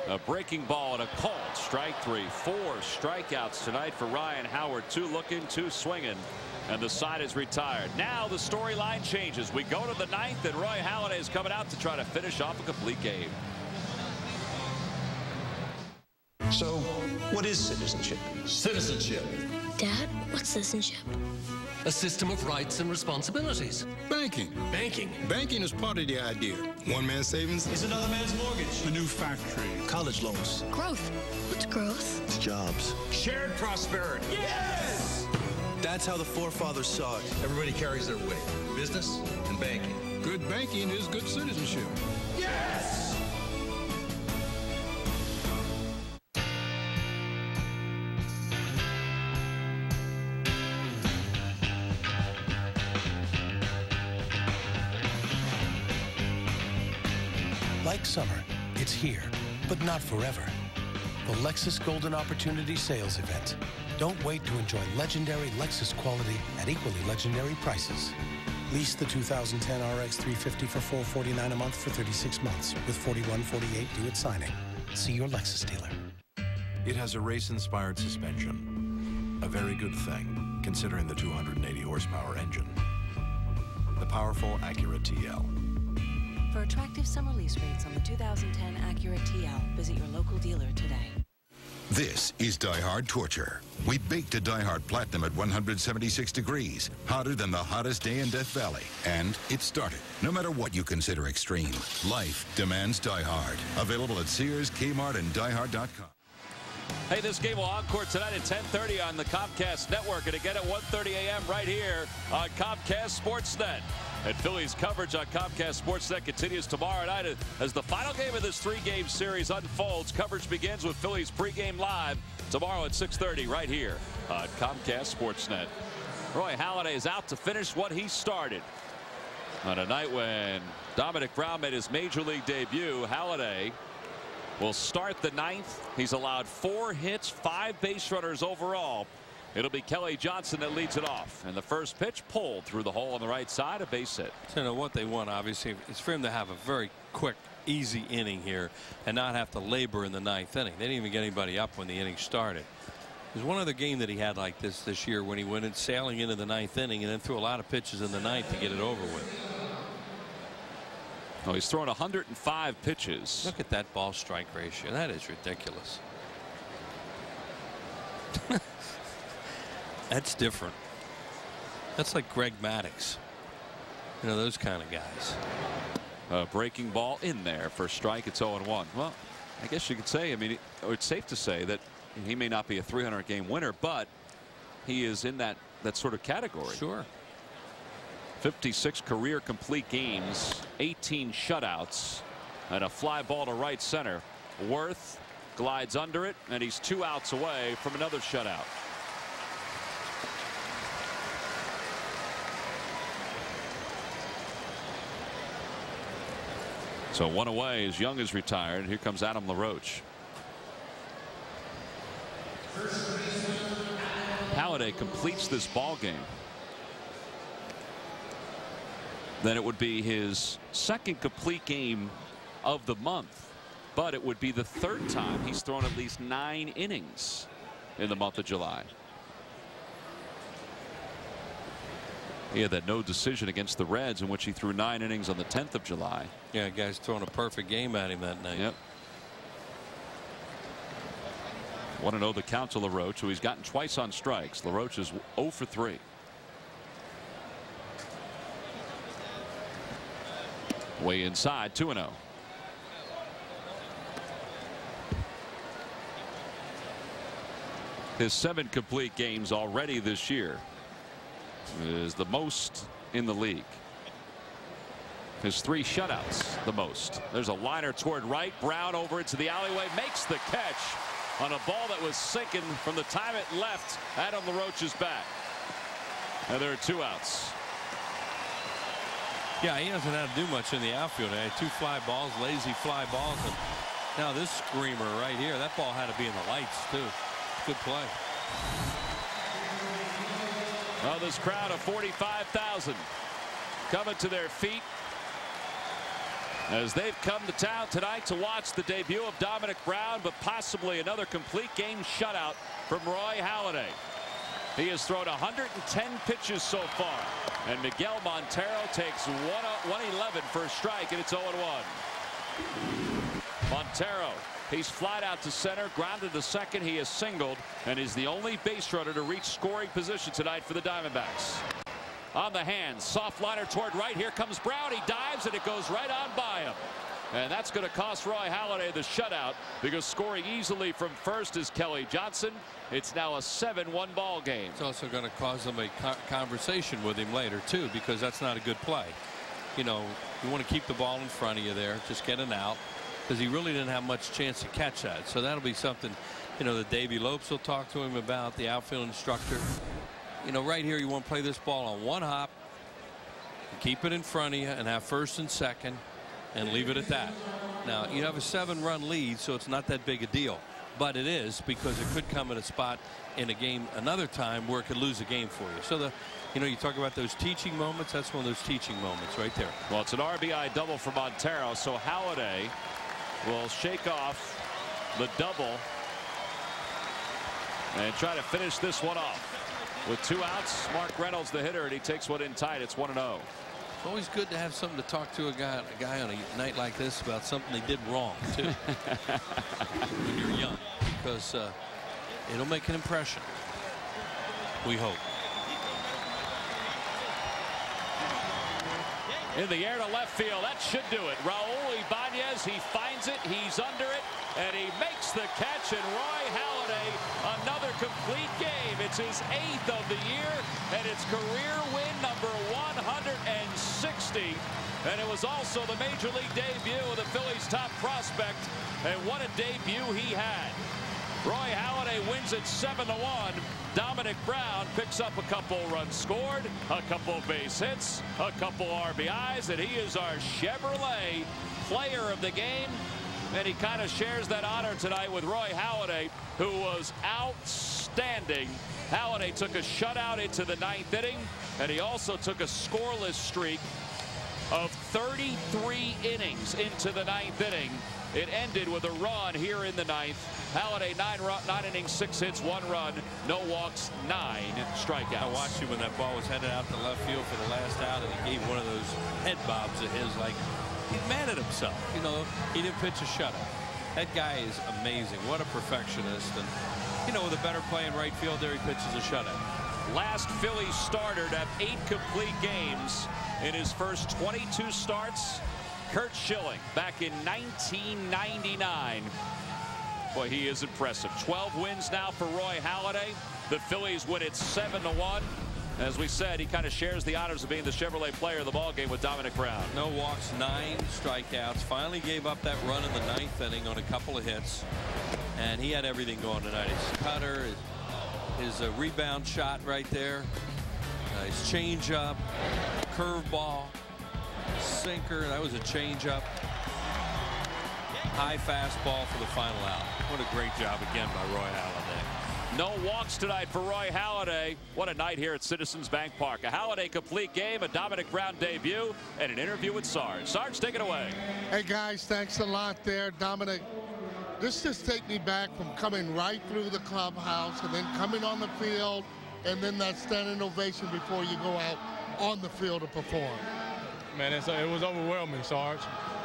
A breaking ball and a called strike 3. 4 strikeouts tonight for Ryan Howard. 2 looking, 2 swinging, and the side is retired. Now the storyline changes. We go to the 9th, and Roy Halladay is coming out to try to finish off a complete game. So, what is citizenship? Citizenship. Dad, what's citizenship? A system of rights and responsibilities. Banking. Banking. Banking is part of the idea. One man's savings is another man's mortgage. A new factory. College loans. Growth. What's growth? It's jobs. Shared prosperity. Yes! That's how the forefathers saw it. Everybody carries their weight. Business and banking. Good banking is good citizenship. Yes! Like summer, it's here, but not forever. The Lexus Golden Opportunity Sales Event. Don't wait to enjoy legendary Lexus quality at equally legendary prices. Lease the 2010 RX 350 for $449 a month for 36 months with $41.48 due at signing. See your Lexus dealer. It has a race-inspired suspension. A very good thing, considering the 280 horsepower engine. The powerful Acura TL. For attractive summer lease rates on the 2010 Acura TL, visit your local dealer today. This is Die Hard Torture. We baked a Die Hard Platinum at 176 degrees, hotter than the hottest day in Death Valley. And it started. No matter what you consider extreme, life demands Die Hard. Available at Sears, Kmart, and diehard.com. Hey, this game will encore tonight at 10:30 on the Comcast Network, and again at 1:30 a.m. right here on Comcast Sportsnet. And Phillies coverage on Comcast Sportsnet continues tomorrow night as the final game of this 3-game series unfolds. Coverage begins with Phillies pregame live tomorrow at 6:30 right here on Comcast Sportsnet. Roy Halladay is out to finish what he started. On a night when Dominic Brown made his major league debut, Halladay will start the 9th. He's allowed 4 hits, 5 base runners overall. It'll be Kelly Johnson that leads it off. And the first pitch pulled through the hole on the right side, a base hit. So, you know, what they want, obviously, is for him to have a very quick, easy inning here and not have to labor in the 9th inning. They didn't even get anybody up when the inning started. There's one other game that he had like this year when he went in sailing into the 9th inning and then threw a lot of pitches in the 9th to get it over with. Oh, he's thrown 105 pitches. Look at that ball strike ratio. That is ridiculous. That's different. That's like Greg Maddux. You know, those kind of guys. A breaking ball in there for strike. It's 0-1. Well, I guess you could say, I mean, it's safe to say that he may not be a 300-game winner, but he is in that sort of category. Sure. 56 career complete games, 18 shutouts, and a fly ball to right center. Worth glides under it, and he's 2 outs away from another shutout. So 1 away as Young is retired. Here comes Adam LaRoche. Halladay completes this ball game. Then it would be his 2nd complete game of the month, but it would be the 3rd time he's thrown at least 9 innings in the month of July. He had that no decision against the Reds in which he threw 9 innings on the 10th of July. Yeah, guy's throwing a perfect game at him that night. Yep. 1-0 the count to LaRoche, who he's gotten twice on strikes. LaRoche is 0 for 3. Way inside, 2-0. His 7 complete games already this year is the most in the league. His 3 shutouts, the most. There's a liner toward right. Brown over into the alleyway, makes the catch on a ball that was sinking from the time it left Adam LaRoche's bat. And there are 2 outs. Yeah, he doesn't have to do much in the outfield. He had 2 fly balls, lazy fly balls, and now this screamer right here. That ball had to be in the lights too. Good play. Well, this crowd of 45,000 coming to their feet as they've come to town tonight to watch the debut of Dominic Brown, but possibly another complete game shutout from Roy Halladay. He has thrown 110 pitches so far, and Miguel Montero takes 111 for a strike, and it's 0-1. Montero, he's flied out to center, grounded to second. He is singled and is the only base runner to reach scoring position tonight for the Diamondbacks. On the hands, soft liner toward right. Here comes Brown. He dives and it goes right on by him. And that's going to cost Roy Halladay the shutout, because scoring easily from first is Kelly Johnson. It's now a 7-1 ball game. It's also going to cause them a conversation with him later too, because that's not a good play. You know, you want to keep the ball in front of you there, just get an out, because he really didn't have much chance to catch that. So that'll be something, you know, that Davey Lopes will talk to him about, the outfield instructor. You know, right here you want to play this ball on 1 hop, keep it in front of you, and have first and second, and leave it at that. Now you have a 7-run lead, so it's not that big a deal, but it is, because it could come at a spot in a game another time where it could lose a game for you. So you know, you talk about those teaching moments. That's one of those teaching moments right there. Well, it's an RBI double for Montero, so Halladay will shake off the double and try to finish this one off. With 2 outs, Mark Reynolds the hitter, and he takes one in tight. It's 1-0. It's always good to have something to talk to a guy on a night like this about something they did wrong too when you're young, because it'll make an impression, we hope. In the air to left field, that should do it. Raul Ibanez, he finds it, he's under it, and he makes the catch. And Roy Halladay, another complete game. It's his 8th of the year, and it's career win number 160. And it was also the major league debut of the Phillies' top prospect, and what a debut he had. Roy Halladay wins it 7-1. Dominic Brown picks up a couple runs scored, a couple base hits, a couple RBIs, and he is our Chevrolet player of the game. And he kind of shares that honor tonight with Roy Halladay, who was outstanding. Halladay took a shutout into the 9th inning, and he also took a scoreless streak of 33 innings into the 9th inning. It ended with a run here in the 9th. Halladay 9 innings, 6 hits, 1 run, no walks, 9 strikeouts. I watched him when that ball was headed out to left field for the last out, and he gave one of those head bobs of his, like he's mad at himself. You know, he didn't pitch a shutout. That guy is amazing. What a perfectionist. And you know, with a better play in right field there, he pitches a shutout. Last Phillies starter to have 8 complete games in his first 22 starts Curt Schilling back in 1999. Boy, he is impressive. 12 wins now for Roy Halladay. The Phillies win it 7-1. As we said, he kind of shares the honors of being the Chevrolet player of the ballgame with Dominic Brown. No walks, 9 strikeouts. Finally gave up that run in the 9th inning on a couple of hits. And he had everything going tonight. His cutter, his rebound shot right there, his changeup, curveball, sinker. That was a changeup. High fastball for the final out. What a great job again by Roy Halladay. No walks tonight for Roy Halladay. What a night here at Citizens Bank Park. A Halladay complete game, a Dominic Brown debut, and an interview with Sarge. Sarge, take it away. Hey, guys, thanks a lot there, Dominic. This just take me back from coming right through the clubhouse and then coming on the field and then that standing ovation before you go out on the field to perform. Man, it was overwhelming, Sarge.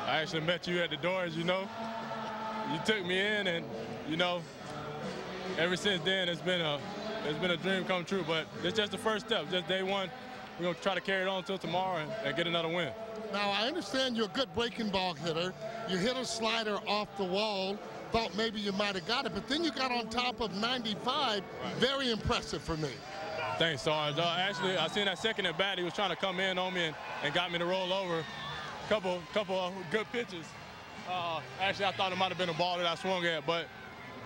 I actually met you at the door, as you know. You took me in, and, you know, ever since then, it's been a dream come true. But it's just the first step, just day one. We're going to try to carry it on until tomorrow and get another win. Now, I understand you're a good breaking ball hitter. You hit a slider off the wall. Thought maybe you might have got it, but then you got on top of 95. Right. Very impressive for me. Thanks, Sarge. Actually, I seen that second at bat. He was trying to come in on me and got me to roll over. Couple of good pitches. Actually, I thought it might have been a ball that I swung at, but,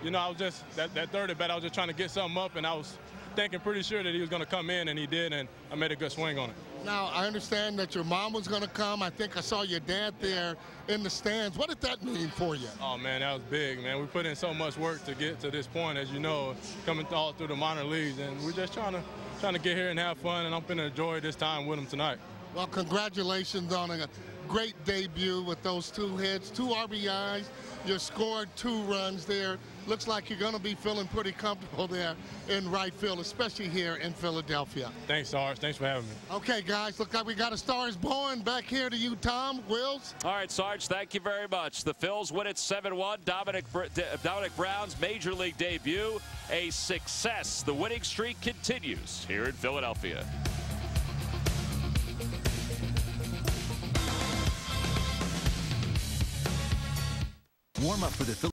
you know, I was just, that third at bat, I was just trying to get something up, and I was thinking pretty sure that he was going to come in, and he did, and I made a good swing on it. Now, I understand that your mom was going to come. I think I saw your dad there in the stands. What did that mean for you? Oh, man, that was big, man. We put in so much work to get to this point, as you know, coming all through the minor leagues, and we're just trying to get here and have fun, and I'm going to enjoy this time with them tonight. Well, congratulations on a great debut with those 2 hits, 2 RBIs. You scored 2 runs there. Looks like you're going to be feeling pretty comfortable there in right field, especially here in Philadelphia. Thanks, Sarge. Thanks for having me. Okay, guys, look like we got a Star is Born. Back here to you, Tom. Wills. All right, Sarge, thank you very much. The Phils win it 7-1. Dominic Brown's Major League debut, a success. The winning streak continues here in Philadelphia. Warm up for the Phillies.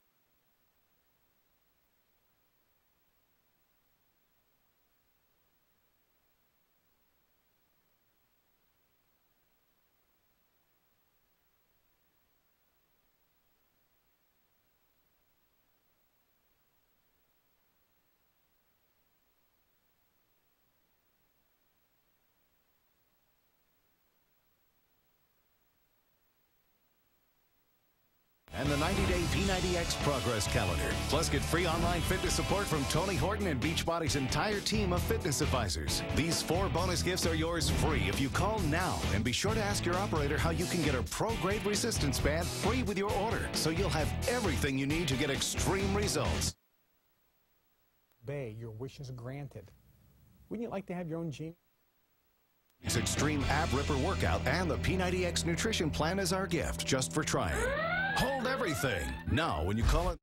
And the 90-day P90X Progress Calendar. Plus, get free online fitness support from Tony Horton and Beachbody's entire team of fitness advisors. These 4 bonus gifts are yours free if you call now. And be sure to ask your operator how you can get a pro-grade resistance band free with your order, so you'll have everything you need to get extreme results. Bay, your wishes granted. Wouldn't you like to have your own gym? Extreme Ab Ripper Workout and the P90X Nutrition Plan is our gift just for trying. Hold everything. Now, when you call it...